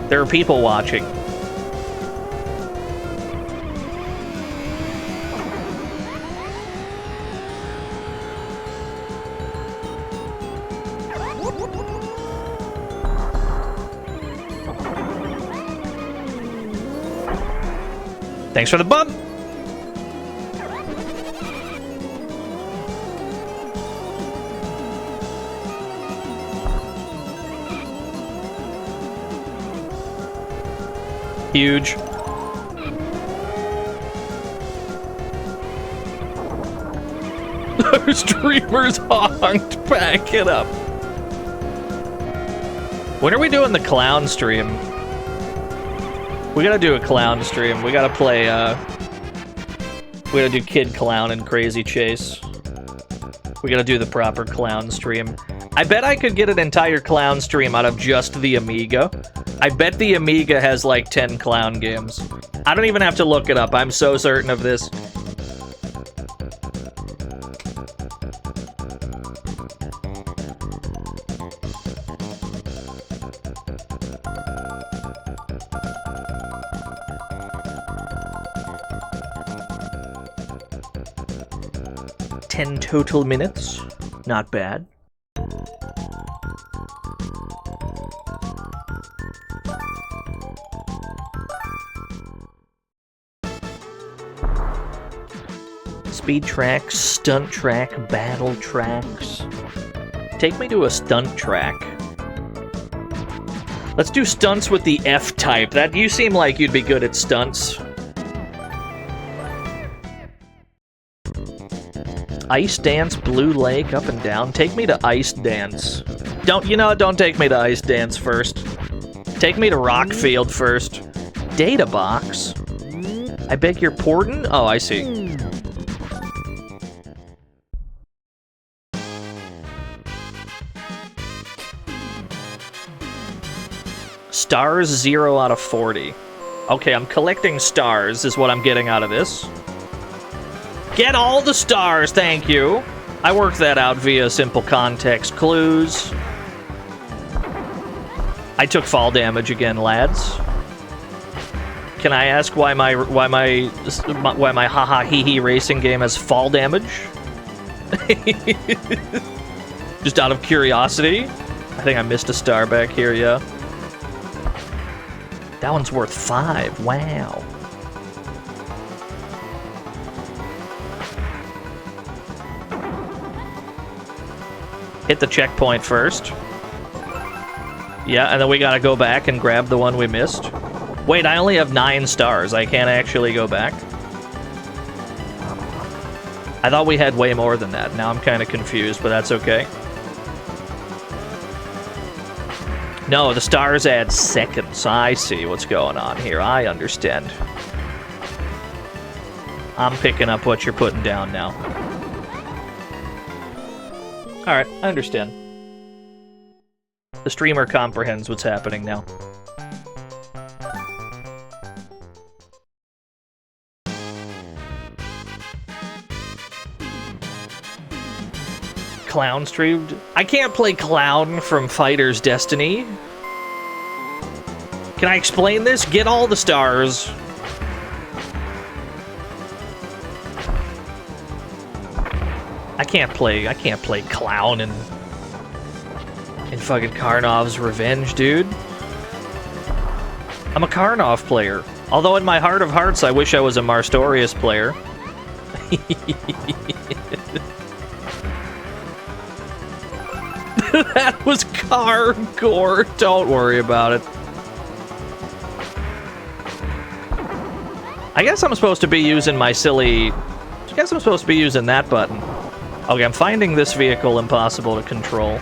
There are people watching. Thanks for the bump! Huge. Those streamers honked. Back it up. When are we doing the clown stream? We gotta do a clown stream. We gotta play, we gotta do Kid Clown and Crazy Chase. We gotta do the proper clown stream. I bet I could get an entire clown stream out of just the Amiga. I bet the Amiga has like 10 clown games. I don't even have to look it up. I'm so certain of this. Ten total minutes. Not bad. Speed tracks, stunt track, battle tracks. Take me to a stunt track. Let's do stunts with the F type. That you seem like you'd be good at stunts. Ice Dance, Blue Lake, up and down. Take me to Ice Dance. Don't take me to Ice Dance first. Take me to Rockfield first. Data box? I beg your pardon? Oh, I see. Stars 0 out of 40. Okay, I'm collecting stars is what I'm getting out of this. Get all the stars, thank you. I worked that out via simple context clues. I took fall damage again, lads. Can I ask why my haha hee hee racing game has fall damage? Just out of curiosity. I think I missed a star back here, yeah. That one's worth 5. Wow. Hit the checkpoint first. Yeah, and then we gotta go back and grab the one we missed. Wait, I only have 9 stars. I can't actually go back. I thought we had way more than that. Now I'm kind of confused, but that's okay. No, the stars add seconds. I see what's going on here. I understand. I'm picking up what you're putting down now. Alright, I understand. The streamer comprehends what's happening now. Clown streamed? I can't play Clown from Fighter's Destiny. Can I explain this? Get all the stars. I can't play Clown in fucking Karnov's Revenge, dude. I'm a Karnov player. Although in my heart of hearts, I wish I was a Marstorius player. That was car gore. Don't worry about it. I guess I'm supposed to be using my silly... I guess I'm supposed to be using that button. Okay, I'm finding this vehicle impossible to control.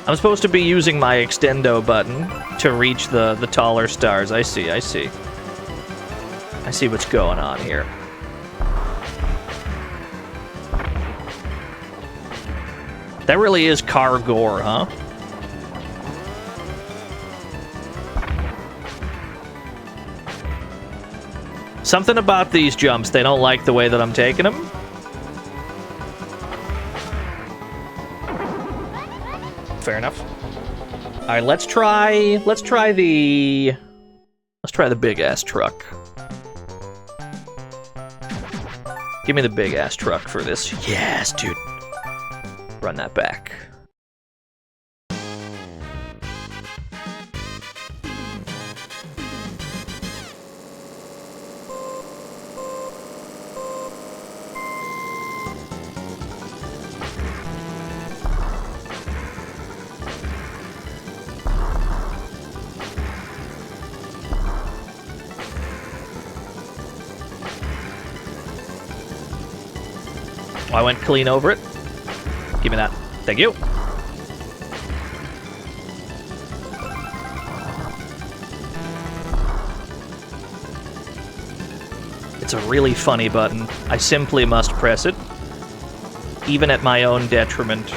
I'm supposed to be using my extendo button to reach the taller stars. I see. I see what's going on here. That really is car gore, huh? Something about these jumps, they don't like the way that I'm taking them. Fair enough. All right, let's try the big ass truck. Give me the big ass truck for this. Yes, dude. Run that back. I went clean over it. Give me that. Thank you. It's a really funny button. I simply must press it, even at my own detriment.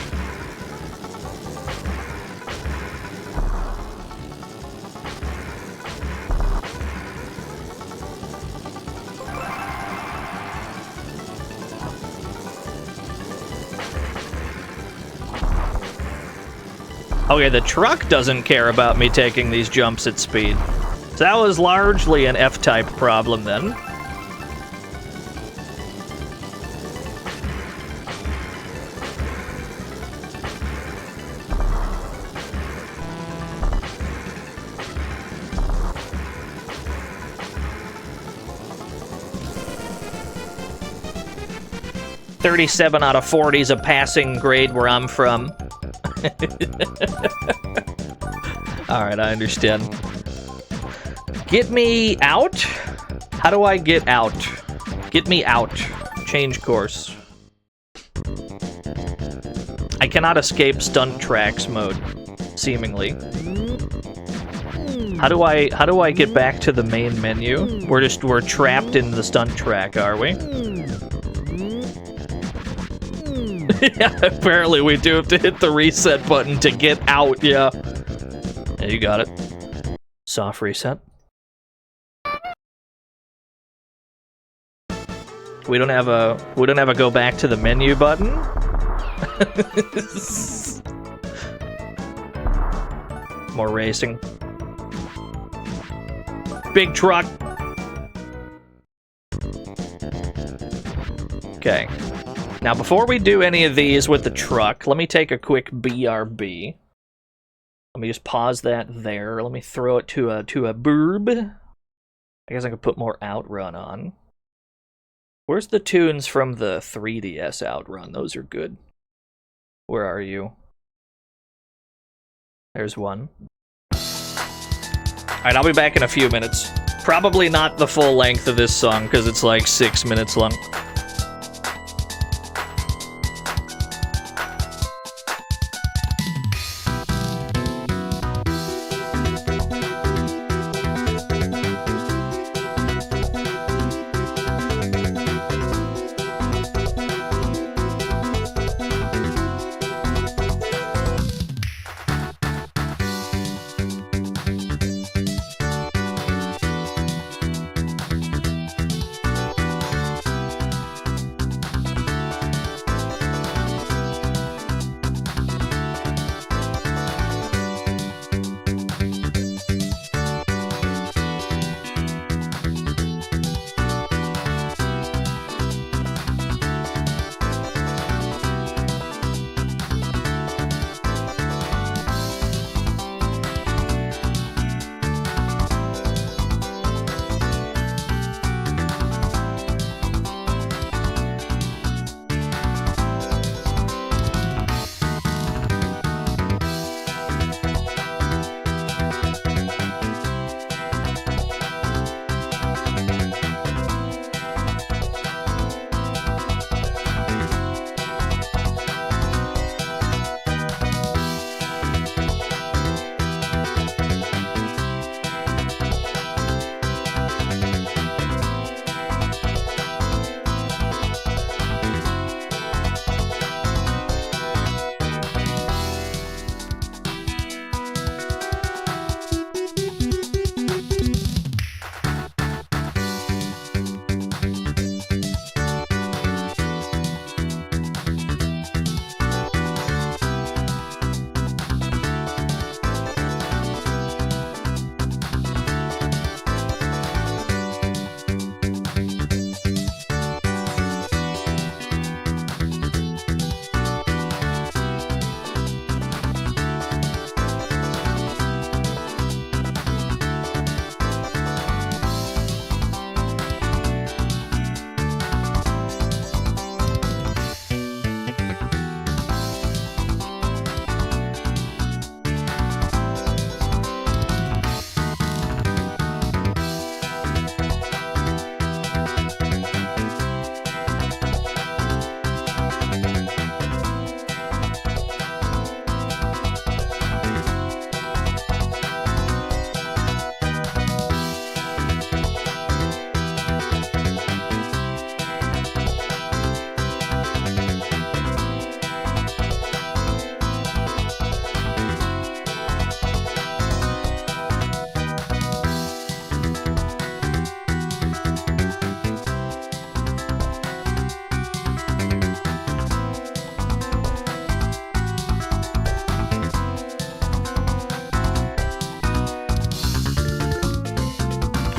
Okay, the truck doesn't care about me taking these jumps at speed. So that was largely an F-type problem then. .37 out of 40 is a passing grade where I'm from. Alright, I understand. Get me out? How do I get out? Get me out. Change course. I cannot escape stunt tracks mode, seemingly. How do I get back to the main menu? We're trapped in the stunt track, are we? Yeah, apparently we do have to hit the reset button to get out, yeah. Yeah, you got it. Soft reset. We don't have a go back to the menu button. More racing. Big truck. Okay. Now, before we do any of these with the truck, let me take a quick BRB. Let me just pause that there. Let me throw it to a burb. I guess I could put more Outrun on. Where's the tunes from the 3DS Outrun? Those are good. Where are you? There's one. Alright, I'll be back in a few minutes. Probably not the full length of this song, because it's like 6 minutes long.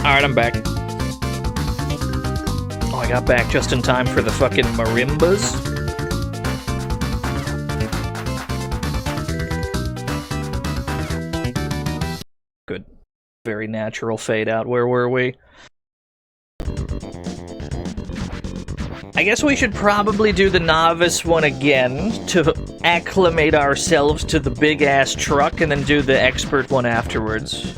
Alright, I'm back. Oh, I got back just in time for the fucking marimbas. Good. Very natural fade out. Where were we? I guess we should probably do the novice one again to acclimate ourselves to the big-ass truck and then do the expert one afterwards.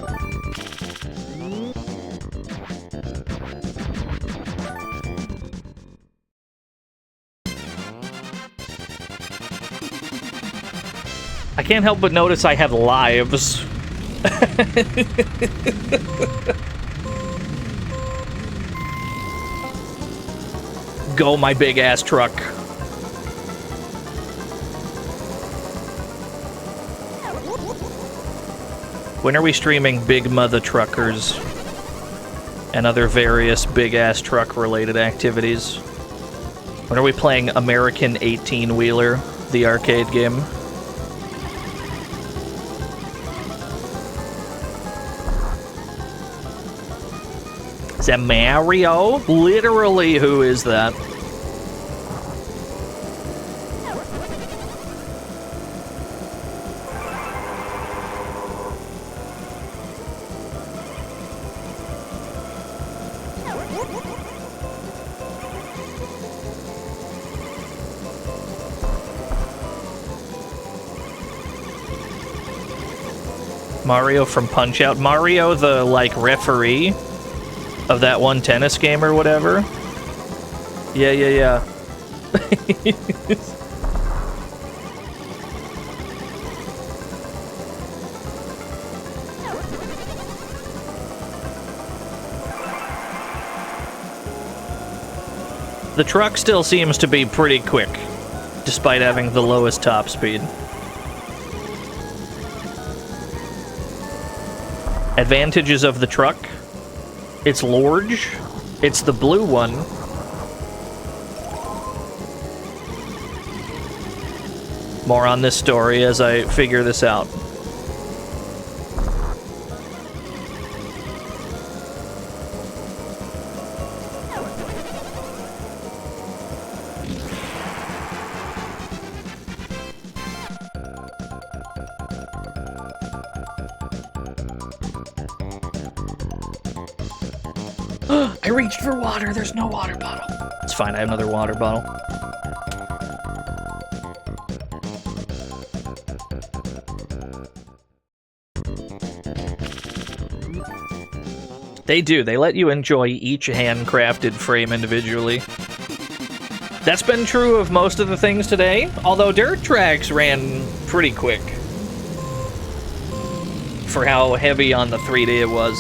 I can't help but notice I have lives. Go, my big-ass truck. When are we streaming Big Mother Truckers and other various big-ass truck-related activities? When are we playing American 18-Wheeler, the arcade game? Is that Mario? Literally, who is that? Mario from Punch-Out? Mario, the, like, referee of that one tennis game or whatever? Yeah. The truck still seems to be pretty quick, despite having the lowest top speed. Advantages of the truck. It's large. It's the blue one. More on this story as I figure this out. I reached for water. There's no water bottle. It's fine. I have another water bottle. They do. They let you enjoy each handcrafted frame individually. That's been true of most of the things today, although Dirt Trax ran pretty quick for how heavy on the 3D it was.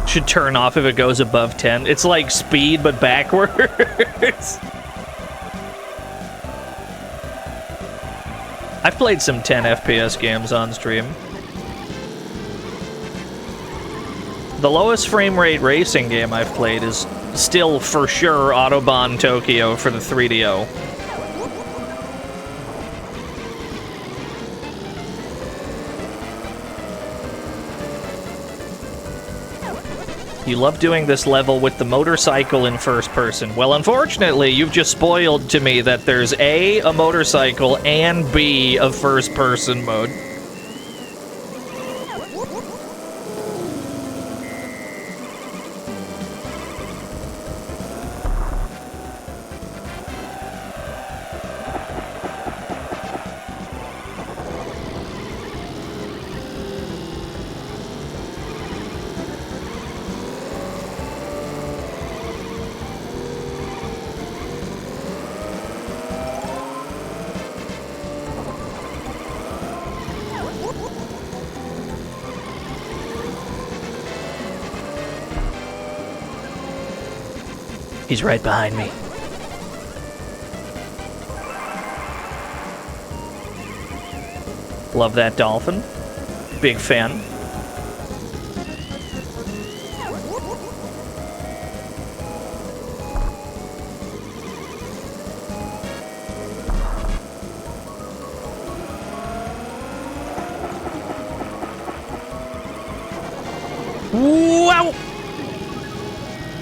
Should turn off if it goes above 10. It's like speed, but backwards. I've played some 10 FPS games on stream. The lowest frame rate racing game I've played is still for sure Autobahn Tokyo for the 3DO. You love doing this level with the motorcycle in first person. Well, unfortunately, you've just spoiled to me that there's A, a motorcycle, and B, a first person mode. He's right behind me. Love that dolphin. Big fan. Wow!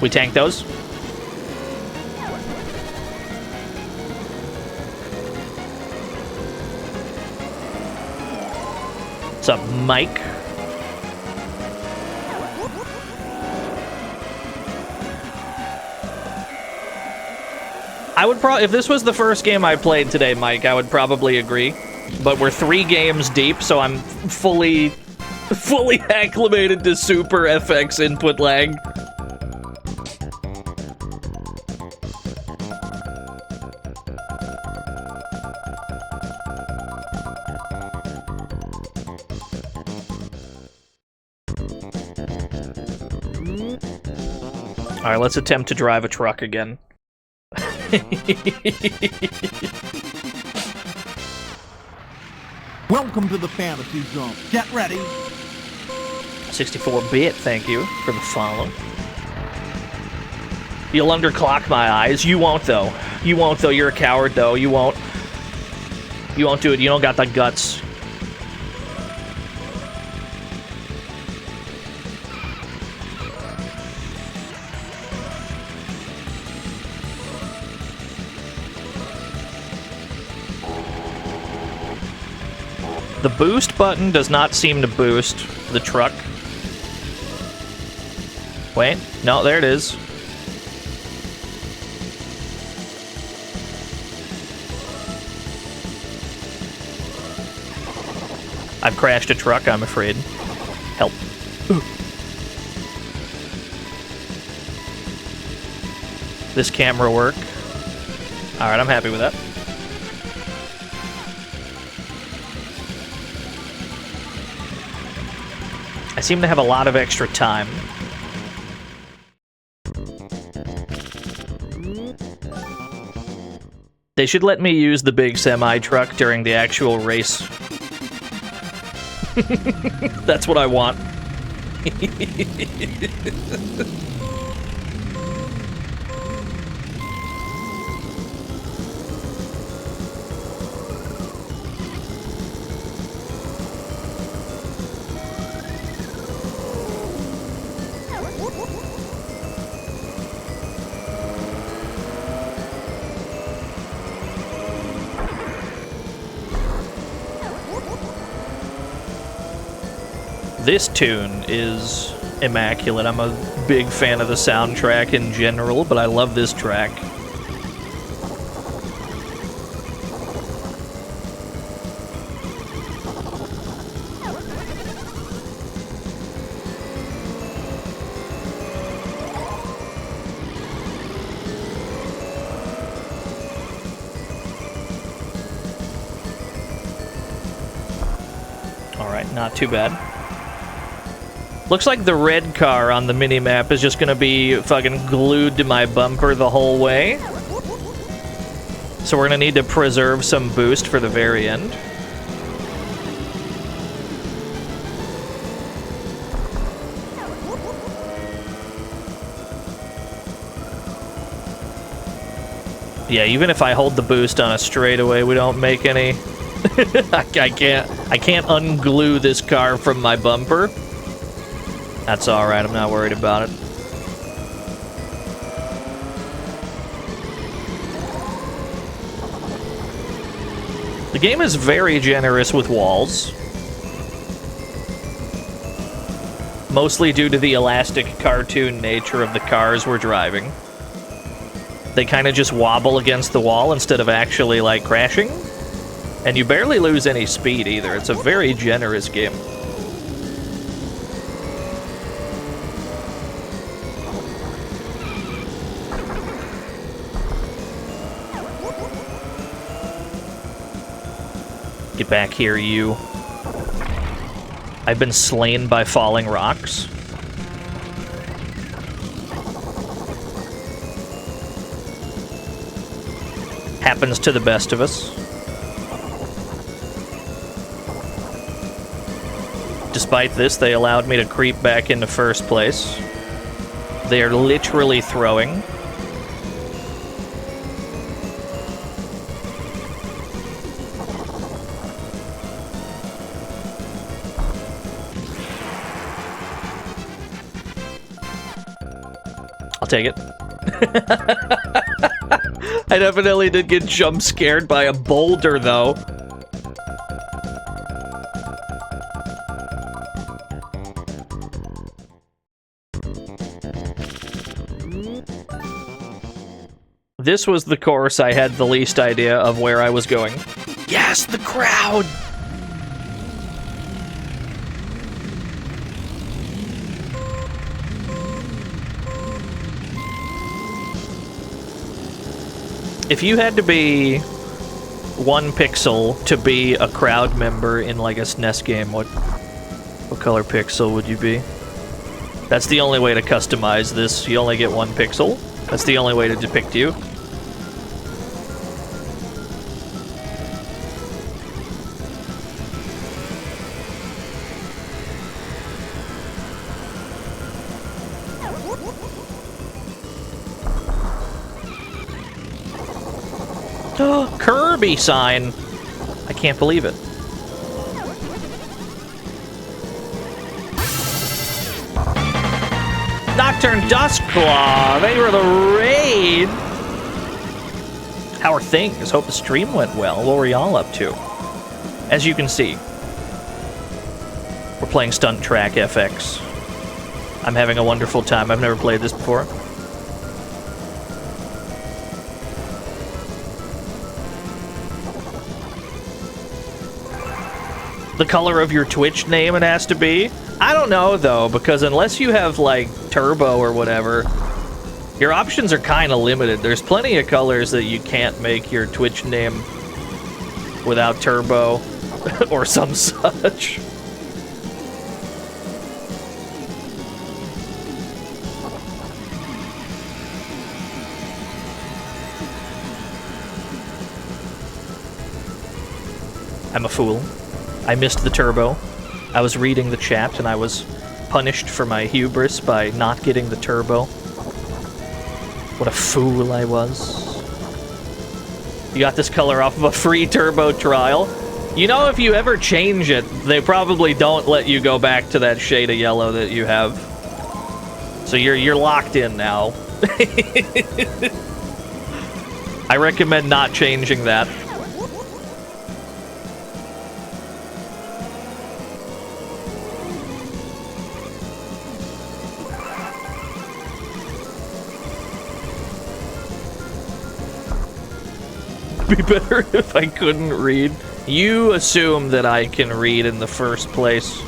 We tank those. What's up, Mike? I would probably, if this was the first game I played today, Mike, I would probably agree. But we're 3 games deep, so I'm fully acclimated to super FX input lag. Alright, let's attempt to drive a truck again. Welcome to the fantasy zone. Get ready. 64-bit, thank you for the follow. You'll underclock my eyes. You won't, though. You won't, though. You're a coward, though. You won't. You won't do it. You don't got the guts. The boost button does not seem to boost the truck. Wait. No, there it is. I've crashed a truck, I'm afraid. Help. This camera work. Alright, I'm happy with that. I seem to have a lot of extra time. They should let me use the big semi-truck during the actual race. That's what I want. This tune is immaculate. I'm a big fan of the soundtrack in general, but I love this track. Alright, not too bad. Looks like the red car on the minimap is just gonna be fucking glued to my bumper the whole way. So we're gonna need to preserve some boost for the very end. Yeah, even if I hold the boost on a straightaway, we don't make any... I can't unglue this car from my bumper. That's alright, I'm not worried about it. The game is very generous with walls. Mostly due to the elastic cartoon nature of the cars we're driving. They kind of just wobble against the wall instead of actually, like, crashing. And you barely lose any speed either. It's a very generous game. Get back here, you. I've been slain by falling rocks. Happens to the best of us. Despite this, they allowed me to creep back into first place. They are literally throwing. I'll take it. I definitely did get jump scared by a boulder, though. This was the course I had the least idea of where I was going. Yes, the crowd! If you had to be 1 pixel to be a crowd member in like a SNES game, what color pixel would you be? That's the only way to customize this. You only get 1 pixel. That's the only way to depict you. Kirby sign! I can't believe it. Nocturne Duskclaw! They were the raid! How are things? Hope the stream went well. What were y'all up to? As you can see, we're playing Stunt Track FX. I'm having a wonderful time. I've never played this before. The color of your Twitch name it has to be? I don't know, though, because unless you have, like, turbo or whatever, your options are kind of limited. There's plenty of colors that you can't make your Twitch name without turbo or some such. I'm a fool. I missed the turbo. I was reading the chat and I was punished for my hubris by not getting the turbo. What a fool I was. You got this color off of a free turbo trial. You know, if you ever change it, they probably don't let you go back to that shade of yellow that you have. So you're locked in now. I recommend not changing that. Be better if I couldn't read. You assume that I can read in the first place.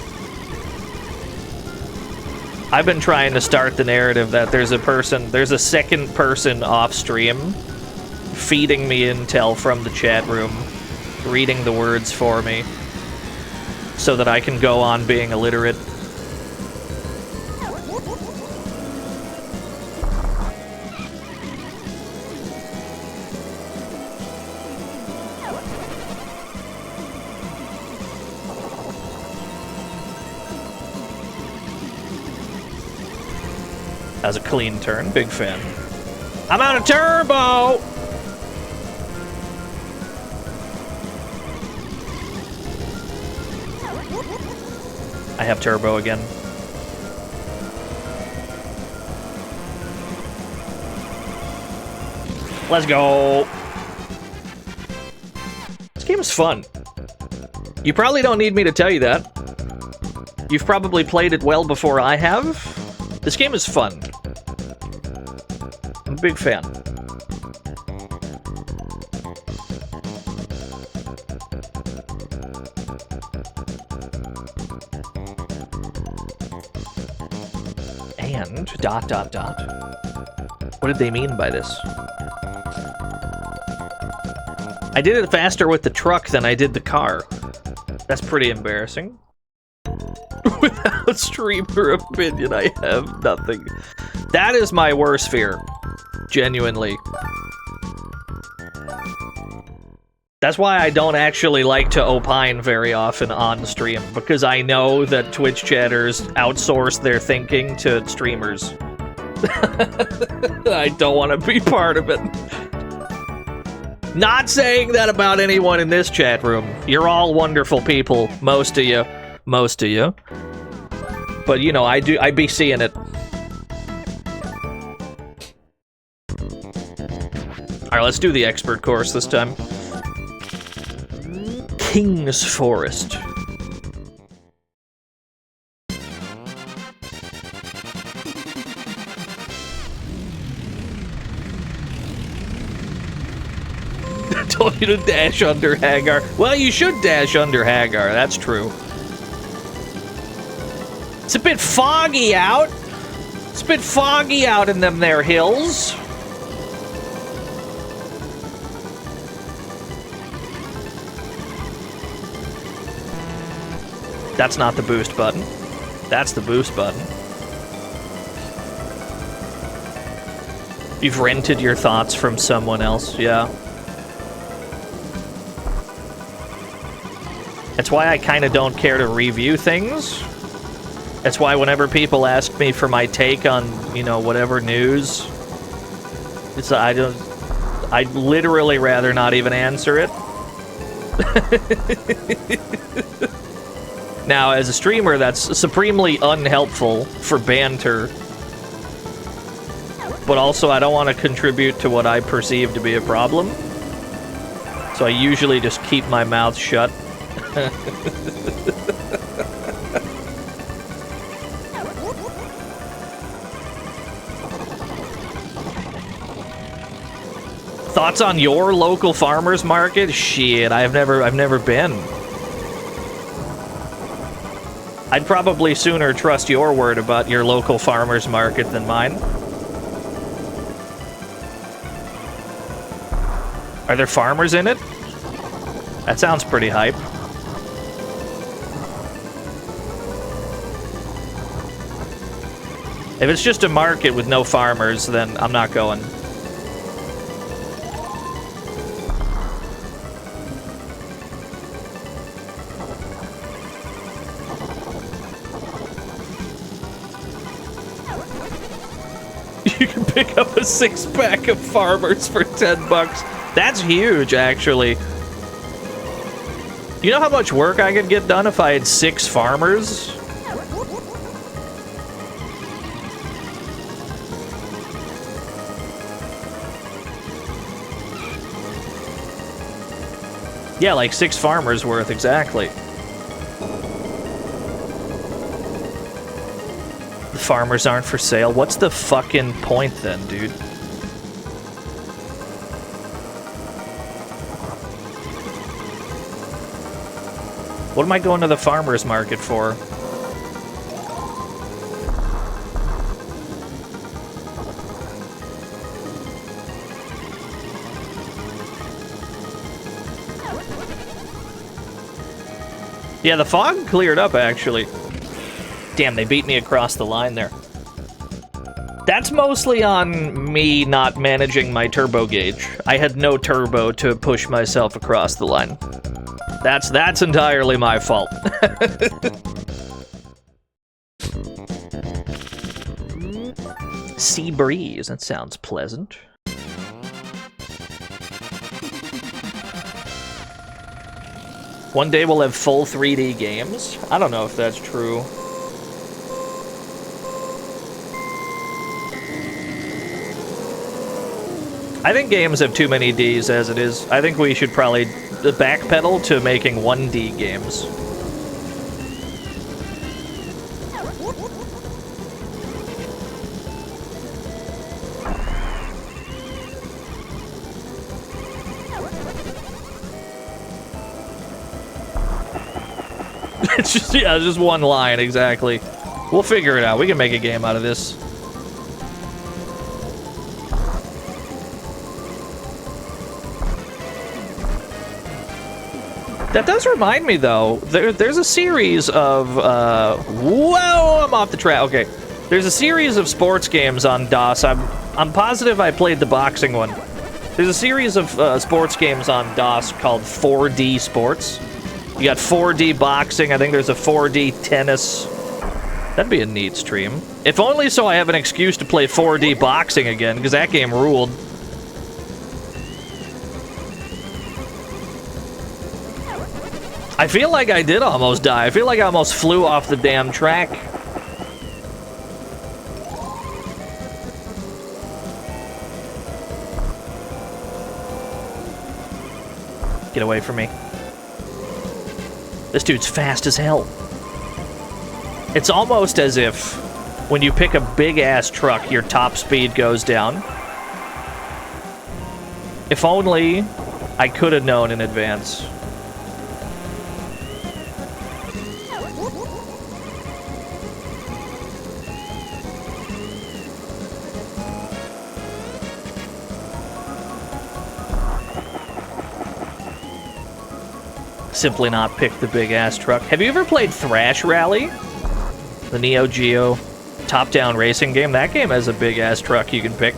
I've been trying to start the narrative that there's a second person off stream feeding me intel from the chat room, reading the words for me, so that I can go on being illiterate. That was a clean turn. Big fan. I'm out of turbo! I have turbo again. Let's go! This game is fun. You probably don't need me to tell you that. You've probably played it well before I have. This game is fun. I'm a big fan. And ... What did they mean by this? I did it faster with the truck than I did the car. That's pretty embarrassing. Without streamer opinion, I have nothing. That is my worst fear. Genuinely. That's why I don't actually like to opine very often on stream, because I know that Twitch chatters outsource their thinking to streamers. I don't want to be part of it. Not saying that about anyone in this chat room. You're all wonderful people, most of you. Most of you. But, you know, I be seeing it. Alright, let's do the expert course this time. King's Forest. I told you to dash under Hagar. Well, you should dash under Hagar, that's true. It's a bit foggy out. It's a bit foggy out in them there hills. That's not the boost button. That's the boost button. You've rented your thoughts from someone else, yeah. That's why I kind of don't care to review things. That's why whenever people ask me for my take on, you know, whatever news, I'd literally rather not even answer it. Now, as a streamer, that's supremely unhelpful for banter. But also, I don't want to contribute to what I perceive to be a problem. So I usually just keep my mouth shut. Thoughts on your local farmers market? Shit, I've never been. I'd probably sooner trust your word about your local farmers market than mine. Are there farmers in it? That sounds pretty hype. If it's just a market with no farmers, then I'm not going. You can pick up a 6-pack of farmers for 10 bucks. That's huge, actually. You know how much work I could get done if I had 6 farmers? Yeah, like 6 farmers worth, exactly. The farmers aren't for sale. What's the fucking point then, dude? What am I going to the farmer's market for? Yeah, the fog cleared up, actually. Damn, they beat me across the line there. That's mostly on me not managing my turbo gauge. I had no turbo to push myself across the line. That's entirely my fault. Sea breeze, that sounds pleasant. One day we'll have full 3D games? I don't know if that's true. I think games have too many Ds as it is. I think we should probably backpedal to making 1D games. It's just, yeah, it's just one line, exactly. We'll figure it out. We can make a game out of this. That does remind me, though, there's a series of, whoa, I'm off the track. Okay, there's a series of sports games on DOS. I'm positive I played the boxing one. There's a series of sports games on DOS called 4D Sports. You got 4D boxing. I think there's a 4D tennis. That'd be a neat stream. If only so I have an excuse to play 4D boxing again, because that game ruled. I feel like I did almost die. I feel like I almost flew off the damn track. Get away from me. This dude's fast as hell. It's almost as if when you pick a big-ass truck, your top speed goes down. If only I could have known in advance. Simply not pick the big-ass truck. Have you ever played Thrash Rally? The Neo Geo top-down racing game? That game has a big-ass truck you can pick.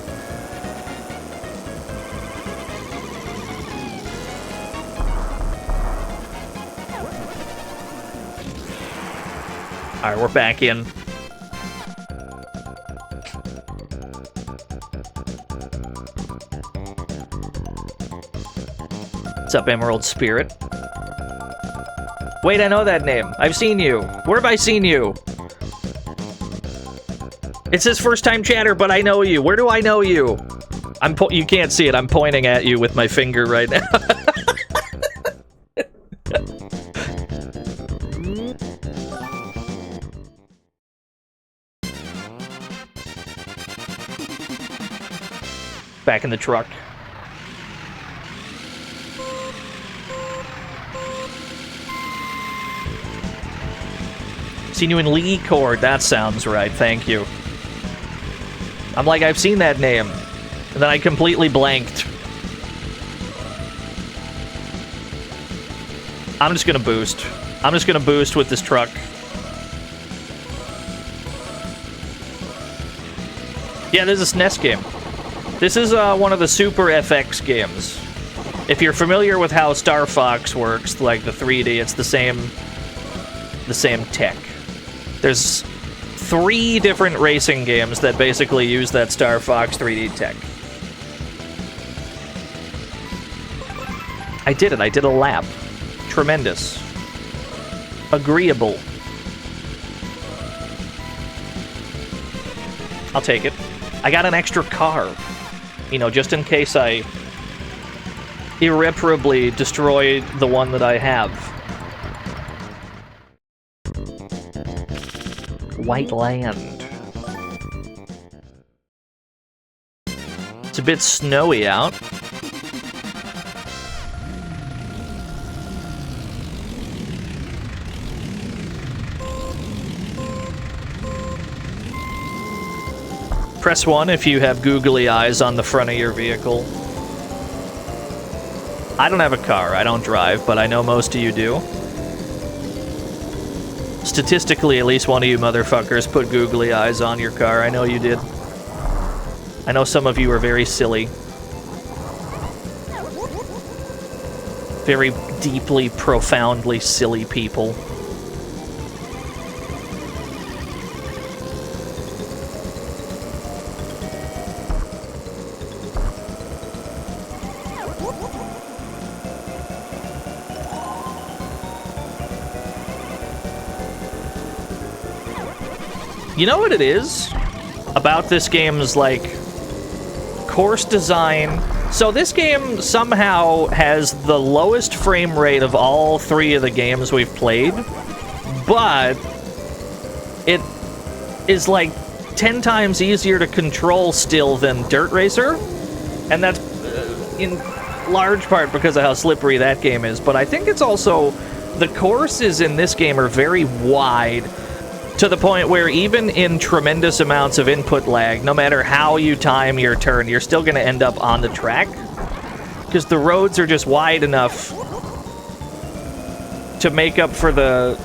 Alright, we're back in. What's up, Emerald Spirit? Wait, I know that name. I've seen you. Where have I seen you? It says first time chatter, but I know you. Where do I know you? You can't see it. I'm pointing at you with my finger right now. Back in the truck. Seen you in Lee Cord. That sounds right. Thank you. I'm like, I've seen that name. And then I completely blanked. I'm just gonna boost. I'm just gonna boost with this truck. Yeah, this is a SNES game. This is one of the Super FX games. If you're familiar with how Star Fox works, like the 3D, it's the same tech. There's 3 different racing games that basically use that Star Fox 3D tech. I did it. I did a lap. Tremendous. Agreeable. I'll take it. I got an extra car. You know, just in case I irreparably destroy the one that I have. White land. It's a bit snowy out. Press 1 if you have googly eyes on the front of your vehicle. I don't have a car, I don't drive, but I know most of you do. Statistically, at least one of you motherfuckers put googly eyes on your car. I know you did. I know some of you are very silly. Very deeply, profoundly silly people. You know what it is about this game's, like, course design? So this game somehow has the lowest frame rate of all 3 of the games we've played, but it is, like, 10 times easier to control still than Dirt Racer, and that's in large part because of how slippery that game is, but I think it's also the courses in this game are very wide, to the point where even in tremendous amounts of input lag, no matter how you time your turn, you're still going to end up on the track. Because the roads are just wide enough to make up for the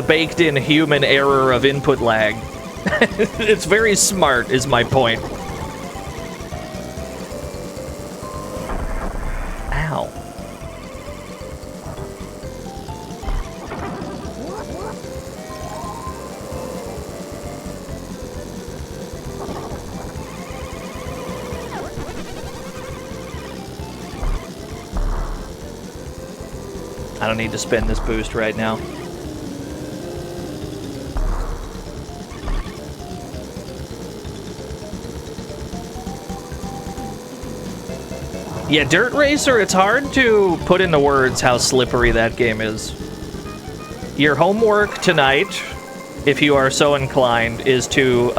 baked-in human error of input lag. It's very smart, is my point. Ow. I don't need to spend this boost right now. Yeah, Dirt Racer, it's hard to put into words how slippery that game is. Your homework tonight, if you are so inclined, is to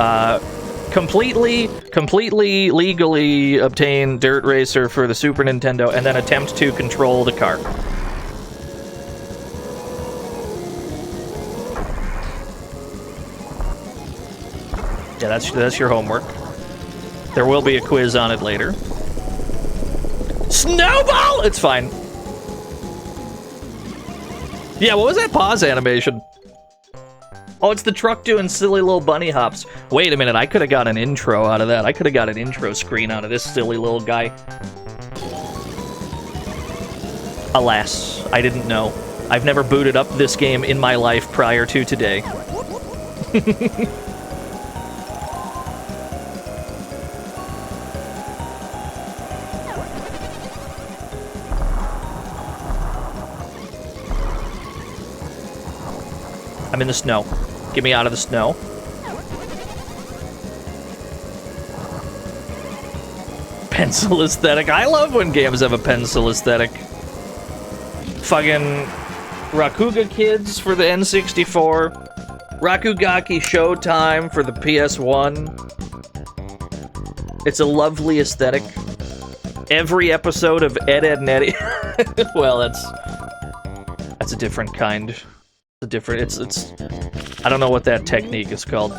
completely legally obtain Dirt Racer for the Super Nintendo and then attempt to control the car. Yeah, that's your homework. There will be a quiz on it later. Snowball! It's fine. Yeah, what was that pause animation? Oh, it's the truck doing silly little bunny hops. Wait a minute, I could have got an intro out of that. I could have got an intro screen out of this silly little guy. Alas, I didn't know. I've never booted up this game in my life prior to today. I'm in the snow. Get me out of the snow. Pencil aesthetic. I love when games have a pencil aesthetic. Fucking Rakuga Kids for the N64. Rakugaki Showtime for the PS1. It's a lovely aesthetic. Every episode of Ed, Edd n Eddy. Well, that's a different kind. It's I don't know what that technique is called.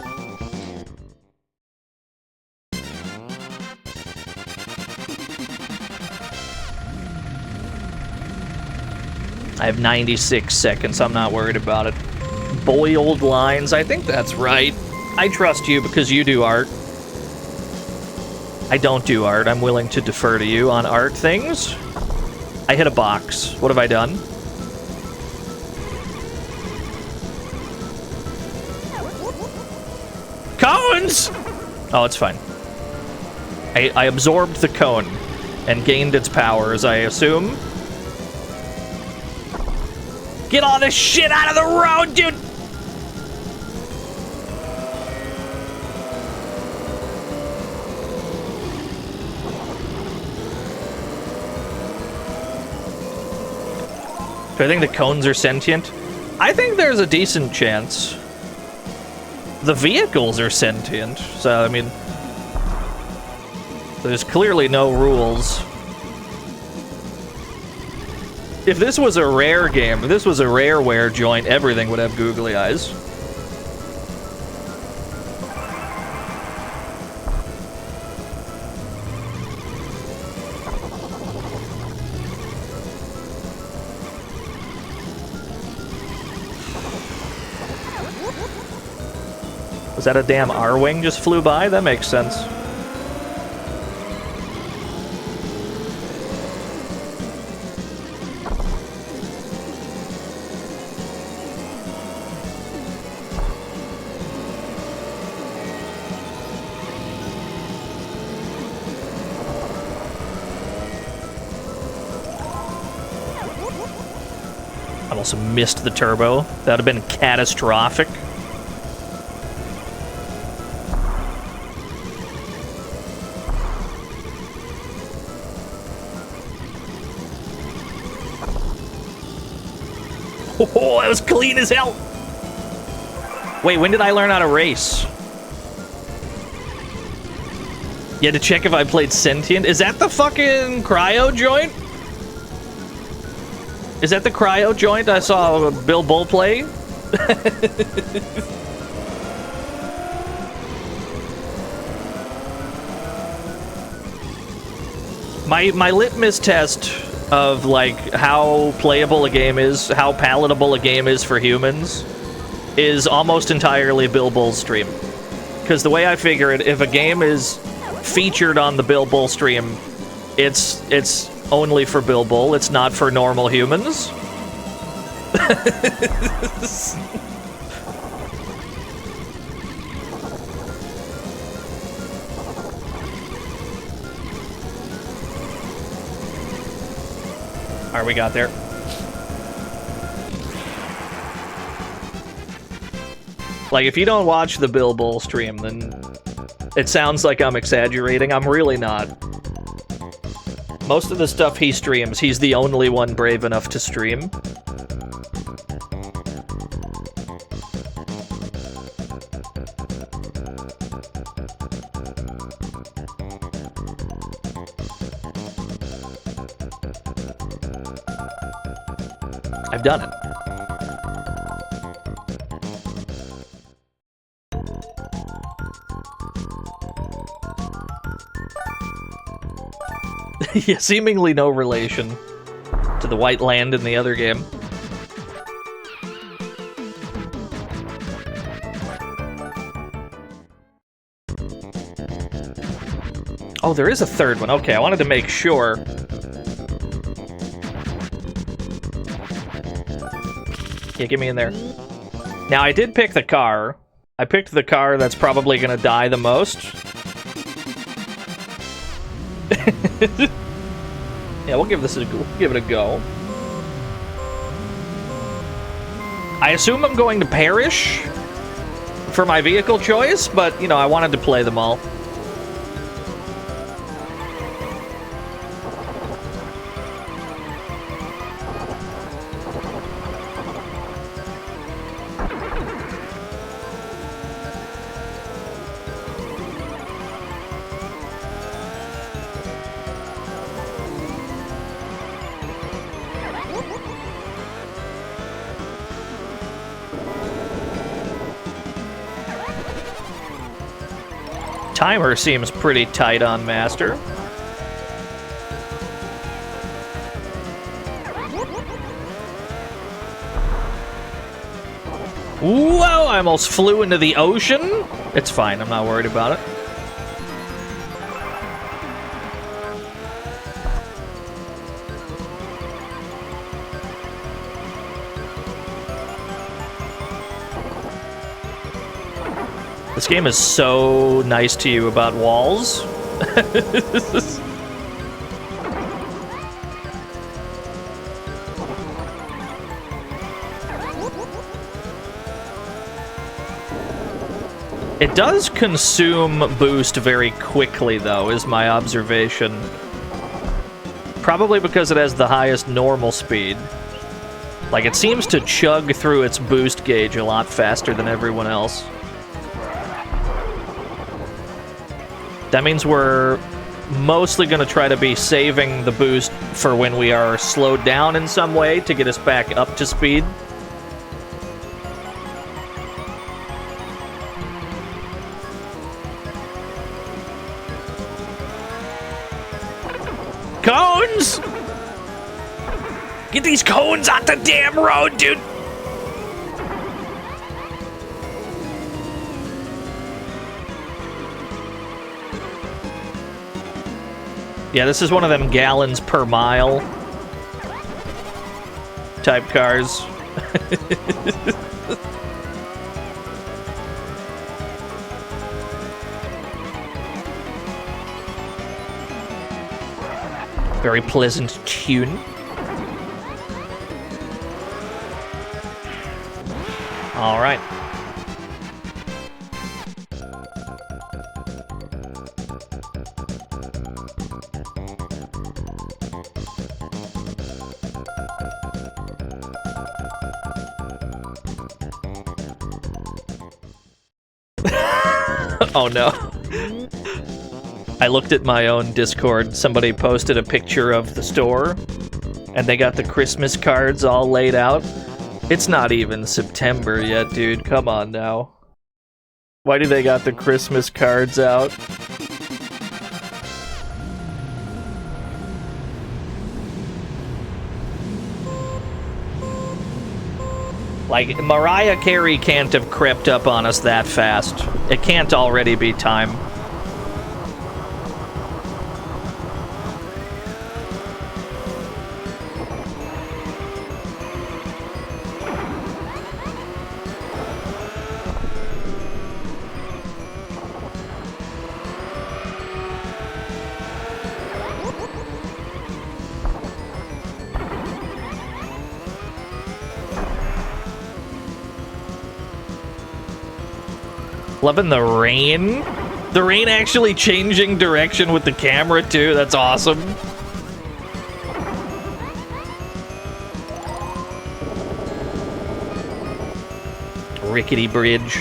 I have 96 seconds. I'm not worried about it. Boiled lines. I think that's right. I trust you because you do art. I don't do art. I'm willing to defer to you on art things. I hit a box. What have I done? Cones! Oh, it's fine. I absorbed the cone and gained its powers, I assume. Get all this shit out of the road, dude! Do I think the cones are sentient? I think there's a decent chance. The vehicles are sentient, so, I mean... There's clearly no rules. If this was a rare game, if this was a Rareware joint, everything would have googly eyes. Was that a damn R-Wing just flew by? That makes sense. I also missed the turbo. That would have been catastrophic. Oh, that was clean as hell! Wait, when did I learn how to race? You had to check if I played Sentient? Is that the fucking cryo joint? Is that the cryo joint I saw Bill Bull play? My litmus test of like how playable a game is, how palatable a game is for humans, is almost entirely Bill Bull's stream. Because the way I figure it, if a game is featured on the Bill Bull stream, it's only for Bill Bull, it's not for normal humans. Alright, we got there. Like, if you don't watch the Bill Bull stream, then it sounds like I'm exaggerating. I'm really not. Most of the stuff he streams, he's the only one brave enough to stream. I've done it. Yeah, seemingly no relation to the white land in the other game. Oh, there is a third one. Okay, I wanted to make sure. Yeah, get me in there. Now, I did pick the car. I picked the car that's probably gonna die the most. Yeah, we'll give this a go. Give it a go. I assume I'm going to perish for my vehicle choice, but, you know, I wanted to play them all. Timer seems pretty tight on Master. Whoa, I almost flew into the ocean. It's fine, I'm not worried about it. This game is so nice to you about walls. It does consume boost very quickly, though, is my observation. Probably because it has the highest normal speed. Like, it seems to chug through its boost gauge a lot faster than everyone else. That means we're mostly going to try to be saving the boost for when we are slowed down in some way to get us back up to speed. Cones! Get these cones off the damn road, dude! Yeah, this is one of them gallons per mile type cars. Very pleasant tune. All right. Oh no. I looked at my own Discord. Somebody posted a picture of the store, and they got the Christmas cards all laid out. It's not even September yet, dude. Come on now. Why do they got the Christmas cards out? Like, Mariah Carey can't have crept up on us that fast. It can't already be time. Loving the rain. The rain actually changing direction with the camera, too. That's awesome. Rickety bridge.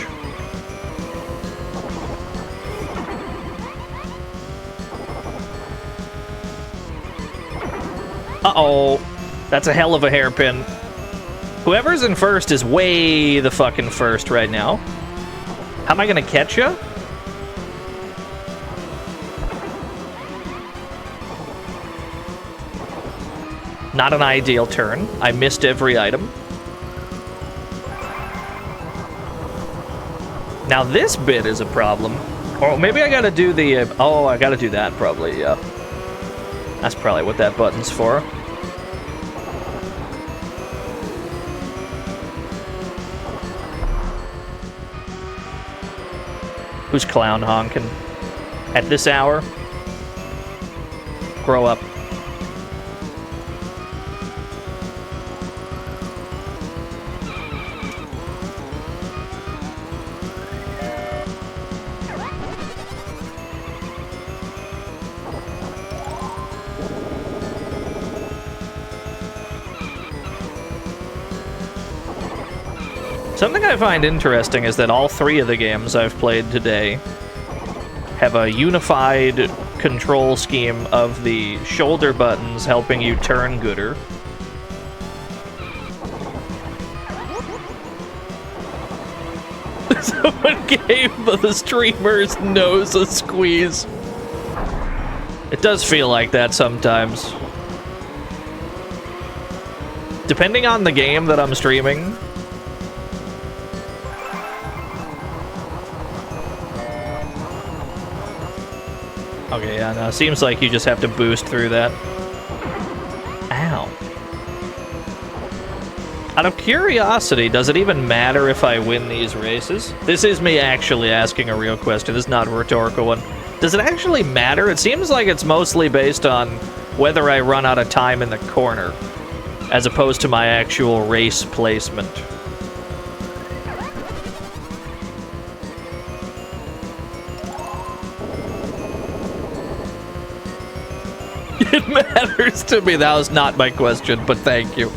Uh-oh. That's a hell of a hairpin. Whoever's in first is way the fucking first right now. How am I gonna catch you? Not an ideal turn. I missed every item. Now this bit is a problem. Or maybe I gotta do the... oh, I gotta do that probably, yeah. That's probably what that button's for. Who's clown honking? At this hour? Grow up. Something I find interesting is that all 3 of the games I've played today have a unified control scheme of the shoulder buttons helping you turn gooder. Someone gave the streamer's nose a squeeze. It does feel like that sometimes. Depending on the game that I'm streaming. Okay, yeah, no, seems like you just have to boost through that. Ow. Out of curiosity, does it even matter if I win these races? This is me actually asking a real question. This is not a rhetorical one. Does it actually matter? It seems like it's mostly based on whether I run out of time in the corner, as opposed to my actual race placement. It matters to me. That was not my question, but thank you.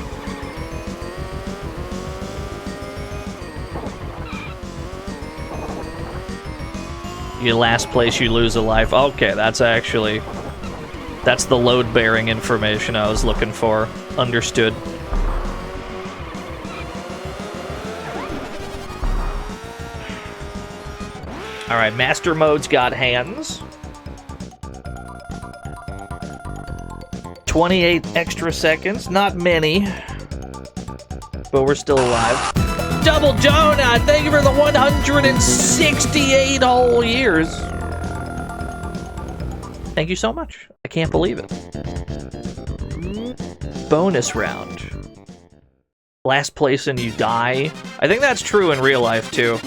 You last place, you lose a life. Okay, that's the load-bearing information I was looking for. Understood. Alright, Master Mode's got hands. 28 extra seconds. Not many. But we're still alive. Double Donut! Thank you for the 168 whole years. Thank you so much. I can't believe it. Bonus round. Last place and you die. I think that's true in real life, too.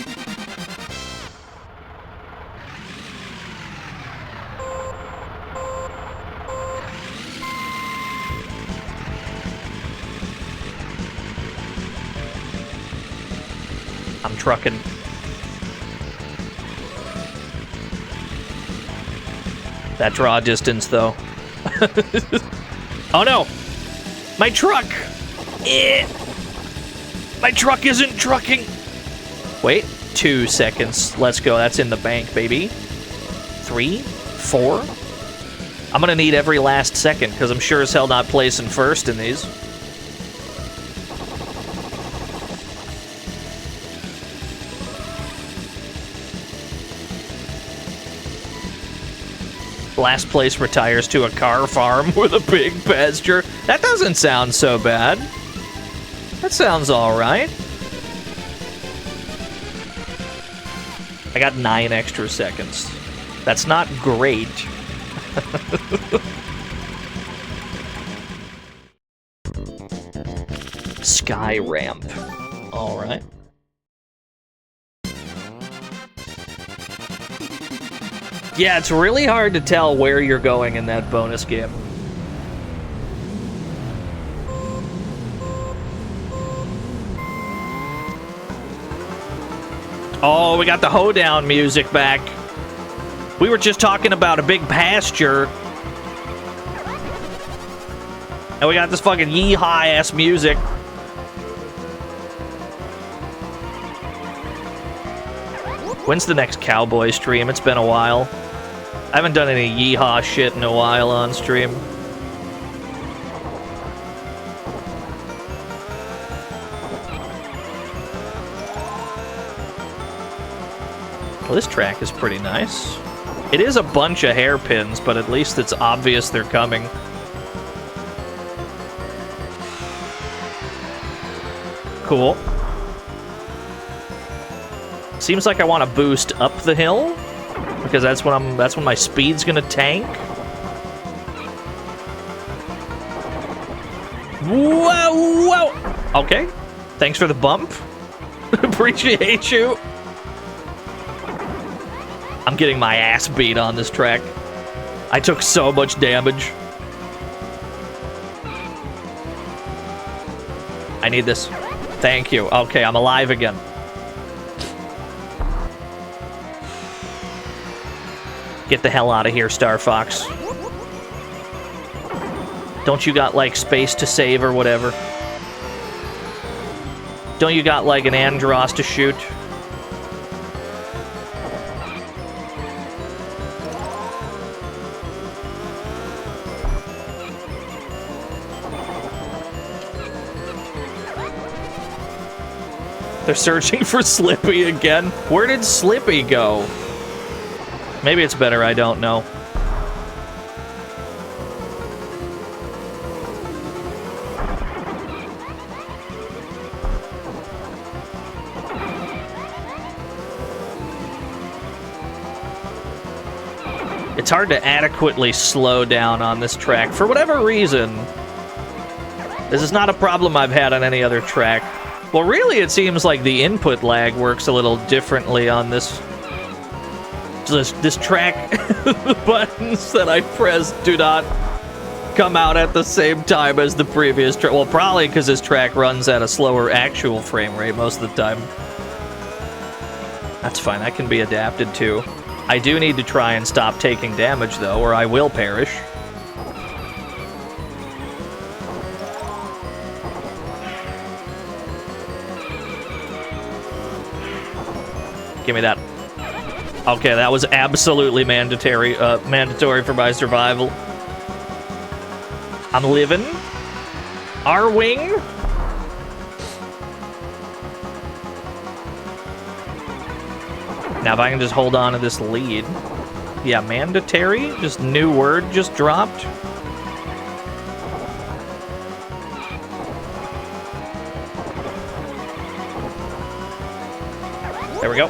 I'm trucking. That draw distance, though. Oh no! My truck! My truck isn't trucking! Wait, 2 seconds. Let's go. That's in the bank, baby. 3, 4. I'm gonna need every last second, because I'm sure as hell not placing first in these. Last place retires to a car farm with a big pasture. That doesn't sound so bad. That sounds alright. I got 9 extra seconds. That's not great. Sky ramp. Alright. Yeah, it's really hard to tell where you're going in that bonus game. Oh, we got the hoedown music back. We were just talking about a big pasture. And we got this fucking yeehaw-ass music. When's the next cowboy stream? It's been a while. I haven't done any yeehaw shit in a while on stream. Well, this track is pretty nice. It is a bunch of hairpins, but at least it's obvious they're coming. Cool. Seems like I want to boost up the hill, because that's when my speed's gonna tank. Whoa, whoa! Okay, thanks for the bump. Appreciate you. I'm getting my ass beat on this track. I took so much damage. I need this. Thank you. Okay, I'm alive again. Get the hell out of here, Star Fox. Don't you got, like, space to save or whatever? Don't you got, like, an Andros to shoot? They're searching for Slippy again. Where did Slippy go? Maybe it's better I don't know. It's hard to adequately slow down on this track. For whatever reason, this is not a problem I've had on any other track. Well, really, it seems like the input lag works a little differently on this track. The buttons that I press do not come out at the same time as the previous track. Well, probably because this track runs at a slower actual frame rate most of the time. That's fine, that can be adapted to. I do need to try and stop taking damage, though, or I will perish. Give me that. Okay, that was absolutely mandatory for my survival. I'm living. R-Wing. Now if I can just hold on to this lead. Yeah, mandatory? Just new word just dropped. There we go.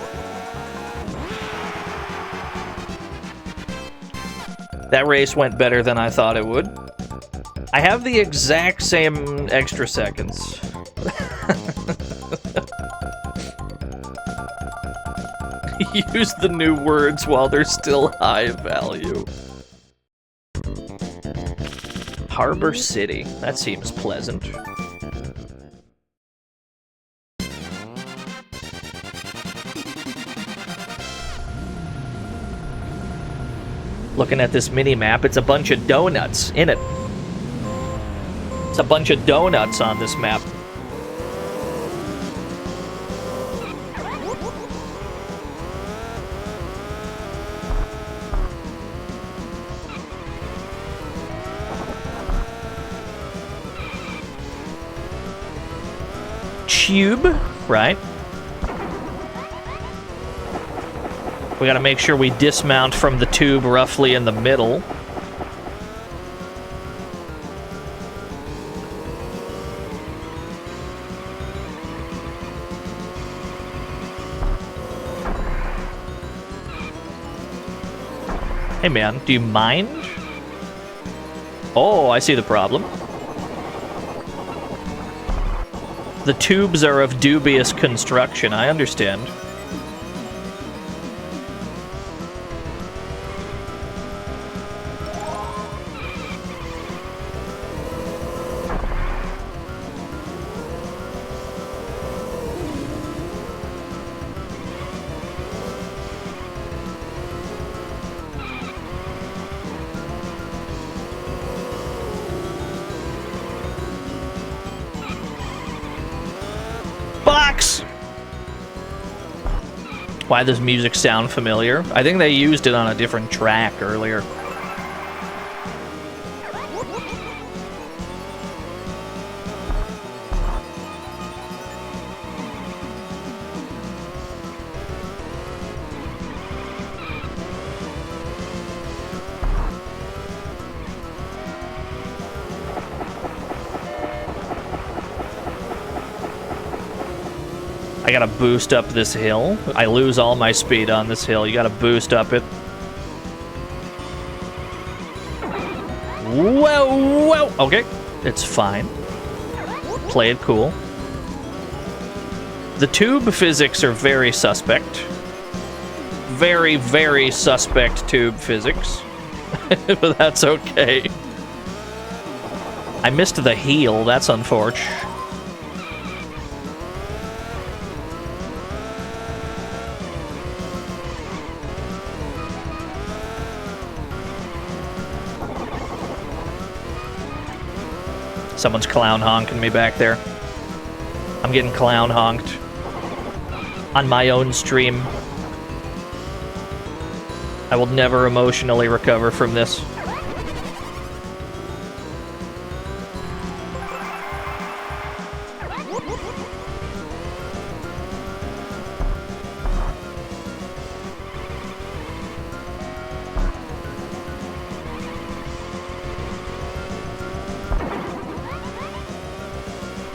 That race went better than I thought it would. I have the exact same extra seconds. Use the new words while they're still high value. Harbor City. That seems pleasant. Looking at this mini-map, it's a bunch of donuts in it. It's a bunch of donuts on this map. Tube, right? We gotta make sure we dismount from the tube roughly in the middle. Hey man, do you mind? Oh, I see the problem. The tubes are of dubious construction, I understand. Why does music sound familiar? I think they used it on a different track earlier. I gotta boost up this hill. I lose all my speed on this hill. You gotta boost up it. Whoa, whoa. Okay, it's fine. Play it cool. The tube physics are very suspect. Very, very suspect tube physics. But that's okay. I missed the heel. That's unfortunate. Someone's clown honking me back there. I'm getting clown honked on my own stream. I will never emotionally recover from this.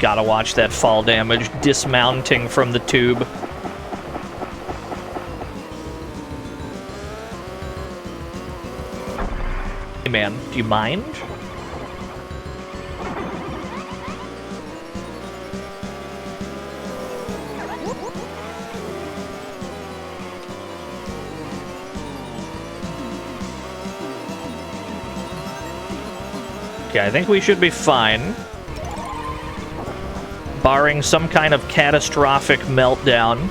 Gotta watch that fall damage dismounting from the tube. Hey man, do you mind? Okay, I think we should be fine. Barring some kind of catastrophic meltdown.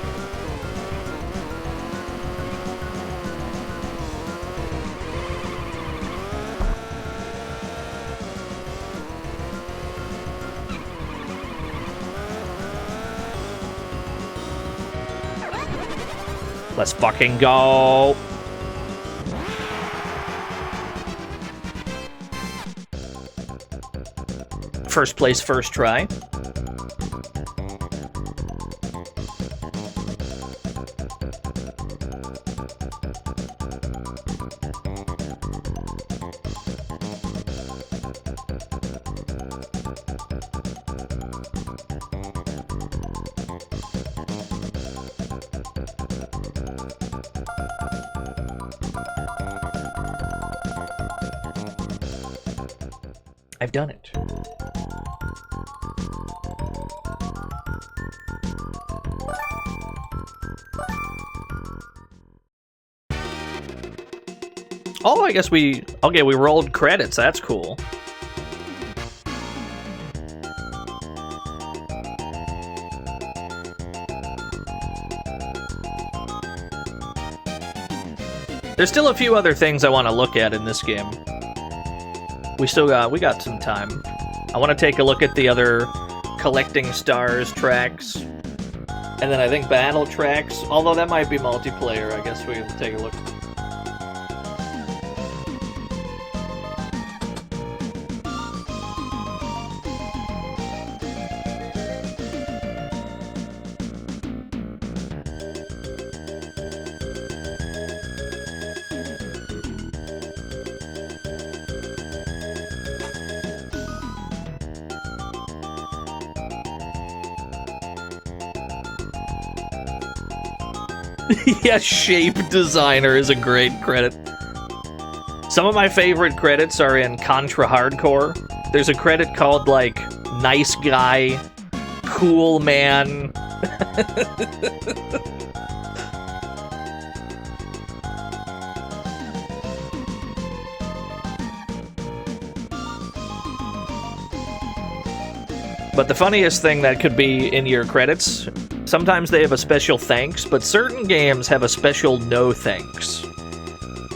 Let's fucking go. First place, first try. I've done it. Oh, I guess we... Okay, we rolled credits. That's cool. There's still a few other things I want to look at in this game. We got some time. I want to take a look at the other collecting stars tracks. And then I think battle tracks, although that might be multiplayer, I guess we can take a look. Yeah, shape designer is a great credit. Some of my favorite credits are in Contra Hardcore. There's a credit called, like, nice guy, cool man. But the funniest thing that could be in your credits, sometimes they have a special thanks, but certain games have a special no thanks.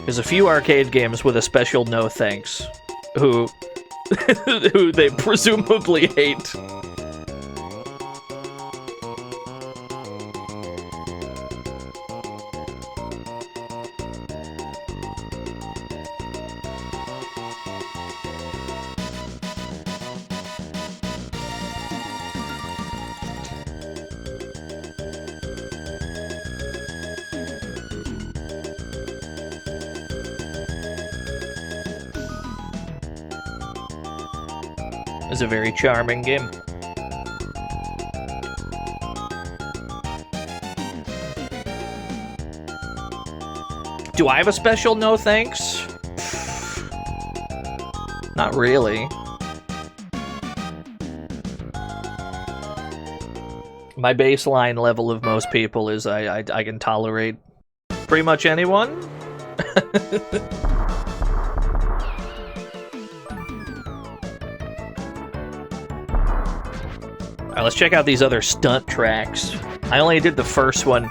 There's a few arcade games with a special no thanks, who they presumably hate. It's a very charming game. Do I have a special no thanks? Not really. My baseline level of most people is I can tolerate pretty much anyone. Alright, let's check out these other stunt tracks. I only did the first one.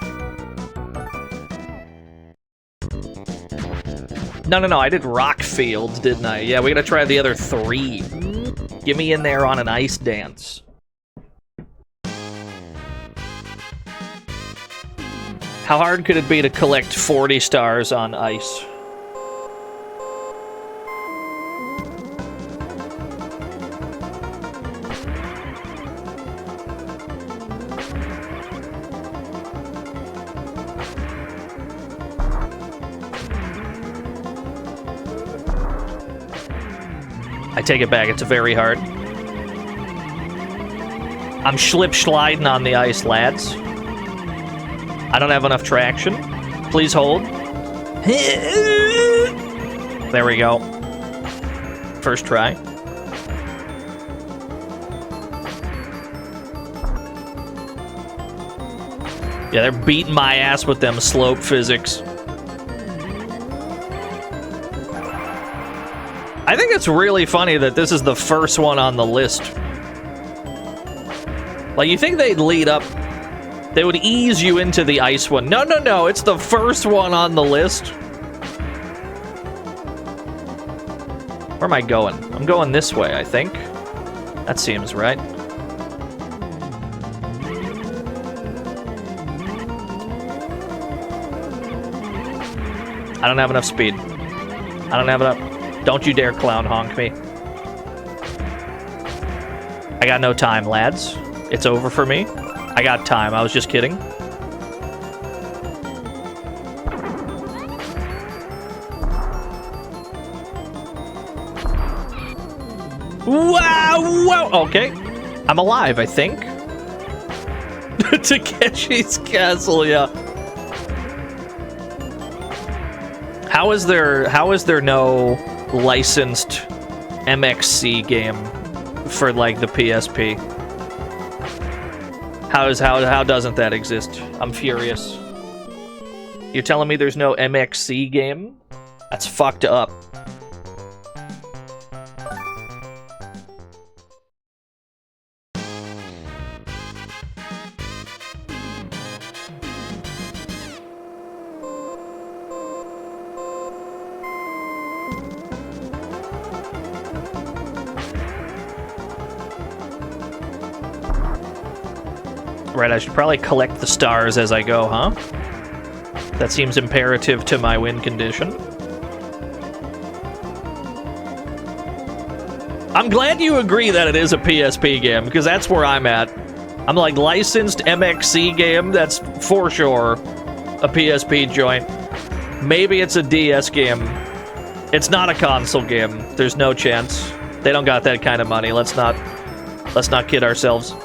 No, I did Rock Fields, didn't I? Yeah, we gotta try the other 3. Get me in there on an ice dance. How hard could it be to collect 40 stars on ice? I take it back, it's very hard. I'm slip-sliding on the ice, lads. I don't have enough traction. Please hold. There we go. First try. Yeah, they're beating my ass with them slope physics. I think it's really funny that this is the first one on the list. Like, you think they'd lead up... They would ease you into the ice one. No, no, no, it's the first one on the list. Where am I going? I'm going this way, I think. That seems right. I don't have enough speed. I don't have enough... Don't you dare clown honk me. I got no time, lads. It's over for me. I got time. I was just kidding. Wow! Wow! Okay. I'm alive, I think. Takeshi's Castle, yeah. How is there no licensed MXC game for like the PSP? How doesn't that exist? I'm furious. You're telling me there's no MXC game? That's fucked up. Right, I should probably collect the stars as I go, huh? That seems imperative to my win condition. I'm glad you agree that it is a PSP game, because that's where I'm at. I'm like, licensed MXC game, that's for sure a PSP joint. Maybe it's a DS game. It's not a console game. There's no chance. They don't got that kind of money. Let's not kid ourselves.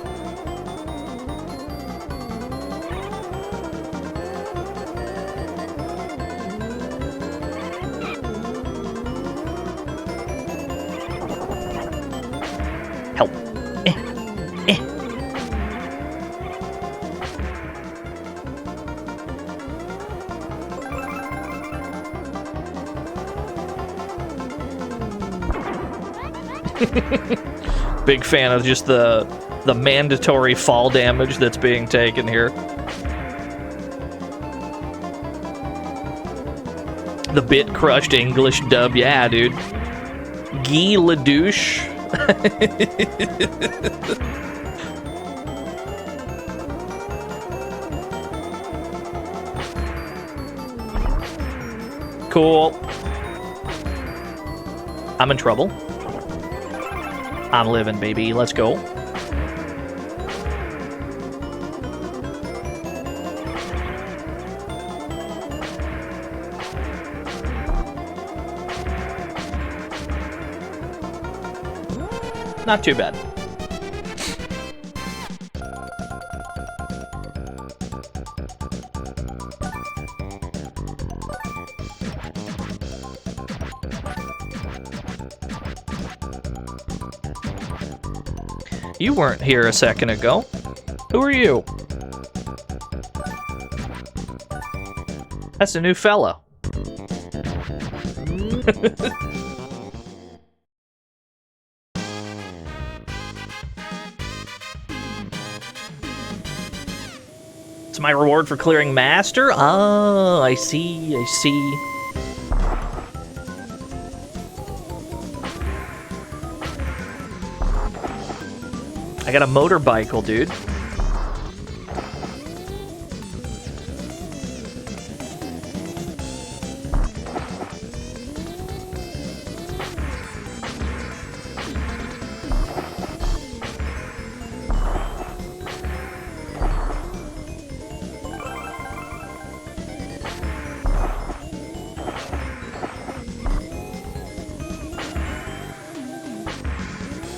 Help. Big fan of just the mandatory fall damage that's being taken here. The bit crushed English dub, yeah, dude. Guy Ledouche. Cool. I'm in trouble. I'm living, baby. Let's go. Not too bad. You weren't here a second ago. Who are you? That's a new fella. It's my reward for clearing Master? Oh, I see, I see. I got a motorbicycle, dude.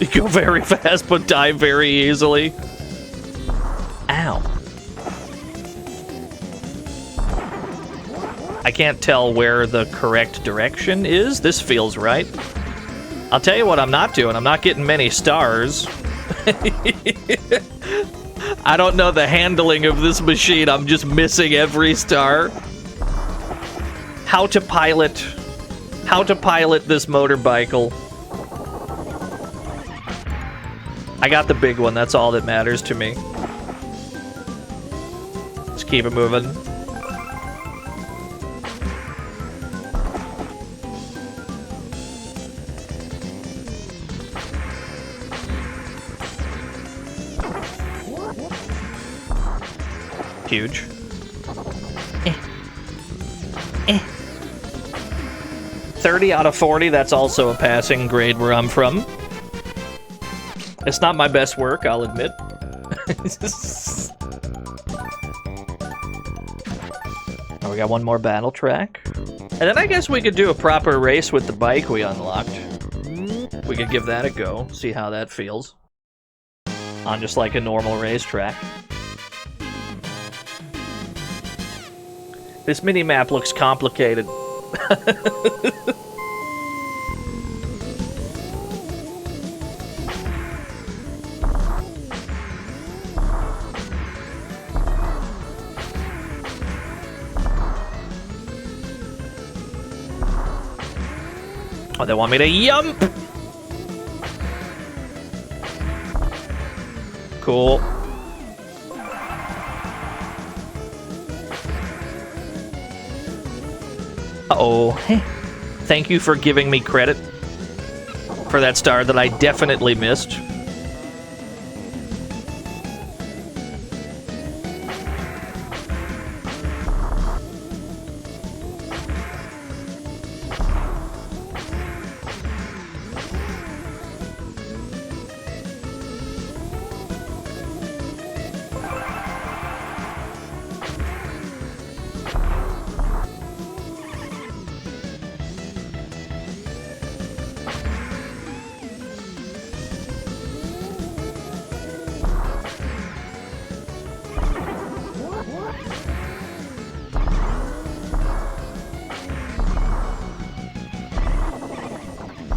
You go very fast but die very easily. Ow. I can't tell where the correct direction is. This feels right. I'll tell you what I'm not doing. I'm not getting many stars. I don't know the handling of this machine. I'm just missing every star. How to pilot this motorbike. I got the big one. That's all that matters to me. Let's keep it moving. Huge. 30 out of 40, that's also a passing grade where I'm from. It's not my best work, I'll admit. Oh, we got one more battle track. And then I guess we could do a proper race with the bike we unlocked. We could give that a go, see how that feels. On just like a normal racetrack. This mini-map looks complicated. Oh, they want me to yump! Cool. Uh-oh. Hey. Thank you for giving me credit for that star that I definitely missed.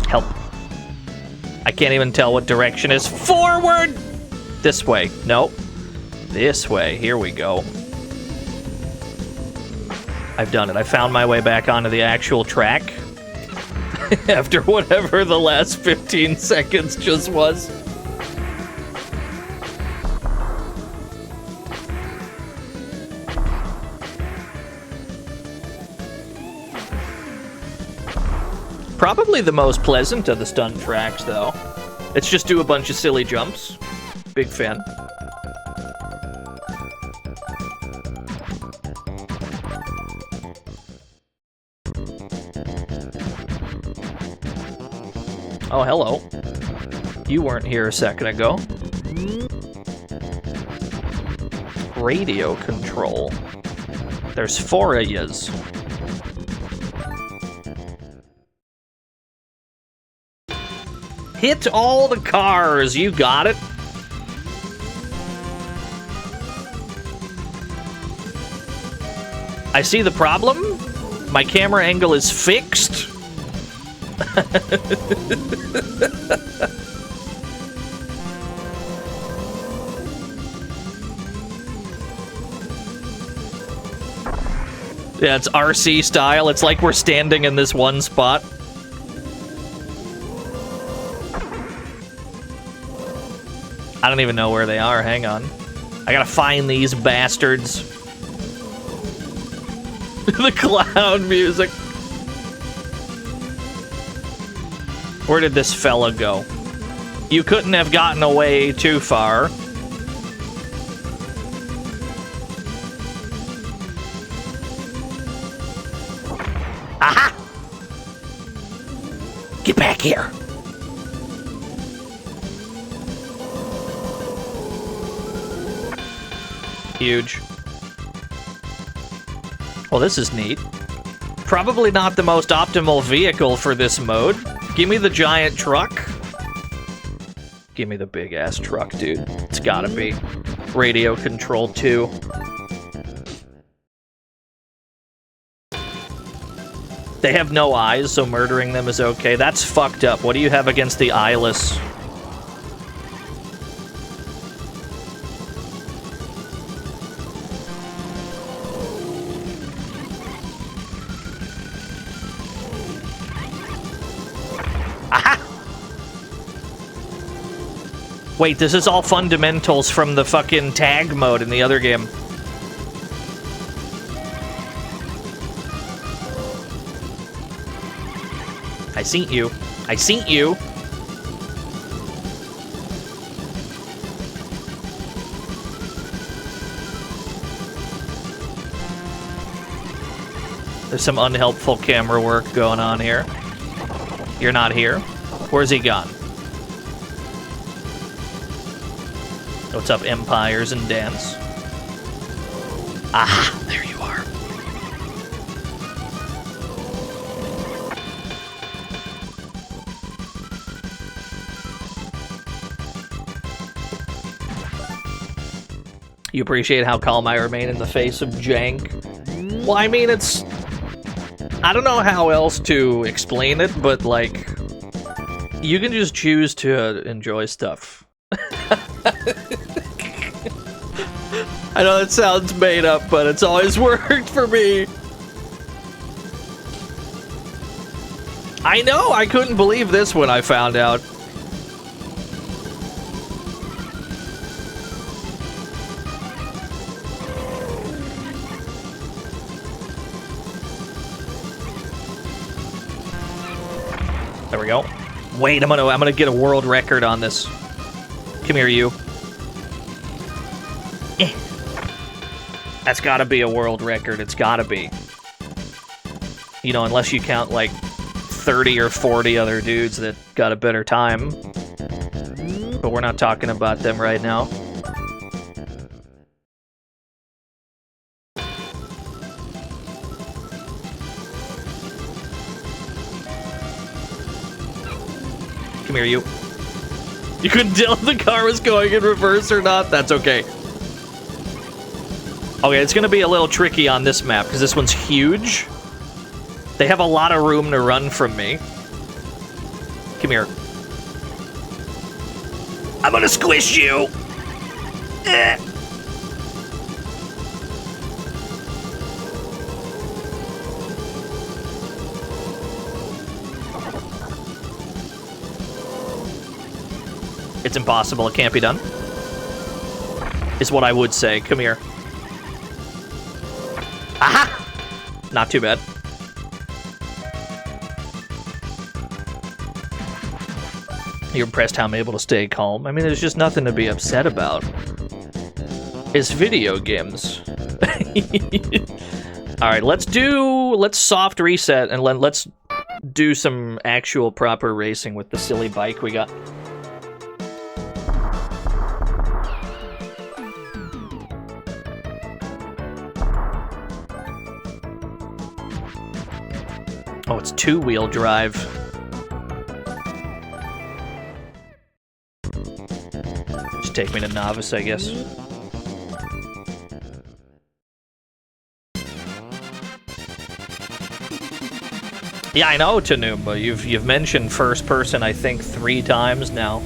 Help. I can't even tell what direction is forward! This way. Nope. This way. Here we go. I've done it. I found my way back onto the actual track. After whatever the last 15 seconds just was. Probably the most pleasant of the stunt tracks, though. Let's just do a bunch of silly jumps. Big fan. Oh, hello. You weren't here a second ago. Radio control. There's 4 of yous. Hit all the cars, you got it. I see the problem. My camera angle is fixed. Yeah, it's RC style. It's like we're standing in this one spot. I don't even know where they are. Hang on. I gotta find these bastards. The clown music. Where did this fella go? You couldn't have gotten away too far. Aha! Get back here. Huge. Well, this is neat. Probably not the most optimal vehicle for this mode. Give me the giant truck. Give me the big-ass truck, dude. It's gotta be. Radio control, too. They have no eyes, so murdering them is okay. That's fucked up. What do you have against the eyeless? Aha! Wait, this is all fundamentals from the fucking tag mode in the other game. I seen you. I seen you. There's some unhelpful camera work going on here. You're not here. Where's he gone? What's up, Empires and Dance? Ah, there you are. You appreciate how calm I remain in the face of jank? Well, I mean, it's... I don't know how else to explain it, but, like... You can just choose to enjoy stuff. I know that sounds made up, but it's always worked for me. I know, I couldn't believe this when I found out. There we go. Wait, I'm gonna get a world record on this. Come here, you. That's gotta be a world record. It's gotta be. You know, unless you count, like, 30 or 40 other dudes that got a better time. But we're not talking about them right now. Come here, you. You couldn't tell if the car was going in reverse or not? That's okay. Okay, it's gonna be a little tricky on this map, because this one's huge. They have a lot of room to run from me. Come here. I'm gonna squish you! Eh. It's impossible, it can't be done. Is what I would say. Come here. Aha! Not too bad. You're impressed how I'm able to stay calm? I mean, there's just nothing to be upset about. It's video games. Alright, let's soft reset and let's do some actual proper racing with the silly bike we got. Oh, it's two-wheel drive. Just take me to novice, I guess. Yeah, I know, Tanumba. You've mentioned first person, I think, 3 times now.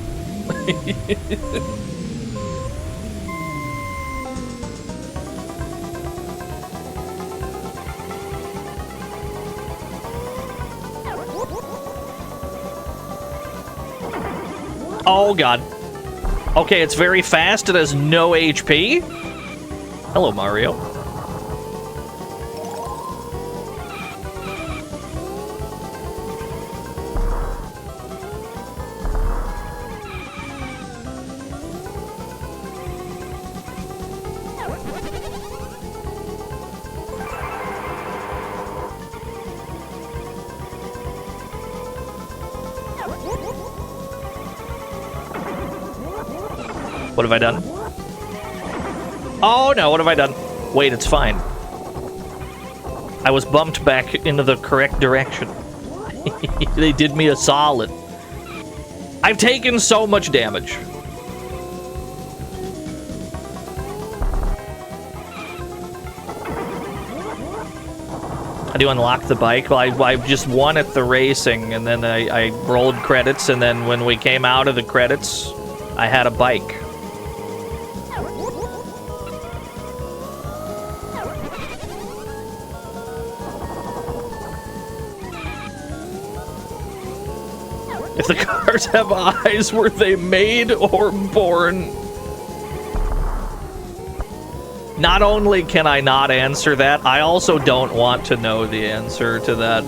Oh, God. Okay, it's very fast. It has no HP. Hello, Mario. What have I done? Oh no, what have I done? Wait, it's fine. I was bumped back into the correct direction. They did me a solid. I've taken so much damage. How do you unlock the bike? Well, I just won at the racing, and then I rolled credits, and then when we came out of the credits, I had a bike. If the cars have eyes, were they made or born? Not only can I not answer that, I also don't want to know the answer to that.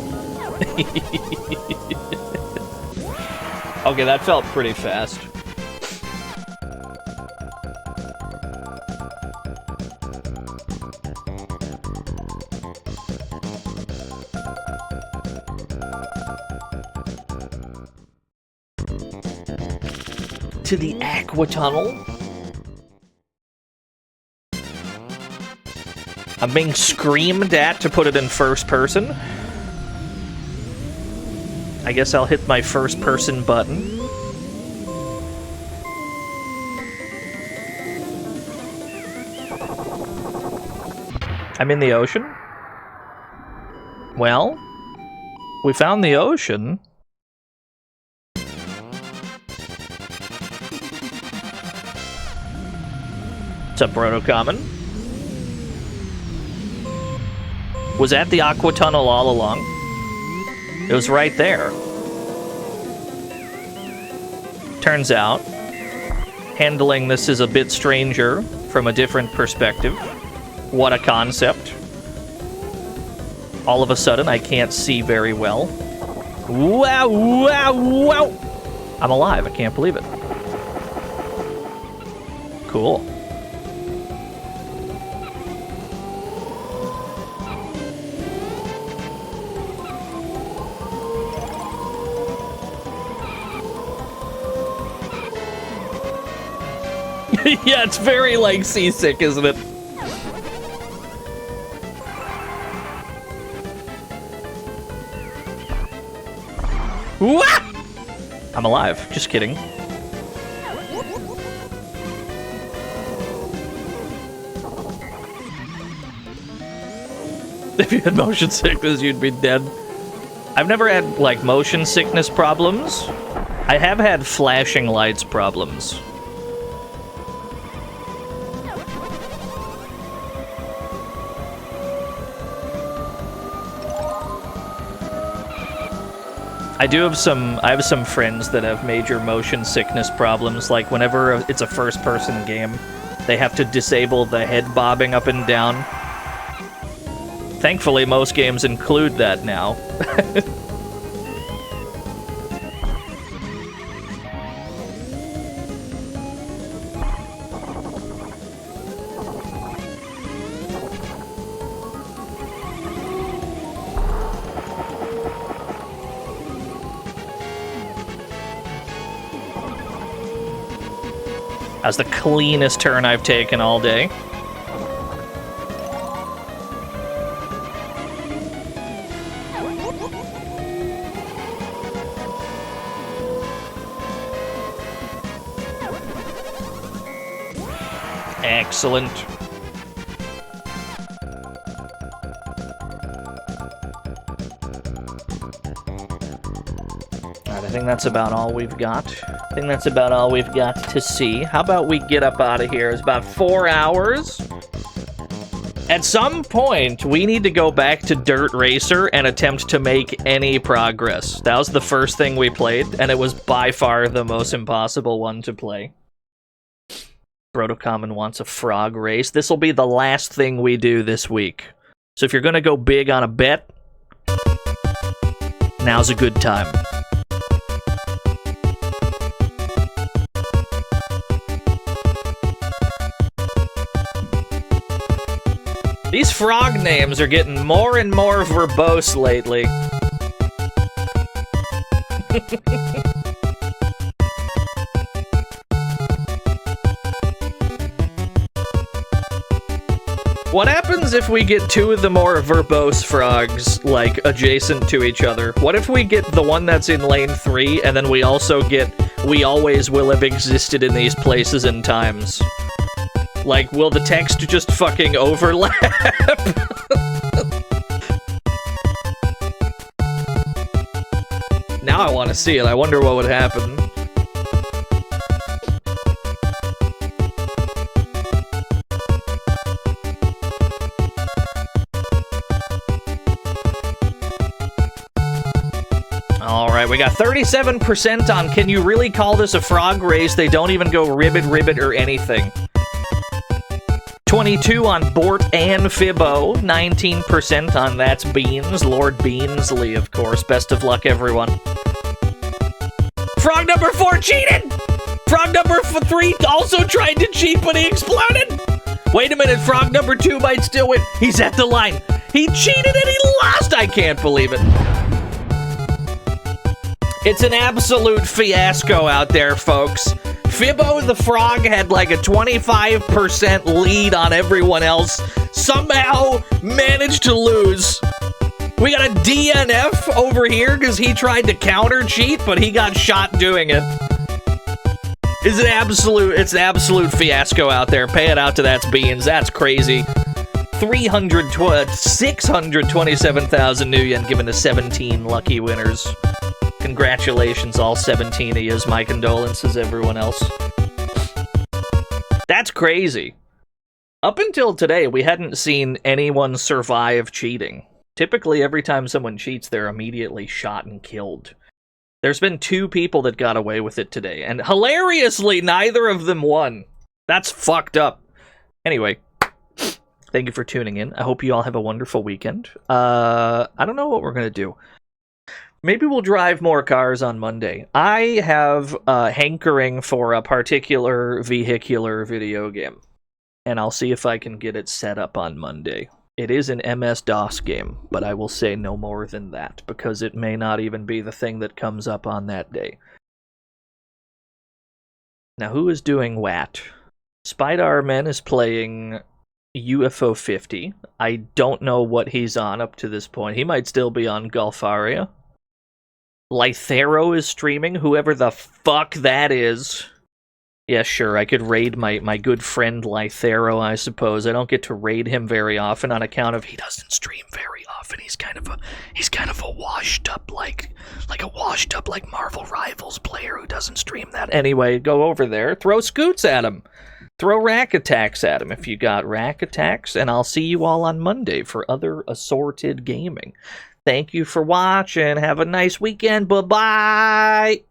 Okay, that felt pretty fast. To the Aqua Tunnel. I'm being screamed at to put it in first person. I guess I'll hit my first person button. I'm in the ocean. Well, we found the ocean. What's up, Proto-Common? Was at the Aqua Tunnel all along. It was right there. Turns out, handling this is a bit stranger from a different perspective. What a concept. All of a sudden, I can't see very well. Wow, wow, wow! I'm alive, I can't believe it. Cool. Yeah, it's very, like, seasick, isn't it? Wah! I'm alive. Just kidding. If you had motion sickness, you'd be dead. I've never had, like, motion sickness problems. I have had flashing lights problems. I have some friends that have major motion sickness problems, like whenever it's a first-person game, they have to disable the head bobbing up and down. Thankfully, most games include that now. That's the cleanest turn I've taken all day. Excellent. Alright, I think that's about all we've got. I think that's about all we've got to see. How about we get up out of here? It's about 4 hours. At some point, we need to go back to Dirt Racer and attempt to make any progress. That was the first thing we played, and it was by far the most impossible one to play. Proto-Common wants a frog race. This will be the last thing we do this week. So if you're going to go big on a bet, now's a good time. These frog names are getting more and more verbose lately. What happens if we get two of the more verbose frogs, like, adjacent to each other? What if we get the one that's in lane 3, and then we also get "we always will have existed in these places and times"? Like, will the text just fucking overlap? Now I want to see it. I wonder what would happen. Alright, we got 37% on can you really call this a frog race? They don't even go ribbit or anything. 22 on Bort and Fibbo. 19% on That's Beans. Lord Beansley, of course. Best of luck, everyone. Frog number 4 cheated! Frog number 3 also tried to cheat, but he exploded! Wait a minute, frog number 2 might still win. He's at the line. He cheated and he lost! I can't believe it. It's an absolute fiasco out there, folks. Fibbo the Frog had like a 25% lead on everyone else. Somehow managed to lose. We got a DNF over here because he tried to counter cheat, but he got shot doing it. It's an absolute fiasco out there. Pay it out to That's Beans. That's crazy. 627,000 new yen given to 17 lucky winners. Congratulations, all 17 of yous. My condolences, everyone else. That's crazy. Up until today, we hadn't seen anyone survive cheating. Typically, every time someone cheats, they're immediately shot and killed. There's been 2 people that got away with it today, and hilariously, neither of them won. That's fucked up. Anyway, thank you for tuning in. I hope you all have a wonderful weekend. I don't know what we're gonna do. Maybe we'll drive more cars on Monday. I have a hankering for a particular vehicular video game, and I'll see if I can get it set up on Monday. It is an MS-DOS game, but I will say no more than that, because it may not even be the thing that comes up on that day. Now, who is doing what? Spider-Man is playing UFO 50. I don't know what he's on up to this point. He might still be on Golfaria. Lythero is streaming, whoever the fuck that is. Yeah, sure, I could raid my good friend Lythero, I suppose. I don't get to raid him very often on account of he doesn't stream very often. He's kind of a washed up like Marvel Rivals player who doesn't stream that. Anyway, go over there, throw scoots at him. Throw rack attacks at him if you got rack attacks, and I'll see you all on Monday for other assorted gaming. Thank you for watching. Have a nice weekend. Bye-bye.